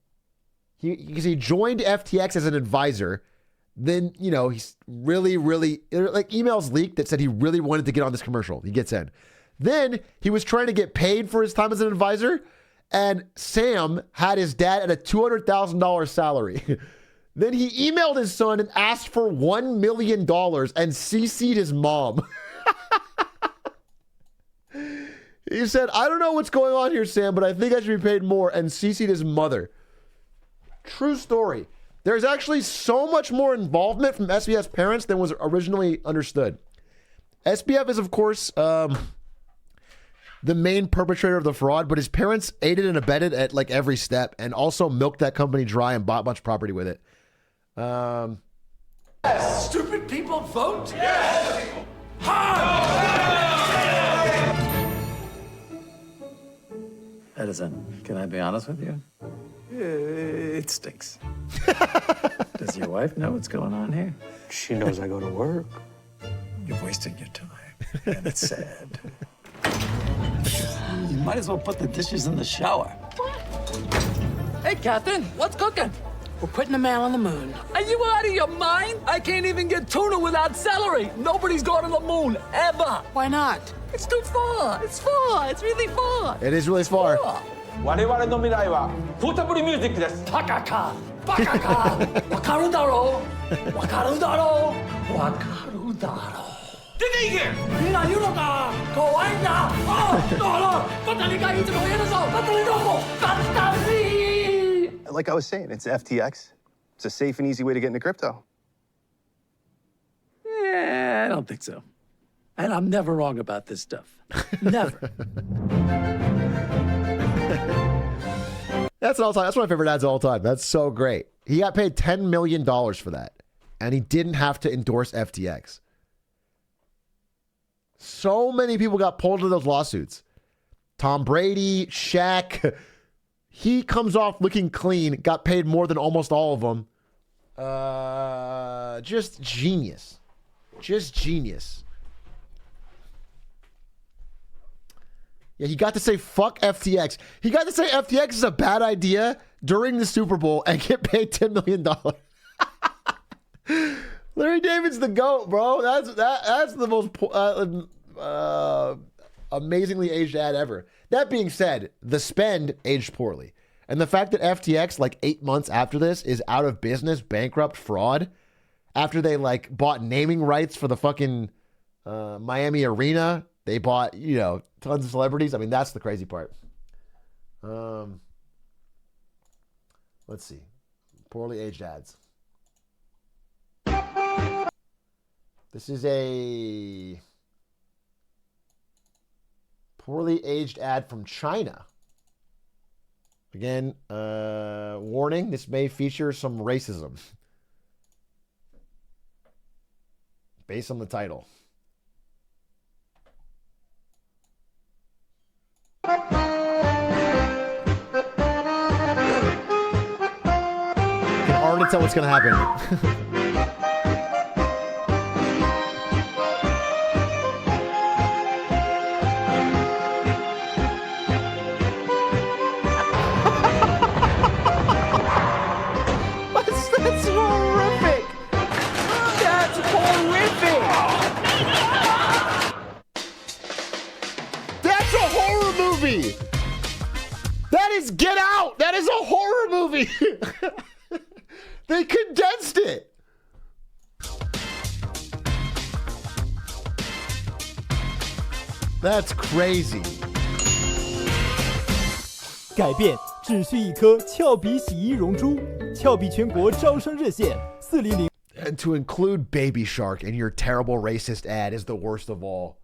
because he joined FTX as an advisor. Then, you know, he's really, like emails leaked that said he really wanted to get on this commercial. He gets in. Then he was trying to get paid for his time as an advisor. And Sam had his dad at a $200,000 salary. Then he emailed his son and asked for $1 million and CC'd his mom. He said, I don't know what's going on here, Sam, but I think I should be paid more, and CC'd his mother. True story. There's actually so much more involvement from SBF's parents than was originally understood. SBF is, of course, the main perpetrator of the fraud, but his parents aided and abetted at like every step and also milked that company dry and bought a bunch of property with it. Stupid people vote? Yes! Edison, can I be honest with you? It stinks. Does your wife know what's going on here? She knows I go to work. You're wasting your time, and it's sad. You might as well put the dishes in the shower. Hey, Catherine, what's cooking? We're putting a man on the moon. Are you out of your mind? I can't even get tuna without celery. Nobody's gone to the moon, ever. Why not? It's too far. It's far. It's really far. It is really far. 我々の未来はポータブルミュージックです。バカか。バカか。わかるだろう。わかるだろう。わかるだろう。出て行け。みんな言うのか。怖いんだ。あ、だからバタリがいつも言うぞ。バタリどこ。バタリ。 Like I was saying, it's FTX. It's a safe and easy way to get into crypto. Yeah, I don't think so. And I'm never wrong about this stuff. Never. That's an all-time. That's one of my favorite ads of all time. That's so great. He got paid $10 million for that, and he didn't have to endorse FTX. So many people got pulled into those lawsuits. Tom Brady, Shaq. He comes off looking clean, got paid more than almost all of them. Just genius. Just genius. Yeah, he got to say fuck FTX. He got to say FTX is a bad idea during the Super Bowl and get paid $10 million. Larry David's the GOAT, bro. That's the most amazingly aged ad ever. That being said, the spend aged poorly. And the fact that FTX, like 8 months after this, is out of business, bankrupt, fraud, after they like bought naming rights for the fucking Miami Arena, they bought, you know, tons of celebrities. I mean, that's the crazy part. Let's see. Poorly aged ads. This is a poorly aged ad from China. Again, warning, this may feature some racism. Based on the title. It's hard to tell what's going to happen. That's horrific. That's horrific. That's a horror movie. That is Get Out. That is a horror movie. They condensed it. That's crazy. 改变只需一颗俏皮洗衣溶珠，俏皮全国招商热线400。And to include Baby Shark in your terrible racist ad is the worst of all.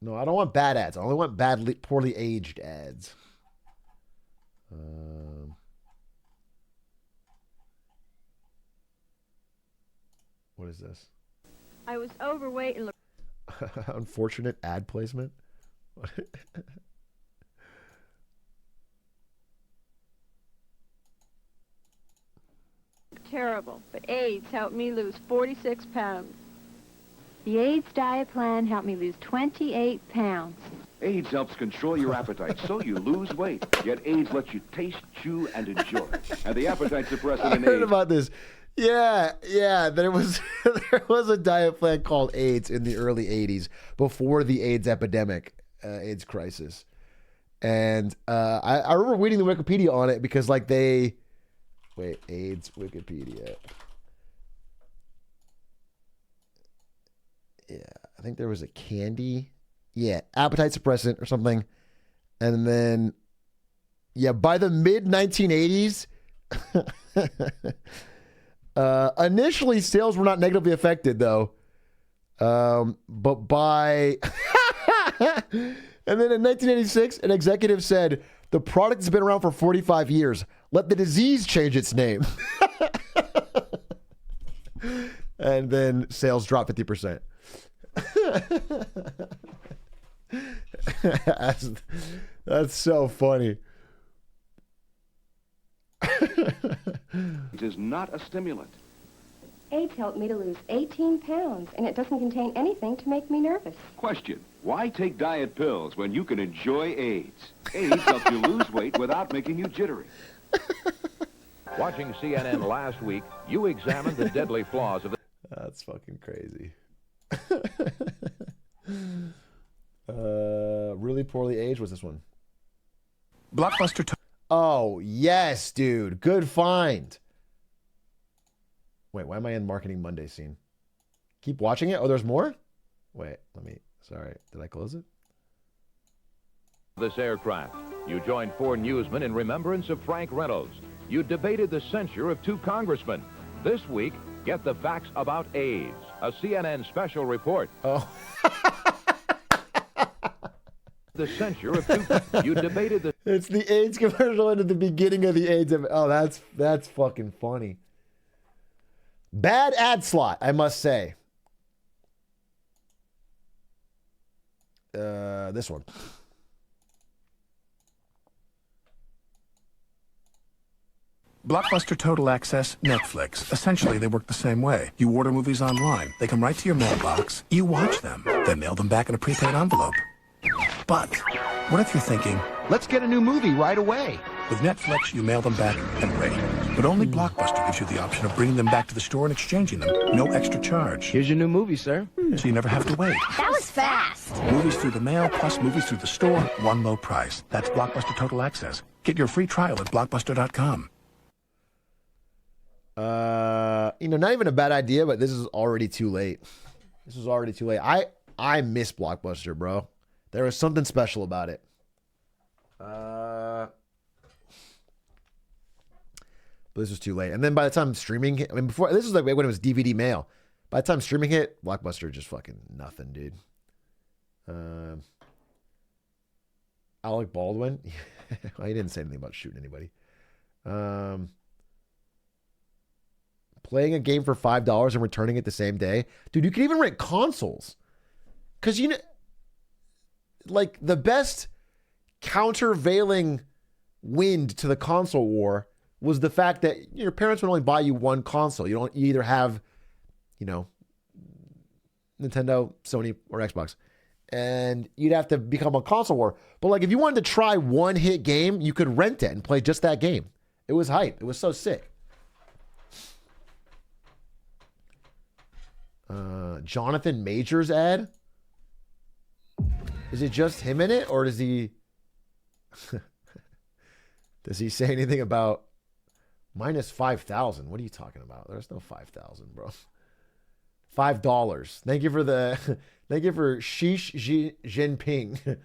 No, I don't want bad ads. I only want poorly aged ads. What is this? I was overweight and Unfortunate ad placement. terrible, but AIDS helped me lose 46 pounds. The AIDS diet plan helped me lose 28 pounds. AIDS helps control your appetite so you lose weight. Yet AIDS lets you taste, chew, and enjoy. And the appetite suppressant I in heard AIDS. about this. Yeah, there was a diet plan called AIDS in the early 80s before the AIDS epidemic, AIDS crisis. And I remember reading the Wikipedia on it because like AIDS Wikipedia. Yeah, I think there was a candy Yeah, appetite suppressant or something. And then, yeah, by the mid 1980s, initially sales were not negatively affected though. But by, and then in 1986, an executive said, the product has been around for 45 years. Let the disease change its name. And then sales dropped 50%. That's so funny. It is not a stimulant. AIDS helped me to lose 18 pounds, and it doesn't contain anything to make me nervous. Question, why take diet pills when you can enjoy AIDS? AIDS helps you lose weight without making you jittery. Watching CNN last week, you examined the deadly flaws of the... That's fucking crazy. Really poorly aged. What's this one? Blockbuster. Oh, yes, dude. Good find. Wait, why am I in Marketing Monday scene? Keep watching it? Oh, there's more? Wait, sorry. Did I close it? This aircraft. You joined 4 newsmen in remembrance of Frank Reynolds. You debated the censure of 2 congressmen. This week, get the facts about AIDS. A CNN special report. Oh. The censure of 2... You debated the... It's the AIDS commercial and at the beginning of the AIDS... Oh, that's fucking funny. Bad ad slot, I must say. This one. Blockbuster Total Access, Netflix. Essentially, they work the same way. You order movies online. They come right to your mailbox. You watch them. Then mail them back in a prepaid envelope. But what if you're thinking, let's get a new movie right away? With Netflix, you mail them back and wait. But only Blockbuster gives you the option of bringing them back to the store and exchanging them. No extra charge. Here's your new movie, sir. So you never have to wait. That was fast. Movies through the mail plus movies through the store, one low price. That's Blockbuster Total Access. Get your free trial at Blockbuster.com. Not even a bad idea, but this is already too late. This is already too late. I miss Blockbuster, bro. There was something special about it. But this was too late. And then by the time streaming hit, before, this was like when it was DVD mail. By the time streaming hit, Blockbuster just fucking nothing, dude. Alec Baldwin. He didn't say anything about shooting anybody. Playing a game for $5 and returning it the same day. Dude, you can even rent consoles. Because, like, the best countervailing wind to the console war was the fact that your parents would only buy you one console. You either have, Nintendo, Sony, or Xbox. And you'd have to become a console war. But, like, if you wanted to try one hit game, you could rent it and play just that game. It was hype. It was so sick. Jonathan Majors ad? Is it just him in it, or does he say anything about minus 5,000? What are you talking about? There's no 5,000, bro. $5. Thank you for Xi Jinping.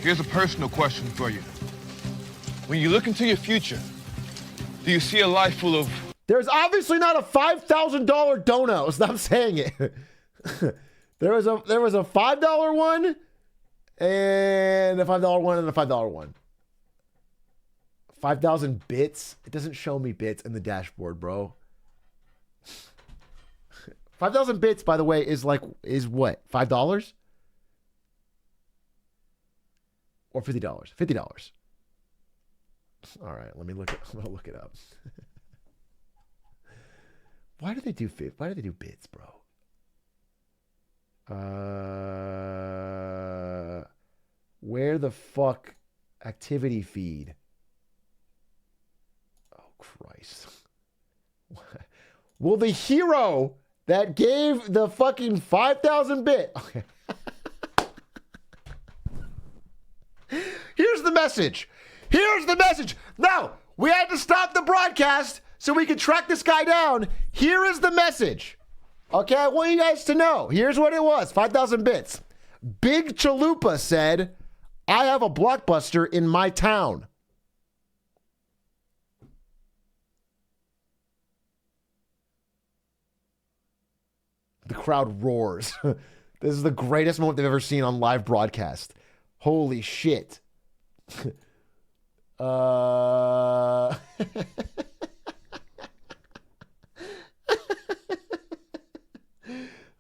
Here's a personal question for you. When you look into your future, do you see a life full of... There's obviously not a $5,000 dono. Stop saying it. There was a $5 one and a $5 one and a $5 one. 5,000 bits. It doesn't show me bits in the dashboard, bro. 5,000 bits, by the way, is what? $5? Or $50? $50. All right, I'm gonna look it up. Why do they do bits, bro? Where the fuck activity feed? Oh Christ. Will the hero that gave the fucking 5,000 bit. Okay. Here's the message. Here's the message. No, we had to stop the broadcast so we could track this guy down. Here is the message. Okay, I want you guys to know. Here's what it was. 5,000 bits. Big Chalupa said, I have a Blockbuster in my town. The crowd roars. This is the greatest moment they've ever seen on live broadcast. Holy shit. All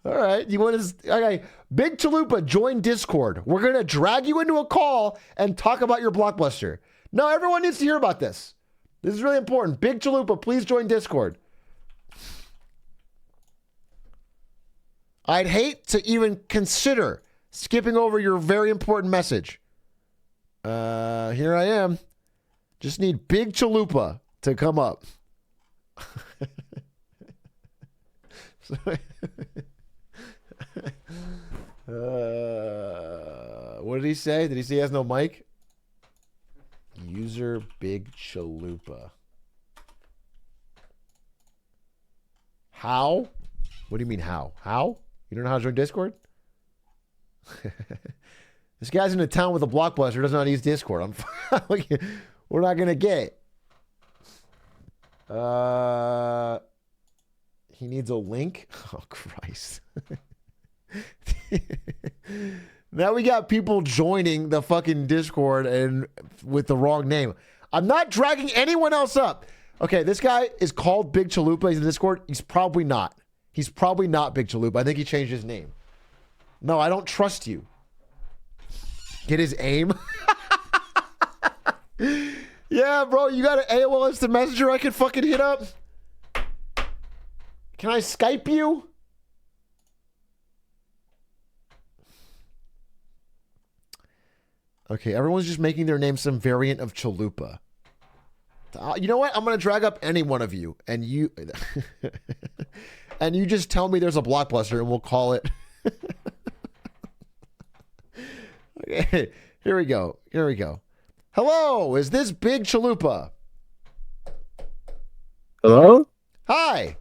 right. You want to? Okay. Big Chalupa, join Discord. We're going to drag you into a call and talk about your Blockbuster. No, everyone needs to hear about this. This is really important. Big Chalupa, please join Discord. I'd hate to even consider skipping over your very important message. Here I am. Just need Big Chalupa to come up. What did he say? Did he say he has no mic? User Big Chalupa. How? What do you mean how? How? You don't know how to join Discord? This guy's in a town with a Blockbuster. Doesn't know how to use Discord. We're not gonna get it. He needs a link. Oh Christ! Now we got people joining the fucking Discord and with the wrong name. I'm not dragging anyone else up. Okay, this guy is called Big Chalupa. He's in Discord. He's probably not. He's probably not Big Chalupa. I think he changed his name. No, I don't trust you. Get his aim. Yeah, bro, you got an AOL Instant Messenger I can fucking hit up? Can I Skype you? Okay, everyone's just making their name some variant of Chalupa. You know what? I'm going to drag up any one of you, and you and you just tell me there's a Blockbuster, and we'll call it. Okay, here we go. Here we go. Hello, is this Big Chalupa? Hello? Hi.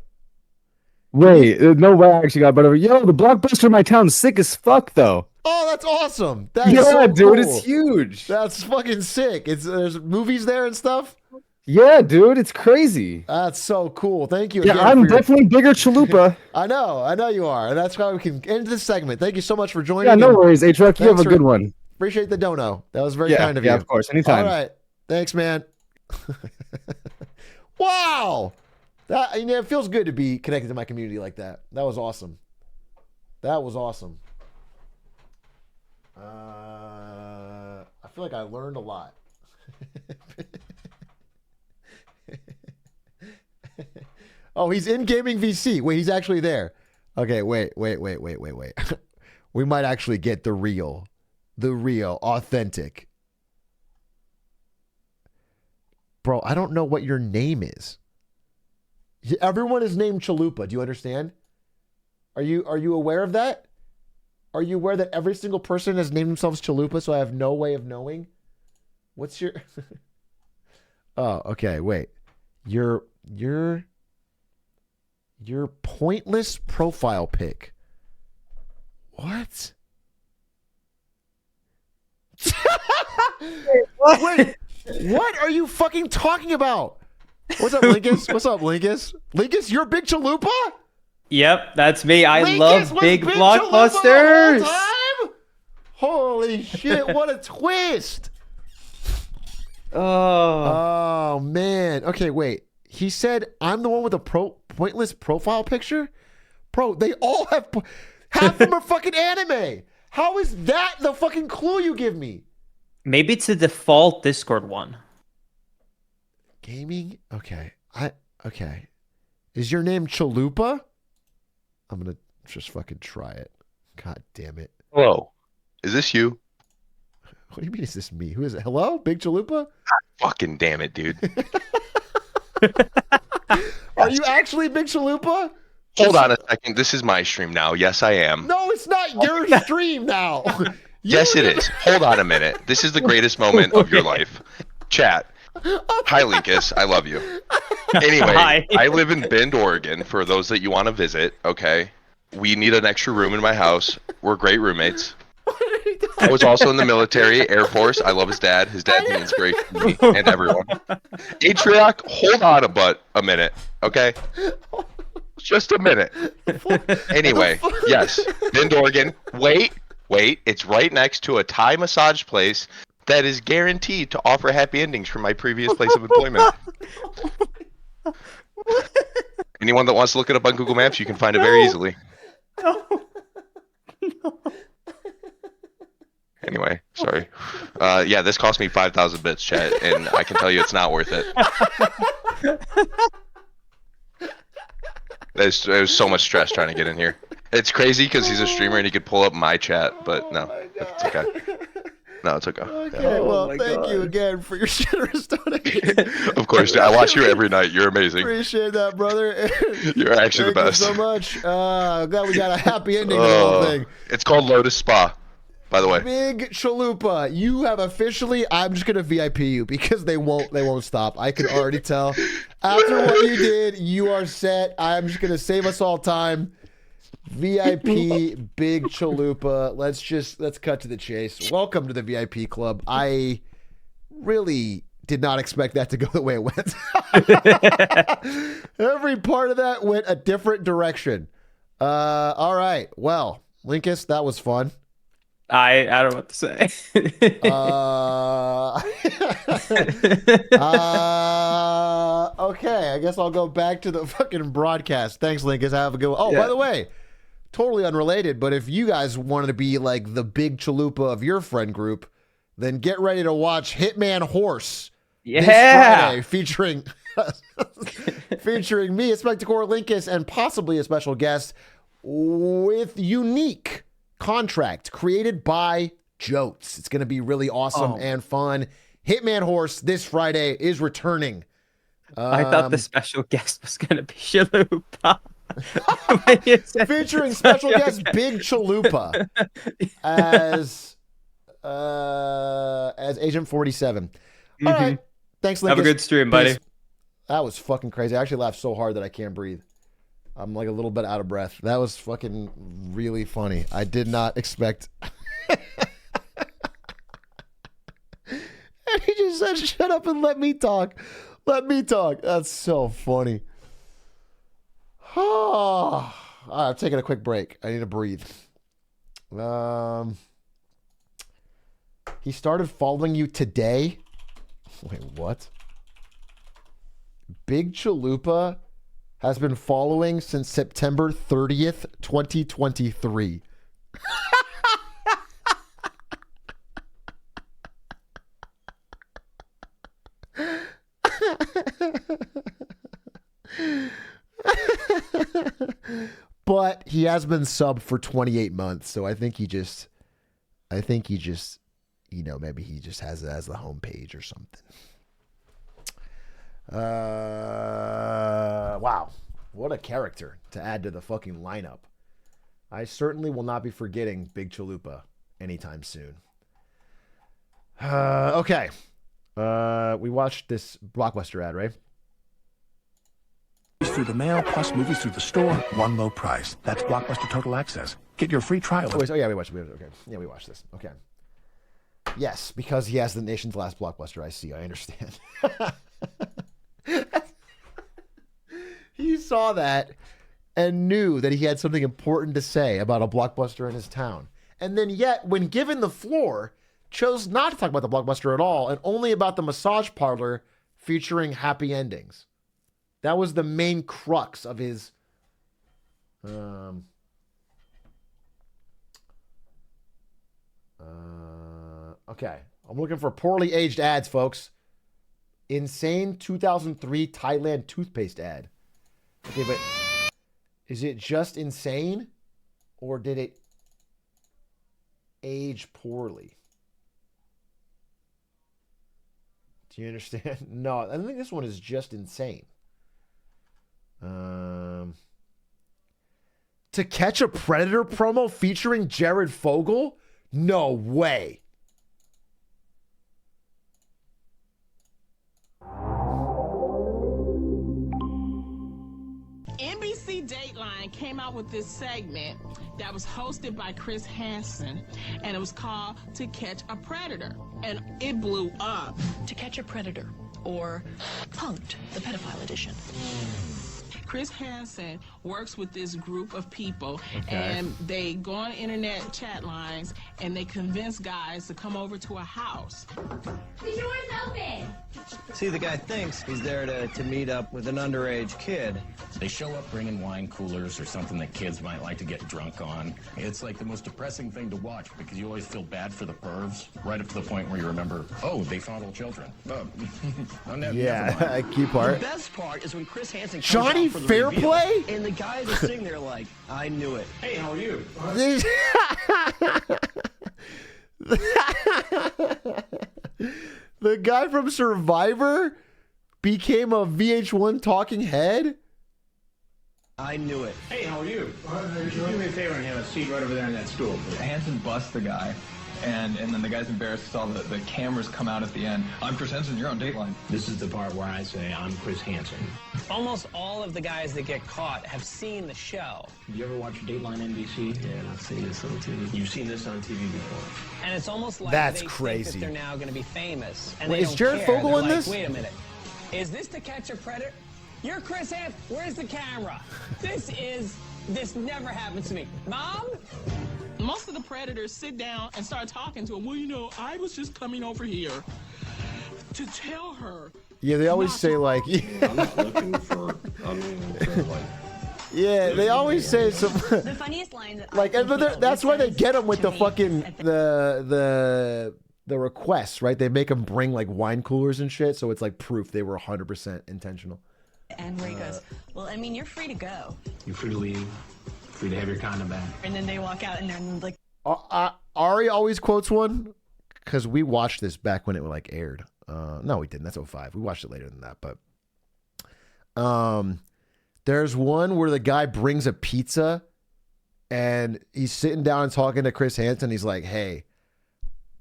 Wait, no way I actually got better. Yo, the Blockbuster in my town's sick as fuck, though. Oh, that's awesome. That's yeah, so dude, cool. it's huge. That's fucking sick. There's movies there and stuff? Yeah, dude, it's crazy. That's so cool. Thank you. Yeah, I'm definitely bigger Chalupa. I know you are. And that's why we can end this segment. Thank you so much for joining. Yeah, no worries, Atrioc. You have a good one. Appreciate the dono. That was very kind of you. Yeah, of course. Anytime. All right. Thanks, man. Wow. It feels good to be connected to my community like that. That was awesome. That was awesome. I feel like I learned a lot. Oh, he's in Gaming VC. Wait, he's actually there. Okay, wait. We might actually get the real, authentic. Bro, I don't know what your name is. Everyone is named Chalupa. Do you understand? Are you aware of that? Are you aware that every single person has named themselves Chalupa, so I have no way of knowing? What's your... Oh, okay, wait. Your pointless profile pic. What? Wait, what are you fucking talking about? What's up, Linkus? What's up, Linkus? Linkus, you're Big Chalupa? Yep, that's me. I Linkus love big Blockbusters. blockbusters. Holy shit, what a twist. Oh man. Okay, wait. He said I'm the one with the pointless profile picture? Bro, they all have half of them are fucking anime. How is that the fucking clue you give me? Maybe it's the default Discord one. Gaming? Okay. Okay. Is your name Chalupa? I'm going to just fucking try it. God damn it. Hello. Is this you? What do you mean is this me? Who is it? Hello? Big Chalupa? Fucking damn it, dude. Are you actually Big Chalupa? Hold on a second. This is my stream now. Yes, I am. No, it's not your stream now. Yes, it is. Hold on a minute. This is the greatest moment of your life. Chat. Hi, Linkus. I love you. Anyway, Hi. I live in Bend, Oregon. For those that you want to visit, okay. We need an extra room in my house. We're great roommates. I was also in the military, Air Force. I love his dad. His dad's an inspiration to me and everyone. Atrioc, hold on a minute, okay? Just a minute. Anyway, yes, Bend, Oregon. Wait. It's right next to a Thai massage place that is guaranteed to offer happy endings from my previous place of employment. Anyone that wants to look it up on Google Maps, you can find it very easily. Anyway, sorry. Yeah, this cost me 5,000 bits, chat, and I can tell you it's not worth it. There's so much stress trying to get in here. It's crazy because he's a streamer and he could pull up my chat, but no, it's okay. No, it's okay. Okay, well, thank you again for your generous donation. Of course, I watch you every night. You're amazing. Appreciate that, brother. You're actually the best. Thank you so much. Glad we got a happy ending to the whole thing. It's called Lotus Spa, by the way. Big Chalupa, you have officially. I'm just gonna VIP you because they won't stop. I can already tell. After what you did, you are set. I'm just gonna save us all time. VIP Big Chalupa. Let's cut to the chase. Welcome to the VIP club. I really did not expect that to go the way it went. Every part of that went a different direction. All right. Well, Linkus, that was fun. I don't know what to say. Okay, I guess I'll go back to the fucking broadcast. Thanks, Linkus. Have a good one. Oh, Yeah. by the way, totally unrelated, but if you guys wanted to be like the Big Chalupa of your friend group, then get ready to watch Hitman Horse. This Friday, featuring me, Spectacore Linkus, and possibly a special guest with unique contract created by Jotes. It's going to be really awesome and fun. Hitman Horse this Friday is returning. I thought the special guest was going to be Chalupa. Featuring special guest Big Chalupa as Agent 47. All right. Thanks, Linkus. Have a good stream, buddy. Peace. That was fucking crazy. I actually laughed so hard that I can't breathe. I'm like a little bit out of breath. That was fucking really funny. I did not expect. And he just said, shut up and let me talk. Let me talk. That's so funny. Oh, I'm taking a quick break. I need to breathe. He started following you today? Wait, what? Big Chalupa has been following since September 30th, 2023. But he has been subbed for 28 months, so I think he just, you know, maybe he just has it as the homepage or something. Wow. What a character to add to the fucking lineup. I certainly will not be forgetting Big Chalupa anytime soon. Okay. We watched this Blockbuster ad, right? Through the mail, plus movies through the store, one low price. That's Blockbuster Total Access. Get your free trial. Oh, yeah, we watched it. Okay. Yeah, we watched this. Okay. Yes, because he has the nation's last Blockbuster. I see. I understand. He saw that and knew that he had something important to say about a Blockbuster in his town. And then yet, when given the floor, chose not to talk about the Blockbuster at all and only about the massage parlor featuring happy endings. That was the main crux of his okay. I'm looking for poorly aged ads, folks. Insane 2003 Thailand toothpaste ad. Okay, but is it just insane or did it age poorly? Do you understand? No, I think this one is just insane. To Catch a Predator promo featuring Jared Fogle? No way. and came out with this segment that was hosted by Chris Hansen, and it was called To Catch a Predator, and it blew up. To Catch a Predator, or Punked, the pedophile edition. Chris Hansen works with this group of people, Okay. and they go on internet chat lines, and they convince guys to come over to a house. The door's open! See, the guy thinks he's there to meet up with an underage kid. They show up bringing wine coolers or something that kids might like to get drunk on. It's like the most depressing thing to watch because you always feel bad for the pervs, right up to the point where you remember, oh, they fondle children. Oh, never Yeah, mind. key part. The best part is when Chris Hansen comes Johnny out for the Fairplay? reveal, and the guys are sitting there like, I knew it. Hey, how are you? The guy from Survivor became a VH1 talking head? I knew it. Hey, how are you? You should do me a favor and have a seat right over there on that stool. Hansen busts the guy, and then the guy's embarrassed because all the cameras come out at the end. I'm Chris Hansen, you're on Dateline. This is the part where I say I'm Chris Hansen. Almost all of the guys that get caught have seen the show. You ever watch Dateline NBC? Yeah, I've seen this on TV. You've seen this on TV before. And it's almost like That's they crazy. think that they're now going to be famous. And Wait, they is don't Jared care. Fogle They're in like, this? Wait a minute. Is this To Catch a Predator? You're Chris Hansen. Where's the camera? This never happens to me. Mom? Most of the predators sit down and start talking to him. Well, you know, I was just coming over here to tell her. Yeah, they always say like, I'm not looking for, yeah, they always say some The funniest line that like, and that's why they get them with the fucking the requests, right? They make them bring like wine coolers and shit, so it's like proof they were 100% intentional. And where he goes, well, I mean, you're free to go. You're free to leave, free to have your condom back. And then they walk out and they're like, Ari always quotes one because we watched this back when it like aired. No, we didn't. That's 05. We watched it later than that, but there's one where the guy brings a pizza and he's sitting down and talking to Chris Hansen. He's like, "Hey,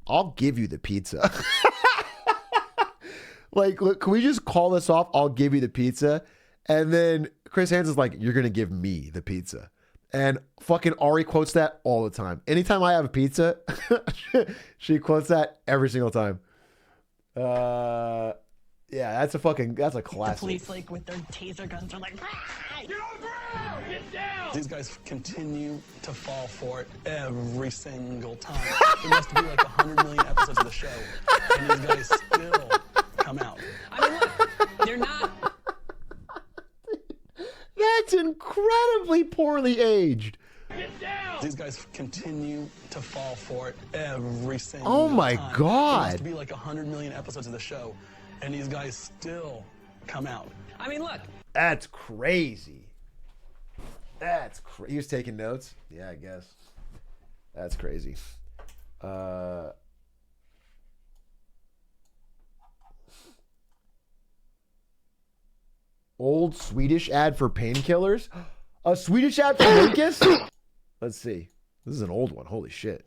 I'll give you the pizza." Like, look, can we just call this off? I'll give you the pizza. And then Chris Hansen's like, "You're going to give me the pizza." And fucking Ari quotes that all the time. Anytime I have a pizza, she quotes that every single time. Yeah, that's a classic. the police, like, with their taser guns are like, Get down! These guys continue to fall for it every single time. There must be like 100 million episodes of the show, and these guys still come out. I mean, look, they're not. That's incredibly poorly aged. These guys continue to fall for it every single Oh my time. God. There must be like 100 million episodes of the show, and these guys still come out. I mean, look. That's crazy. That's crazy. He was taking notes? Yeah, I guess. That's crazy. Old Swedish ad for painkillers? A Swedish ad for Lucas? Let's see. This is an old one. Holy shit.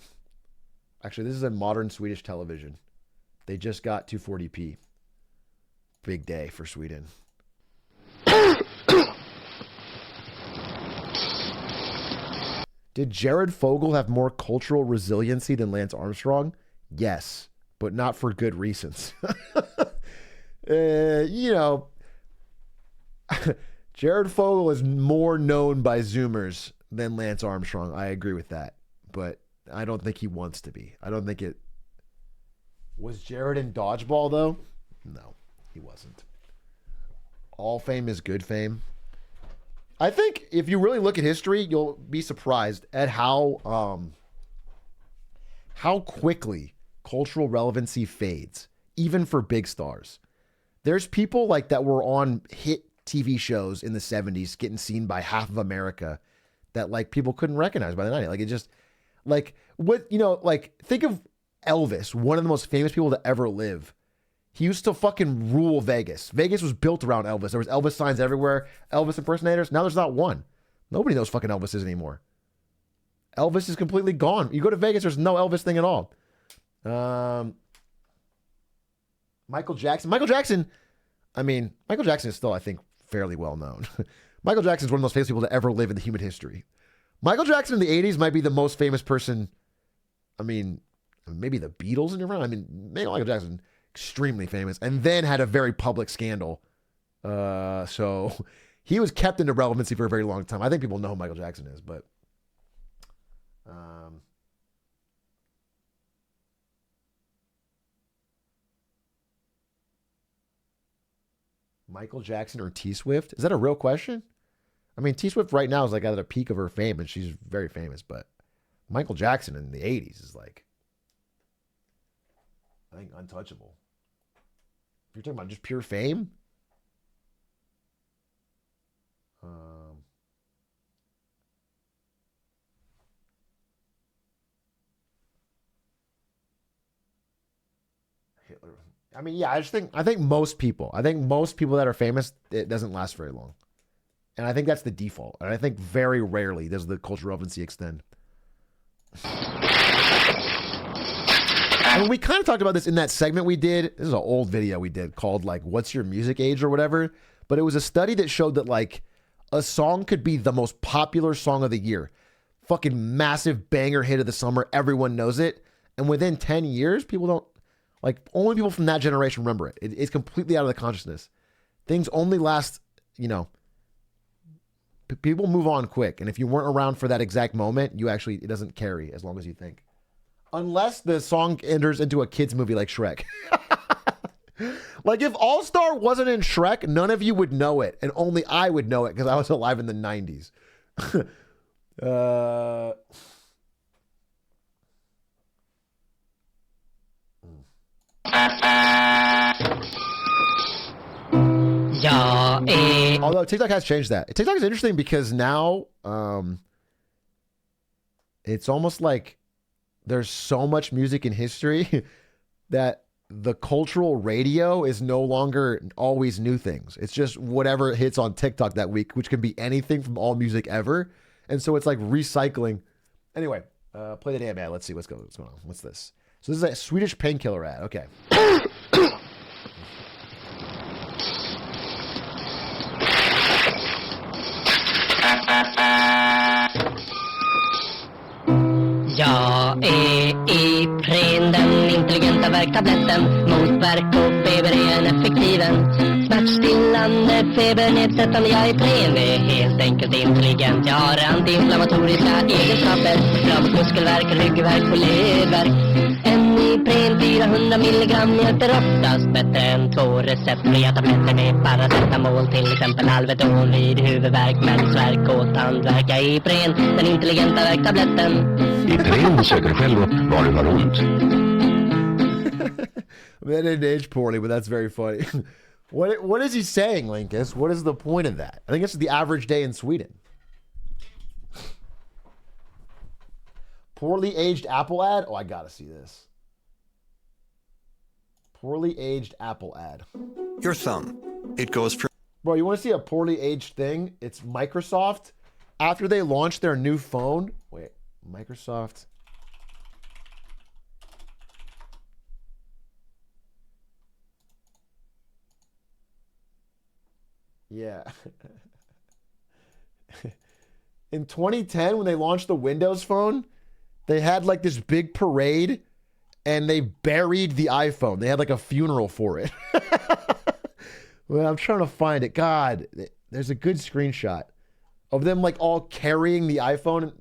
Actually, this is a modern Swedish television. They just got 240p. Big day for Sweden. Did Jared Fogle have more cultural resiliency than Lance Armstrong? Yes, but not for good reasons. You know, Jared Fogle is more known by Zoomers than Lance Armstrong. I agree with that, but I don't think he wants to be. I don't think it... Was Jared in Dodgeball, though? No, he wasn't. All fame is good fame. I think if you really look at history, you'll be surprised at how quickly cultural relevancy fades, even for big stars. There's people like that were on hit TV shows in the 70s getting seen by half of America that like people couldn't recognize by the 90s. Like it just like what, you know, like think of Elvis, one of the most famous people to ever live. He used to fucking rule Vegas. Vegas was built around Elvis. There was Elvis signs everywhere, Elvis impersonators. Now there's not one. Nobody knows fucking Elvis is anymore. Elvis is completely gone. You go to Vegas, there's no Elvis thing at all. Michael Jackson. I mean, Michael Jackson is still, I think, fairly well known. Michael Jackson is one of the most famous people to ever live in the human history. Michael Jackson in the 80s might be the most famous person. I mean, maybe the Beatles in your round. I mean, Michael Jackson, extremely famous, and then had a very public scandal. So he was kept into relevancy for a very long time. I think people know who Michael Jackson is, but Michael Jackson or T Swift? Is that a real question? I mean, T Swift right now is like at the peak of her fame, and she's very famous, but Michael Jackson in the 80s is like, I think, untouchable. If you're talking about just pure fame, Hitler. I mean, yeah, I think most people that are famous, it doesn't last very long. And I think that's the default. And I think very rarely does the cultural relevancy extend. And we kind of talked about this in that segment we did. This is an old video we did called like, What's Your Music Age or whatever. But it was a study that showed that like a song could be the most popular song of the year. Fucking massive banger hit of the summer. Everyone knows it. And within 10 years, people don't, like, only people from that generation remember it. It's completely out of the consciousness. Things only last, you know, people move on quick. And if you weren't around for that exact moment, it doesn't carry as long as you think. Unless the song enters into a kid's movie like Shrek. Like if All Star wasn't in Shrek, none of you would know it. And only I would know it because I was alive in the 90s. Although TikTok has changed that. TikTok is interesting because now it's almost like there's so much music in history that the cultural radio is no longer always new things. It's just whatever hits on TikTok that week, which can be anything from all music ever. And so it's like recycling. Anyway, play the damn ad. Let's see what's going on. What's this? So this is a Swedish painkiller ad. Okay. Jag är Ipren, den intelligenta värktabletten. Mot värk och feber är den effektiven. Smärtstillande, febernedsättande. Jag är Ipren, är helt enkelt intelligent. Jag har antiinflammatoriska egenskaper. Bra mot muskelvärk, ryggvärk och ledvärk. En Ipren 400 milligram hjälper oftast bättre än 2 receptfria tabletter med paracetamol. Till exempel Alvedon vid huvudvärk, mensvärk och tandvärk. Jag är Ipren, den intelligenta värktabletten. Ipren söker själv upp var du har ont. That didn't age poorly, but that's very funny. What is he saying, Linkus? What is the point of that? I think it's the average day in Sweden. Poorly aged apple ad? Oh, I gotta see this. Poorly aged apple ad. Your thumb. It goes from... Bro, you want to see a poorly aged thing? It's Microsoft. After they launched their new phone... Wait, Microsoft... Yeah. In 2010, when they launched the Windows Phone, they had like this big parade and they buried the iPhone. They had like a funeral for it. Well, I'm trying to find it. God, there's a good screenshot of them like all carrying the iPhone.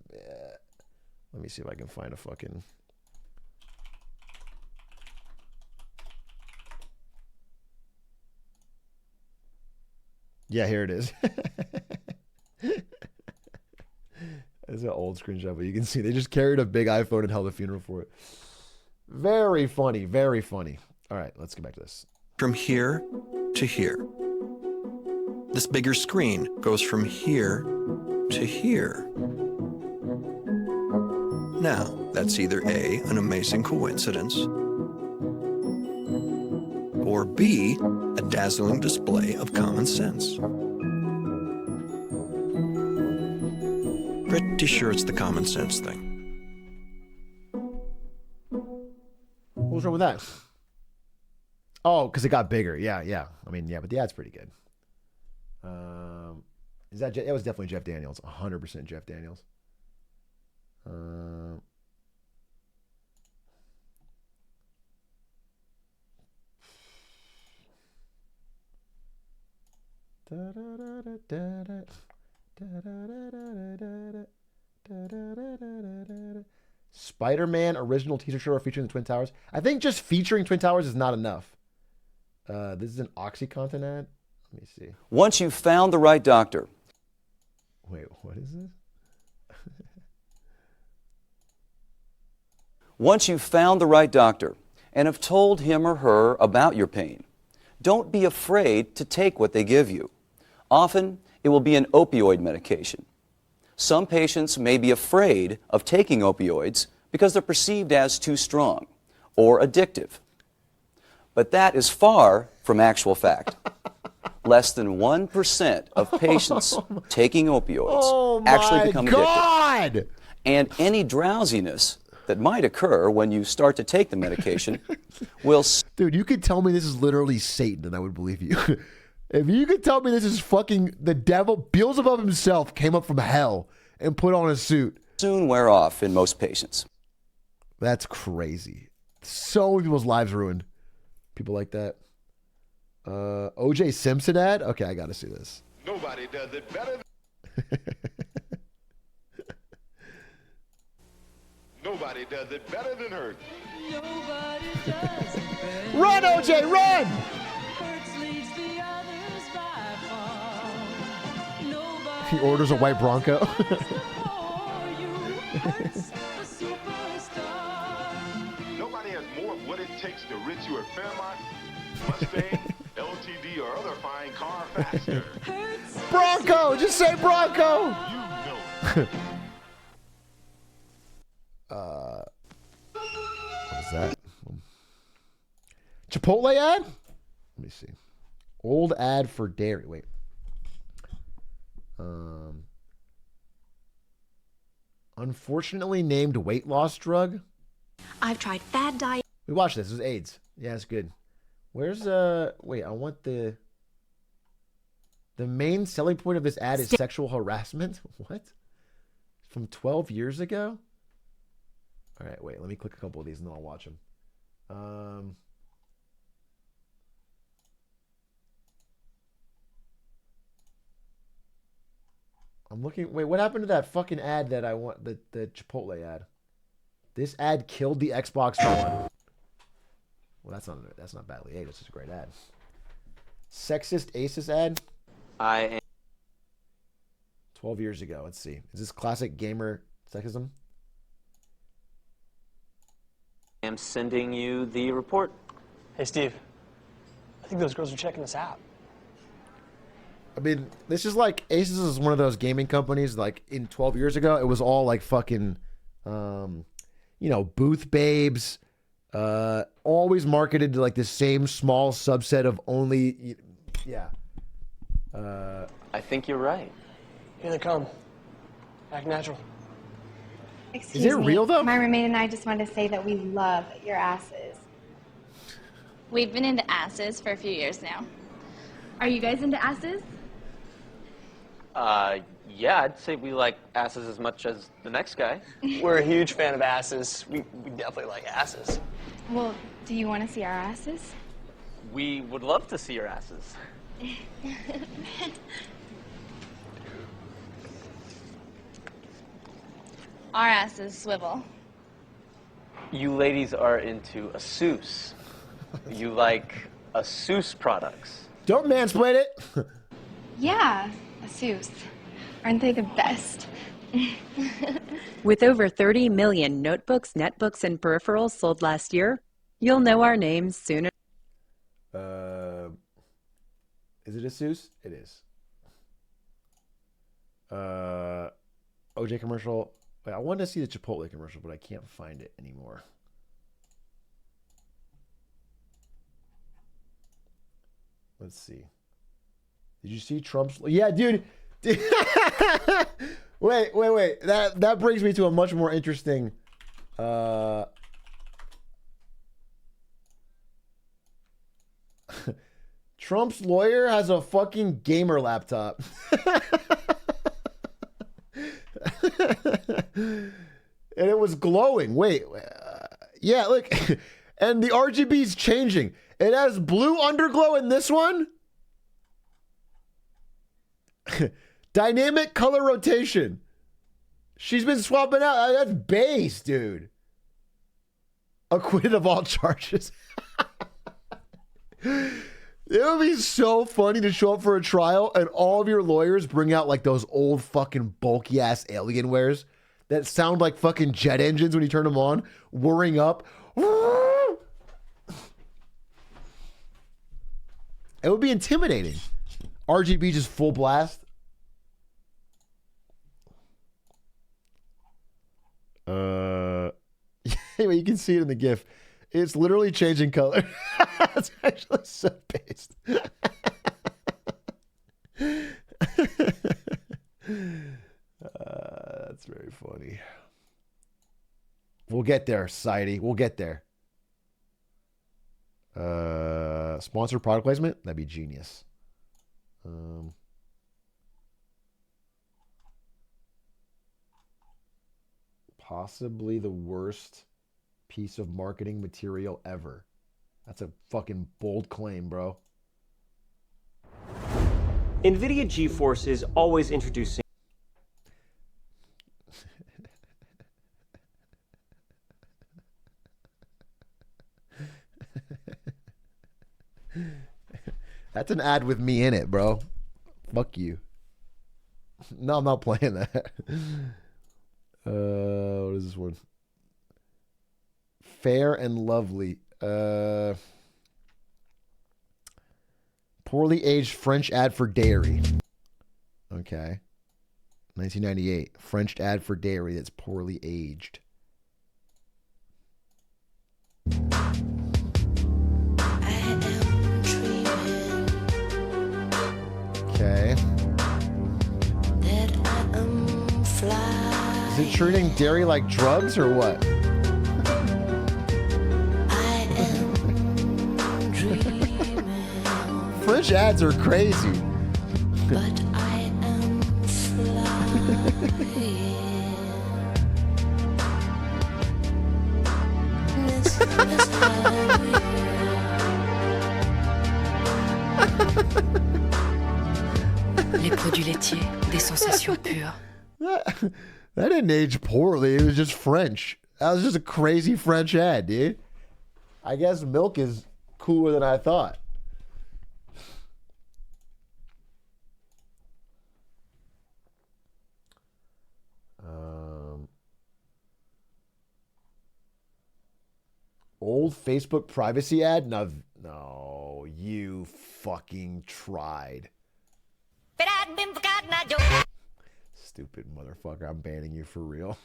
Let me see if I can find a fucking... Yeah, here it is. It's an old screenshot, but you can see they just carried a big iPhone and held a funeral for it. Very funny, very funny. All right, let's get back to this. From here to here. This bigger screen goes from here to here. Now, that's either A, an amazing coincidence, or B, a dazzling display of common sense. Pretty sure it's the common sense thing. What was wrong with that? Oh, because it got bigger. Yeah. I mean, yeah, but the ad's pretty good. Is that? That was definitely Jeff Daniels. 100% Jeff Daniels. Spider-Man original teaser trailer featuring the Twin Towers. I think just featuring Twin Towers is not enough. This is an OxyContin ad. Let me see. Once you've found the right doctor. Wait, what is this? Once you've found the right doctor and have told him or her about your pain, don't be afraid to take what they give you. Often, it will be an opioid medication. Some patients may be afraid of taking opioids because they're perceived as too strong or addictive. But that is far from actual fact. Less than 1% of patients taking opioids actually become addicted. And any drowsiness that might occur when you start to take the medication will... Dude, you could tell me this is literally Satan and I would believe you. If you could tell me this is fucking the devil, Beelzebub himself came up from hell and put on a suit. Soon wear off in most patients. That's crazy. So many people's lives ruined. People like that. OJ Simpson ad? Okay, I gotta see this. Nobody does it better Nobody does it better than her. Nobody does it better. Run, OJ, run! He orders a white Bronco. Nobody has more of what it takes to rid you of Fairmont, Mustang, LTD, or other fine car faster. Bronco! Just say Bronco! You know What is that? Chipotle ad? Let me see. Old ad for dairy. Wait. Unfortunately named weight loss drug. I've tried fad diet. We watched this. It was AIDS. Yeah, it's good. Where's wait, I want the main selling point of this ad is sexual harassment. What? From 12 years ago? All right, wait, let me click a couple of these and then I'll watch them. I'm looking. Wait, what happened to that fucking ad that I want? The Chipotle ad. This ad killed the Xbox One. Well, that's not badly aimed. It's just a great ad. Sexist Aces ad. 12 years ago. Let's see. Is this classic gamer sexism? I'm sending you the report. Hey, Steve. I think those girls are checking us out. I mean, this is like Aces is one of those gaming companies. Like in 12 years ago, it was all like fucking, booth babes. Always marketed to like the same small subset of only, yeah. I think you're right. Here they come. Act natural. Excuse Is it me. real, though? My roommate and I just wanted to say that we love your asses. We've been into asses for a few years now. Are you guys into asses? Yeah, I'd say we like asses as much as the next guy. We're a huge fan of asses. We definitely like asses. Well, do you want to see our asses? We would love to see your asses. Our asses swivel. You ladies are into ASUS. You like ASUS products. Don't mansplain it. Yeah, ASUS. Aren't they the best? With over 30 million notebooks, netbooks, and peripherals sold last year, you'll know our names sooner. Is it ASUS? It is. OJ commercial. Wait, I wanted to see the Chipotle commercial, but I can't find it anymore. Let's see. Did you see Trump's? Yeah, dude. Wait. That brings me to a much more interesting. Trump's lawyer has a fucking gamer laptop. And it was glowing. Wait. Yeah, look. And the RGB is changing. It has blue underglow in this one. Dynamic color rotation. She's been swapping out. That's base, dude. Acquitted of all charges. It would be so funny to show up for a trial and all of your lawyers bring out like those old fucking bulky ass Alienwares that sound like fucking jet engines when you turn them on, whirring up. It would be intimidating. RGB just full blast. Anyway, you can see it in the GIF. It's literally changing color. It's actually so based. That's very funny. We'll get there, society. We'll get there. Sponsored product placement? That'd be genius. Possibly the worst piece of marketing material ever. That's a fucking bold claim, bro. NVIDIA GeForce is always introducing That's an ad with me in it, bro. Fuck you. No, I'm not playing that. What is this one? Fair and Lovely. Poorly aged French ad for dairy. Okay. 1998. French ad for dairy that's poorly aged. Okay. Is it treating dairy like drugs or what? French ads are crazy. But I am Les produits laitiers, des sensations pures. That didn't age poorly. It was just French. That was just a crazy French ad, dude. I guess milk is cooler than I thought. Old Facebook privacy ad? No, you fucking tried. Stupid motherfucker. I'm banning you for real.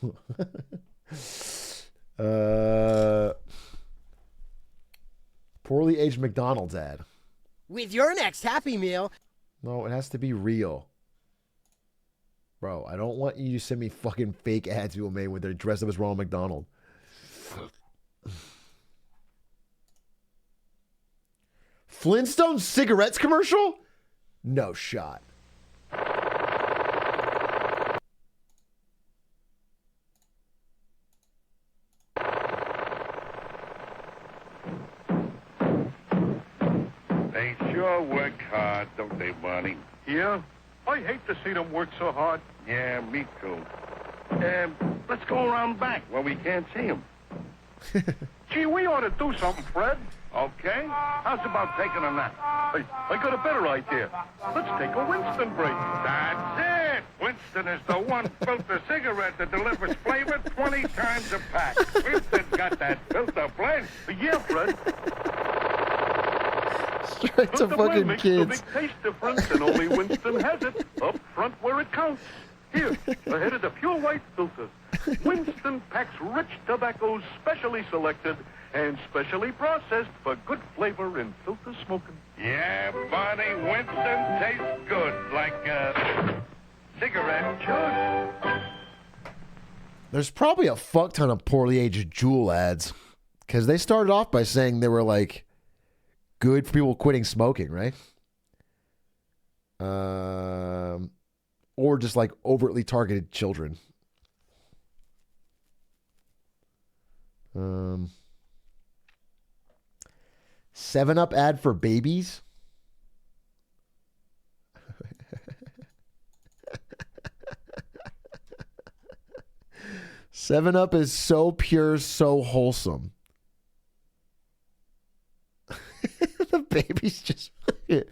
Poorly aged McDonald's ad. With your next Happy Meal. No, it has to be real. Bro, I don't want you to send me fucking fake ads people made when they're dressed up as Ronald McDonald. Flintstone cigarettes commercial? No shot. They sure work hard, don't they, Barney? Yeah? I hate to see them work so hard. Yeah, me too. Let's go around back where we can't see them. Gee, we ought to do something, Fred. Okay. How's about taking a nap? I got a better idea. Let's take a Winston break. That's it. Winston is the one filter cigarette that delivers flavor 20 times a pack. Winston's got that filter blend. Yeah, Fred. Straight to Filter blend fucking makes kids. the big taste difference, and only Winston has it. Up front where it counts. Here, ahead of the pure white filters. Winston packs rich tobaccos specially selected and specially processed for good flavor in filter smoking. Yeah, Barney, Winston tastes good, like a cigarette should. There's probably a fuck ton of poorly aged Juul ads. Because they started off by saying they were like good for people quitting smoking, right? Or just like overtly targeted children. 7 Up ad for babies. Seven Up is so pure, so wholesome. The baby's just. We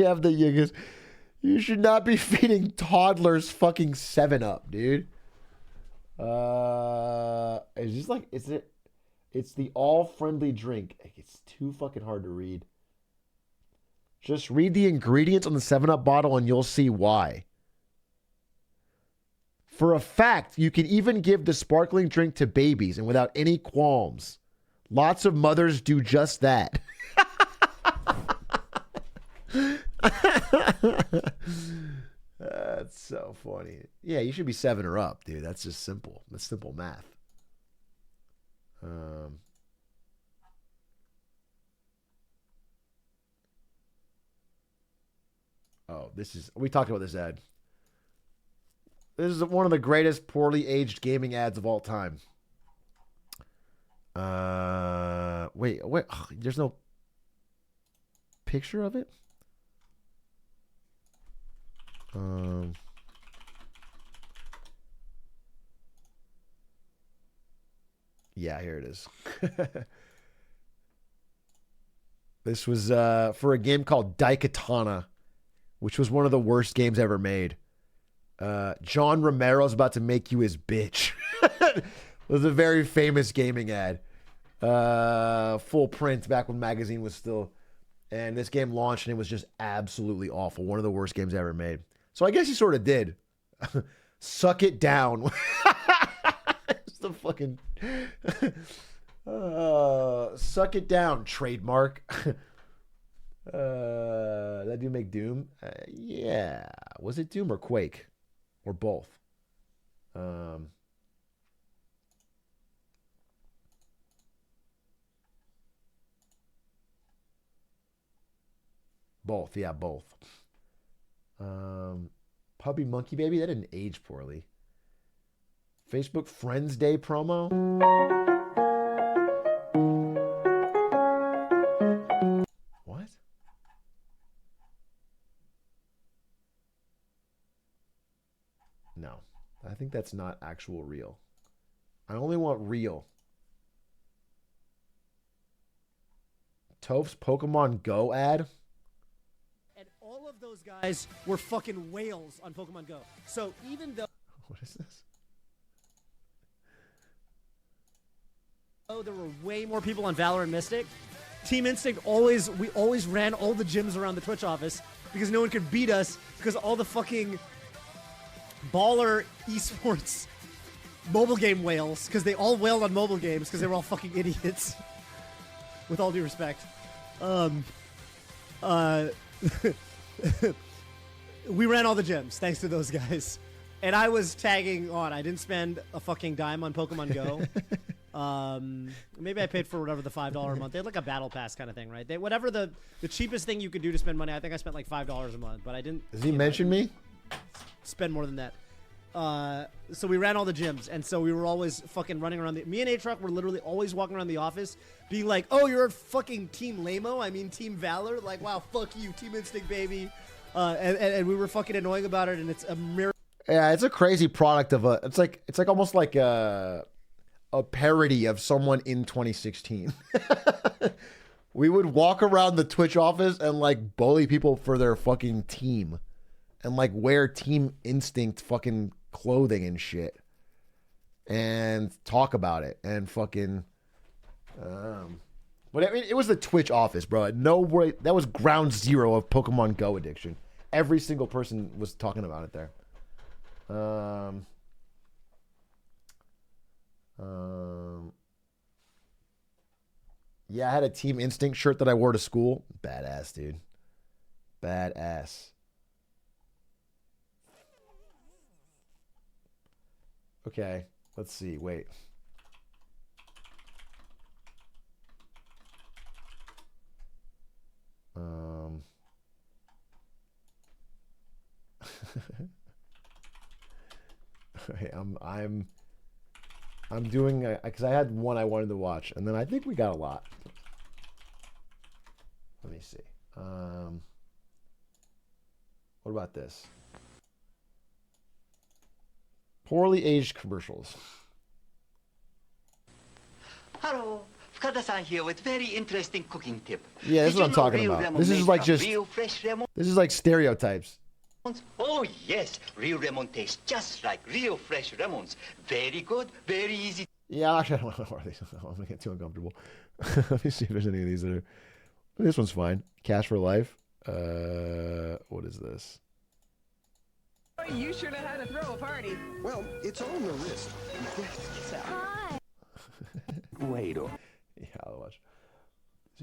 have the youngest. You should not be feeding toddlers fucking 7 Up, dude. It's just like, is it? It's the all-friendly drink. It's too fucking hard to read. Just read the ingredients on the 7 Up bottle and you'll see why. For a fact, you can even give the sparkling drink to babies and without any qualms. Lots of mothers do just that. That's so funny. Yeah, you should be 7 or up, dude. That's just simple. That's simple math. We talked about this ad. This is one of the greatest poorly aged gaming ads of all time. Wait, there's no picture of it? Yeah, here it is. This was for a game called Daikatana, which was one of the worst games ever made. John Romero's about to make you his bitch. It was a very famous gaming ad. Full print back when magazine was still. And this game launched and it was just absolutely awful. One of the worst games ever made. So I guess he sort of did. Suck it down. It's the fucking. Suck it down, trademark. That dude make Doom? Yeah. Was it Doom or Quake? Or both? Both, yeah, both. Puppy Monkey Baby, that didn't age poorly. Facebook Friends Day promo. What? No, I think that's not actual real. I only want real. Toph's Pokemon Go ad. And all of those guys were fucking whales on Pokemon Go. So even though... What is this? Oh, there were way more people on Valor and Mystic. Team Instinct we always ran all the gyms around the Twitch office because no one could beat us because all the fucking baller esports mobile game whales, because they all wailed on mobile games because they were all fucking idiots. With all due respect. We ran all the gyms thanks to those guys. And I was tagging on. I didn't spend a fucking dime on Pokemon Go. Maybe I paid for whatever the $5 a month. They had like a battle pass kind of thing, right? Whatever the cheapest thing you could do to spend money. I think I spent like $5 a month, but I didn't. Does he mention me? Spend more than that. So we ran all the gyms, and so we were always fucking running around. Me and Atrioc were literally always walking around the office, being like, "Oh, you're a fucking Team Lamo. I mean, Team Valor. Like, wow, fuck you, Team Instinct, baby." And we were fucking annoying about it, and it's a mirror. Yeah, it's a crazy product of a. It's like almost like a parody of someone in 2016. We would walk around the Twitch office and like bully people for their fucking team, and like wear Team Instinct fucking clothing and shit, and talk about it and fucking. But I mean, it was the Twitch office, bro. No way. That was ground zero of Pokemon Go addiction. Every single person was talking about it there. Yeah, I had a Team Instinct shirt that I wore to school. Badass, dude. Badass. Okay, let's see. Wait. Okay, I'm I'm doing because I had one I wanted to watch, and then I think we got a lot. Let me see. What about this? Poorly aged commercials. Hello, Fukada-san here with very interesting cooking tip. Yeah, this is what I'm talking about. This is like just. Real fresh lemon. This is like stereotypes. Oh yes, real lemon tastes just like real fresh lemons. Very good, very easy. Yeah, actually, I don't know where these. I'm gonna get too uncomfortable. Let me see if there's any of these that are. This one's fine. Cash for life. What is this? You should have had to throw a party. Well, it's all in the wrist. Hi. Wait. Yeah, I'll watch.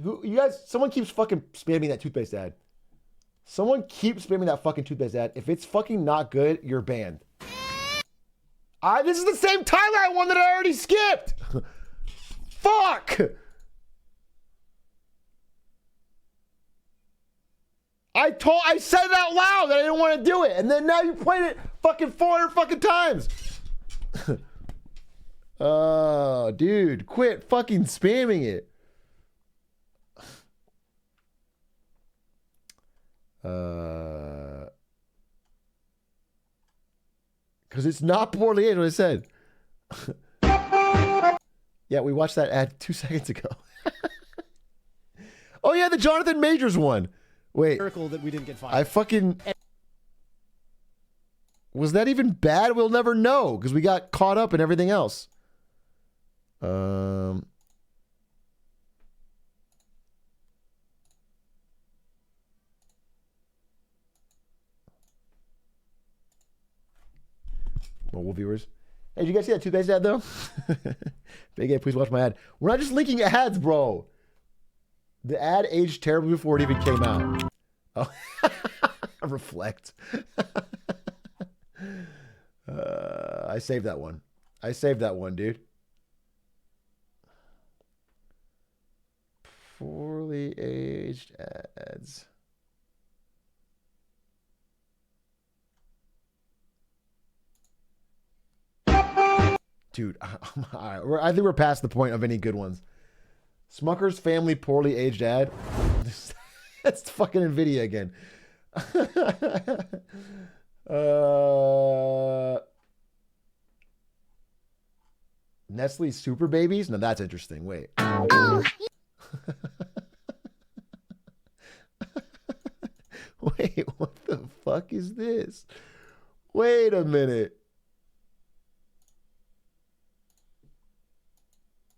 Who you guys? Someone keeps fucking spamming that toothpaste ad. Someone keeps spamming that fucking toothpaste ad. If it's fucking not good, you're banned. This is the same timeline one that I already skipped. Fuck. I said it out loud that I didn't want to do it, and then now you played it fucking 400 fucking times. Oh, dude, quit fucking spamming it. Because it's not poorly aged, what I said. Yeah, we watched that ad 2 seconds ago. Oh yeah, the Jonathan Majors one. Wait, Miracle that we didn't get fired. I fucking... Was that even bad? We'll never know because we got caught up in everything else. More viewers. Hey, did you guys see that toothpaste ad though? Big A, please watch my ad. We're not just linking ads, bro. The ad aged terribly before it even came out. Oh, reflect. I saved that one. I saved that one, dude. Poorly aged ads. Dude, I think we're past the point of any good ones. Smucker's Family poorly aged ad. That's fucking NVIDIA again. Nestle Super Babies? Now that's interesting. Wait. Oh. Wait, what the fuck is this? Wait a minute.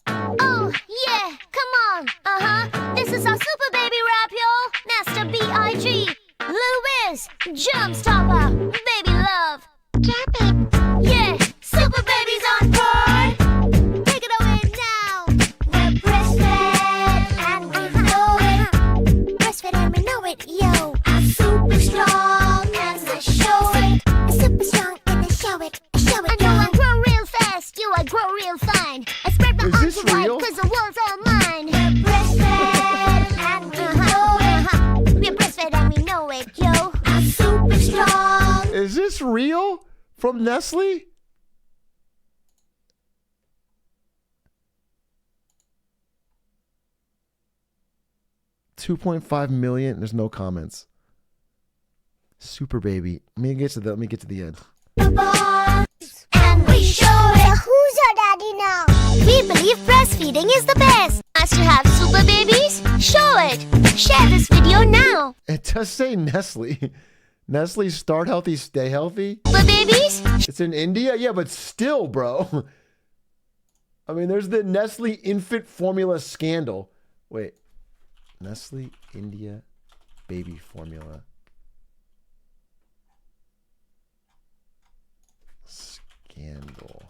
Oh, yeah, come on. Uh-huh. This is our Super Baby rap, y'all. Master B.I.G. Louis, Jump Stopper, Baby Love. Drop it. Yeah, Super Baby's on board. Take it away now. We're breastfed and we know it. Breastfed and we know it, yo. I'm super strong and I show it. I'm super strong and I show it. I show it. I know I grow real fast, yo, I grow real fine. I spread my arms wide cause the world's all mine. We're breastfed and we know it. We're breastfed and we know it, yo. I'm super strong. Is this real? From Nestle? $2.5 million. There's no comments. Super Baby. Let me get to the end. And we show it. Who's our daddy now? We believe breastfeeding is the best. Wants to have super babies? Show it. Share this video now. It does say Nestle. Nestle, start healthy, stay healthy. Super babies? It's in India? Yeah, but still, bro. I mean, there's the Nestle infant formula scandal. Wait. Nestle India baby formula. Scandal.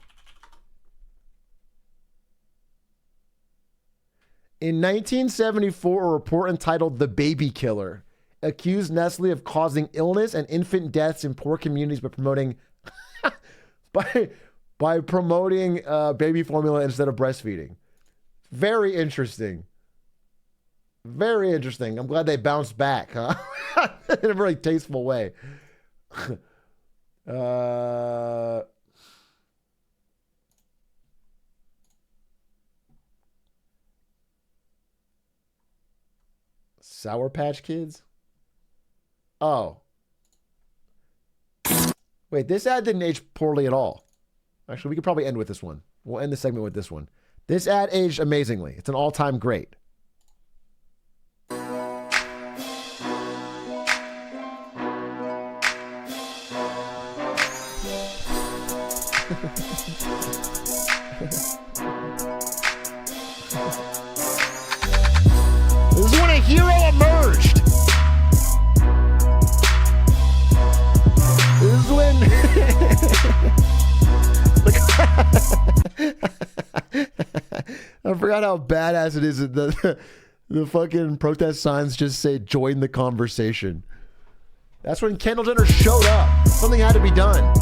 In 1974, a report entitled The Baby Killer accused Nestle of causing illness and infant deaths in poor communities by promoting by promoting baby formula instead of breastfeeding. Very interesting. Very interesting. I'm glad they bounced back, huh? In a very tasteful way. What Sour Patch Kids? Oh. Wait, this ad didn't age poorly at all. Actually, we could probably end with this one. We'll end the segment with this one. This ad aged amazingly. It's an all-time great. This is when a hero emerged. This is when... I forgot how badass it is that the fucking protest signs just say join the conversation. That's when Kendall Jenner showed up. Something had to be done.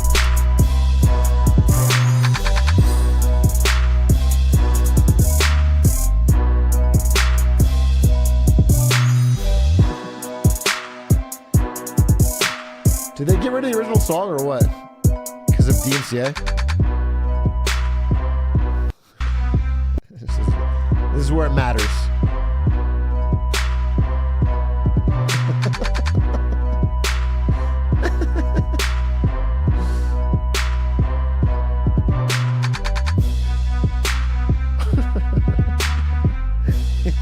Did they get rid of the original song or what? Because of DMCA? This is where it matters.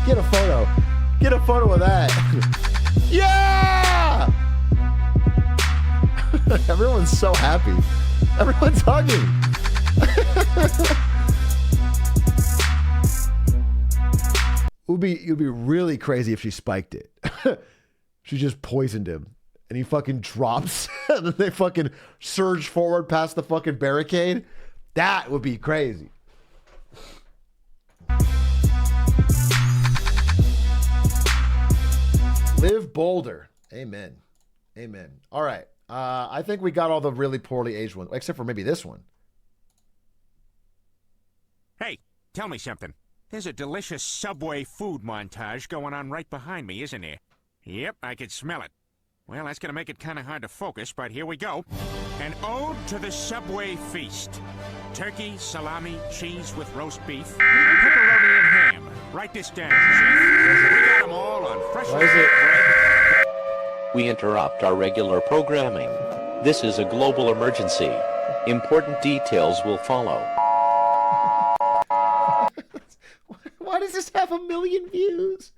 Get a photo. Get a photo of that. Yeah! Everyone's so happy. Everyone's hugging. It would be really crazy if she spiked it. She just poisoned him. And he fucking drops. And then they fucking surge forward past the fucking barricade. That would be crazy. Live bolder. Amen. Amen. All right. I think we got all the really poorly aged ones, except for maybe this one. Hey, tell me something. There's a delicious Subway food montage going on right behind me, isn't there? Yep, I can smell it. Well, that's gonna make it kind of hard to focus, but here we go. An ode to the Subway feast. Turkey, salami, cheese with roast beef, pepperoni and ham. Write this down, Chef. We got them all on freshly baked bread. We interrupt our regular programming. This is a global emergency. Important details will follow. Why does this have 1 million views?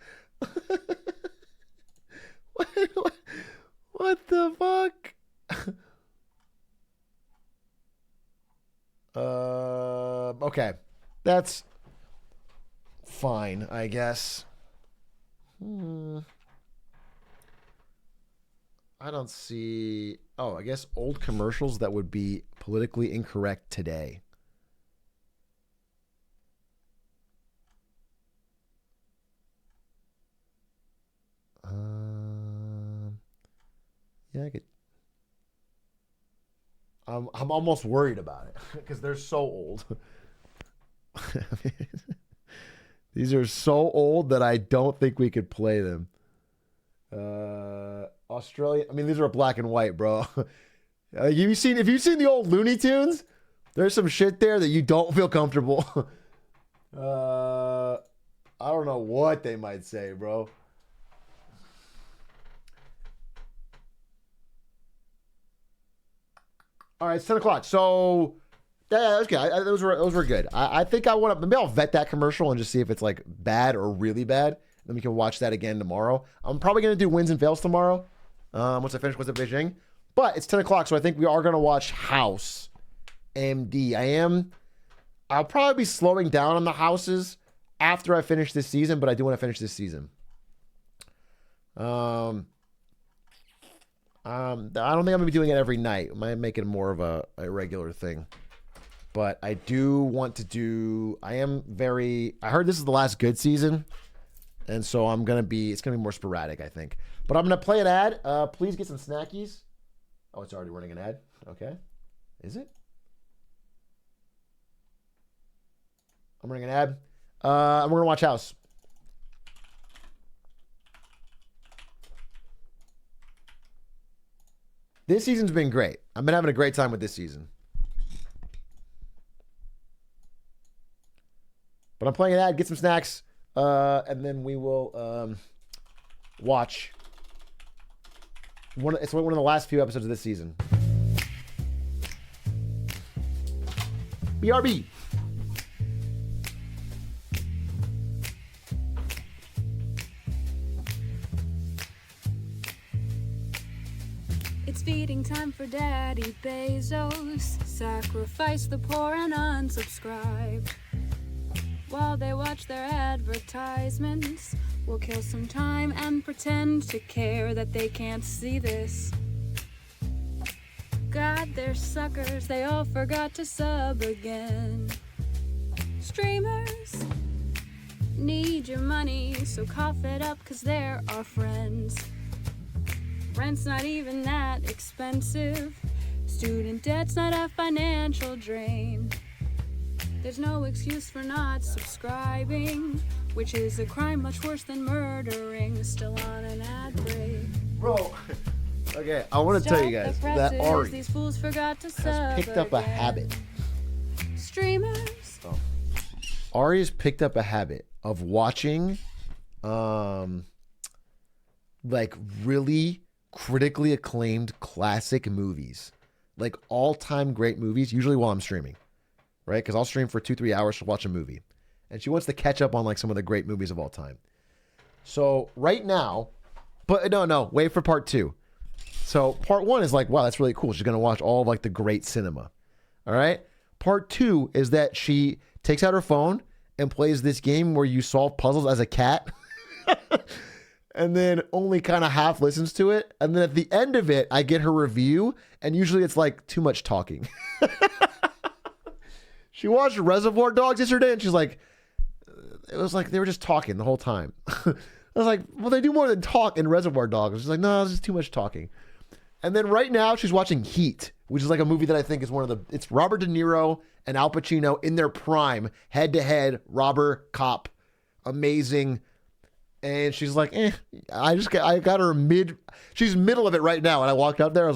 What the fuck? Okay. That's fine, I guess. I don't see... Oh, I guess old commercials that would be politically incorrect today. Yeah, I could... I'm almost worried about it because they're so old. These are so old that I don't think we could play them. Australia. I mean, these are black and white, bro. If you've seen the old Looney Tunes, there's some shit there that you don't feel comfortable. I don't know what they might say, bro. All right, it's 10 o'clock. So, yeah, that's good. Those were good. I think I want to, maybe I'll vet that commercial and just see if it's like bad or really bad. Then we can watch that again tomorrow. I'm probably going to do wins and fails tomorrow once I finish with the Beijing. But it's 10 o'clock, so I think we are going to watch House AMD. I'll probably be slowing down on the houses after I finish this season, but I do want to finish this season. I don't think I'm going to be doing it every night. I might make it more of a regular thing. But I do want to do... I heard this is the last good season. And so it's going to be more sporadic, I think. But I'm going to play an ad. Please get some snackies. Oh, it's already running an ad. Okay. Is it? I'm running an ad. And we're going to watch House. This season's been great. I've been having a great time with this season. But I'm playing an ad, get some snacks, and then we will watch it's one of the last few episodes of this season. BRB. It's feeding time for Daddy Bezos. Sacrifice the poor and unsubscribe. While they watch their advertisements, we'll kill some time and pretend to care that they can't see this. God, they're suckers, they all forgot to sub again. Streamers need your money, so cough it up, 'cause they're our friends. Rent's not even that expensive. Student debt's not a financial drain. There's no excuse for not subscribing, which is a crime much worse than murdering. Still on an ad break. Bro, okay, I want to tell you guys that Ari these fools forgot to has picked up a habit. Streamers. Ari has picked up a habit of watching, like really critically acclaimed classic movies, like all-time great movies. Usually while I'm streaming, right? Because I'll stream for 2-3 hours to watch a movie, and she wants to catch up on like some of the great movies of all time. So right now, but no, wait for part 2. So part 1 is like, wow, that's really cool. She's gonna watch all of like the great cinema. All right. Part 2 is that she takes out her phone and plays this game where you solve puzzles as a cat. And then only kind of half listens to it. And then at the end of it, I get her review. And usually it's like too much talking. She watched Reservoir Dogs yesterday and she's like, it was like they were just talking the whole time. I was like, well, they do more than talk in Reservoir Dogs. She's like, no, it's just too much talking. And then right now she's watching Heat, which is like a movie that I think is it's Robert De Niro and Al Pacino in their prime, head to head, robber, cop, amazing. And she's like, I got her she's middle of it right now. And I walked up there,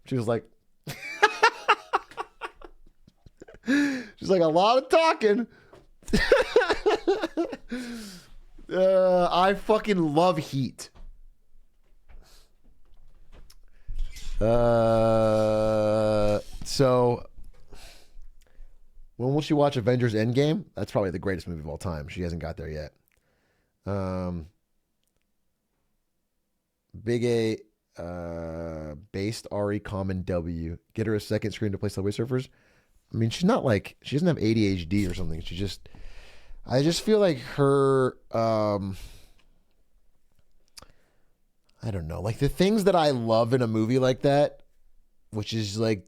she was like, she's like, a lot of talking. I fucking love Heat. So when will she watch Avengers Endgame? That's probably the greatest movie of all time. She hasn't got there yet. Big A based Ari common W. Get her a second screen to play Subway Surfers. I mean, she's not like, she doesn't have ADHD or something. I just feel like her, I don't know, like the things that I love in a movie like that, which is like,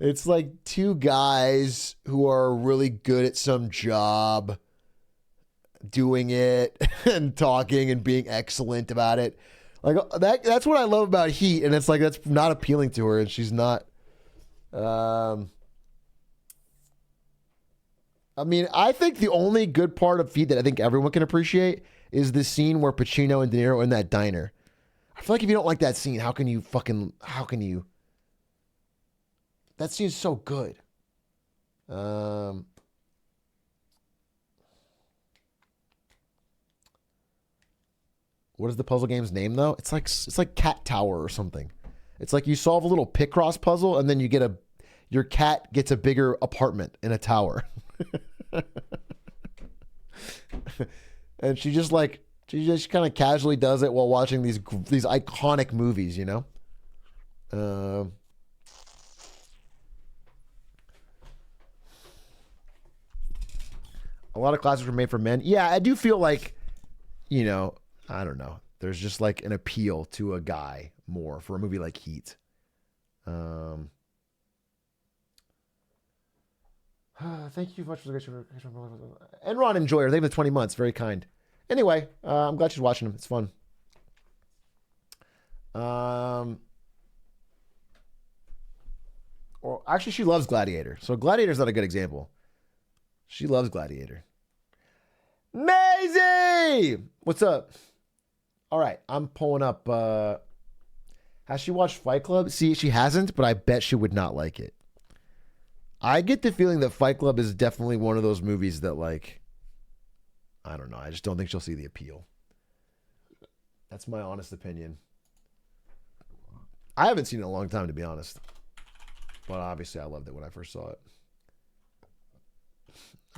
it's like two guys who are really good at some job, doing it and talking and being excellent about it. Like that's what I love about Heat. And it's like, that's not appealing to her. And she's not, I mean, I think the only good part of Heat that I think everyone can appreciate is the scene where Pacino and De Niro are in that diner. I feel like if you don't like that scene, how can you? That scene's so good. What is the puzzle game's name though? It's like Cat Tower or something. It's like you solve a little Picross puzzle and then you get your cat gets a bigger apartment in a tower. And she just kind of casually does it while watching these iconic movies, A lot of classics were made for men. Yeah, I do feel like, I don't know. There's just like an appeal to a guy more for a movie like Heat. Thank you much for the great show. Enron Enjoyer. They have the 20 months. Very kind. Anyway, I'm glad she's watching them. It's fun. Or actually, she loves Gladiator. So Gladiator's not a good example. She loves Gladiator. Maisie! What's up? All right, I'm pulling up. Has she watched Fight Club? See, she hasn't, but I bet she would not like it. I get the feeling that Fight Club is definitely one of those movies that, like, I don't know. I just don't think she'll see the appeal. That's my honest opinion. I haven't seen it in a long time, to be honest. But obviously, I loved it when I first saw it.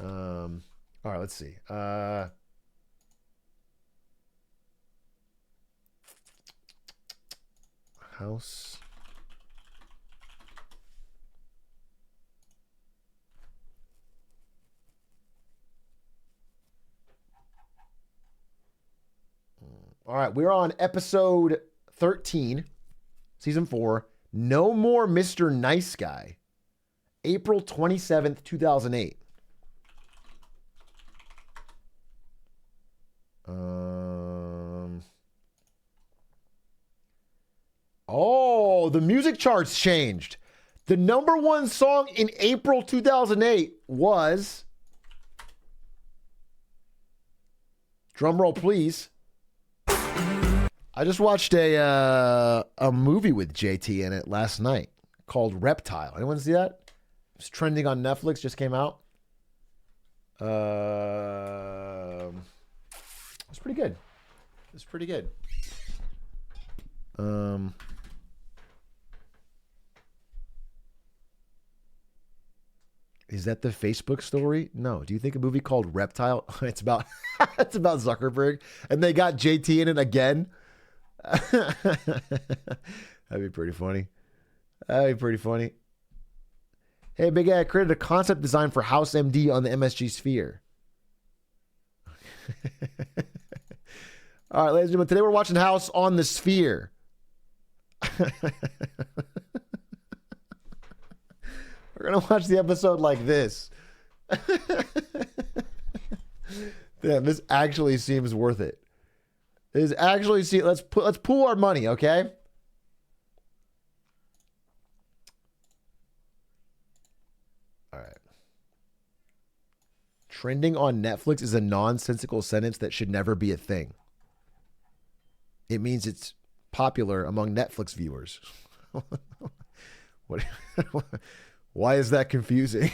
All right, let's see. House. All right, we're on episode 13, season 4. No More Mr. Nice Guy. April 27th, 2008. Oh, the music charts changed. The number one song in April 2008 was, drum roll please, I just watched a movie with JT in it last night called Reptile. Anyone see that? It's trending on Netflix, just came out. It's pretty good. It's pretty good. Is that the Facebook story? No. Do you think a movie called Reptile? It's about it's about Zuckerberg, and they got JT in it again. That'd be pretty funny. That'd be pretty funny. Hey, Big A, I created a concept design for House MD on the MSG Sphere. All right, ladies and gentlemen, today we're watching House on the Sphere. We're going to watch the episode like this. Damn, this actually seems worth it. This actually let's pool our money, okay? All right. Trending on Netflix is a nonsensical sentence that should never be a thing. It means it's popular among Netflix viewers. What? Why is that confusing?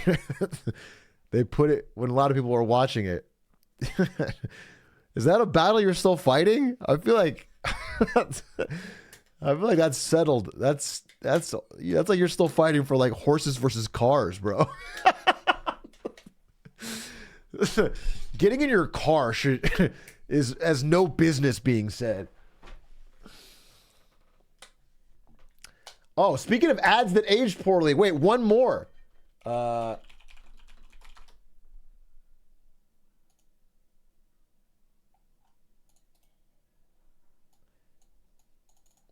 They put it when a lot of people are watching it. Is that a battle you're still fighting? I feel like that's settled. That's like you're still fighting for like horses versus cars, bro. Getting in your car is as no business being said. Oh, speaking of ads that aged poorly, wait, one more.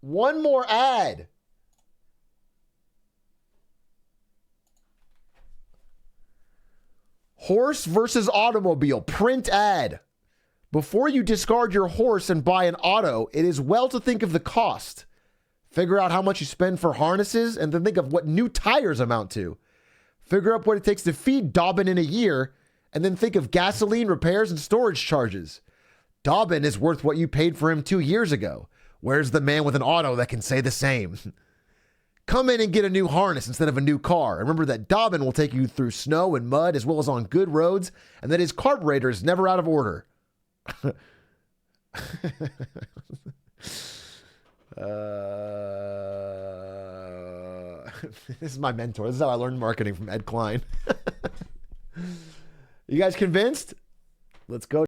One more ad. Horse versus automobile, print ad. Before you discard your horse and buy an auto, it is well to think of the cost. Figure out how much you spend for harnesses and then think of what new tires amount to. Figure out what it takes to feed Dobbin in a year and then think of gasoline, repairs, and storage charges. Dobbin is worth what you paid for him 2 years ago. Where's the man with an auto that can say the same? Come in and get a new harness instead of a new car. Remember that Dobbin will take you through snow and mud as well as on good roads, and that his carburetor is never out of order. This is my mentor. This is how I learned marketing from Ed Klein. You guys convinced? Let's go.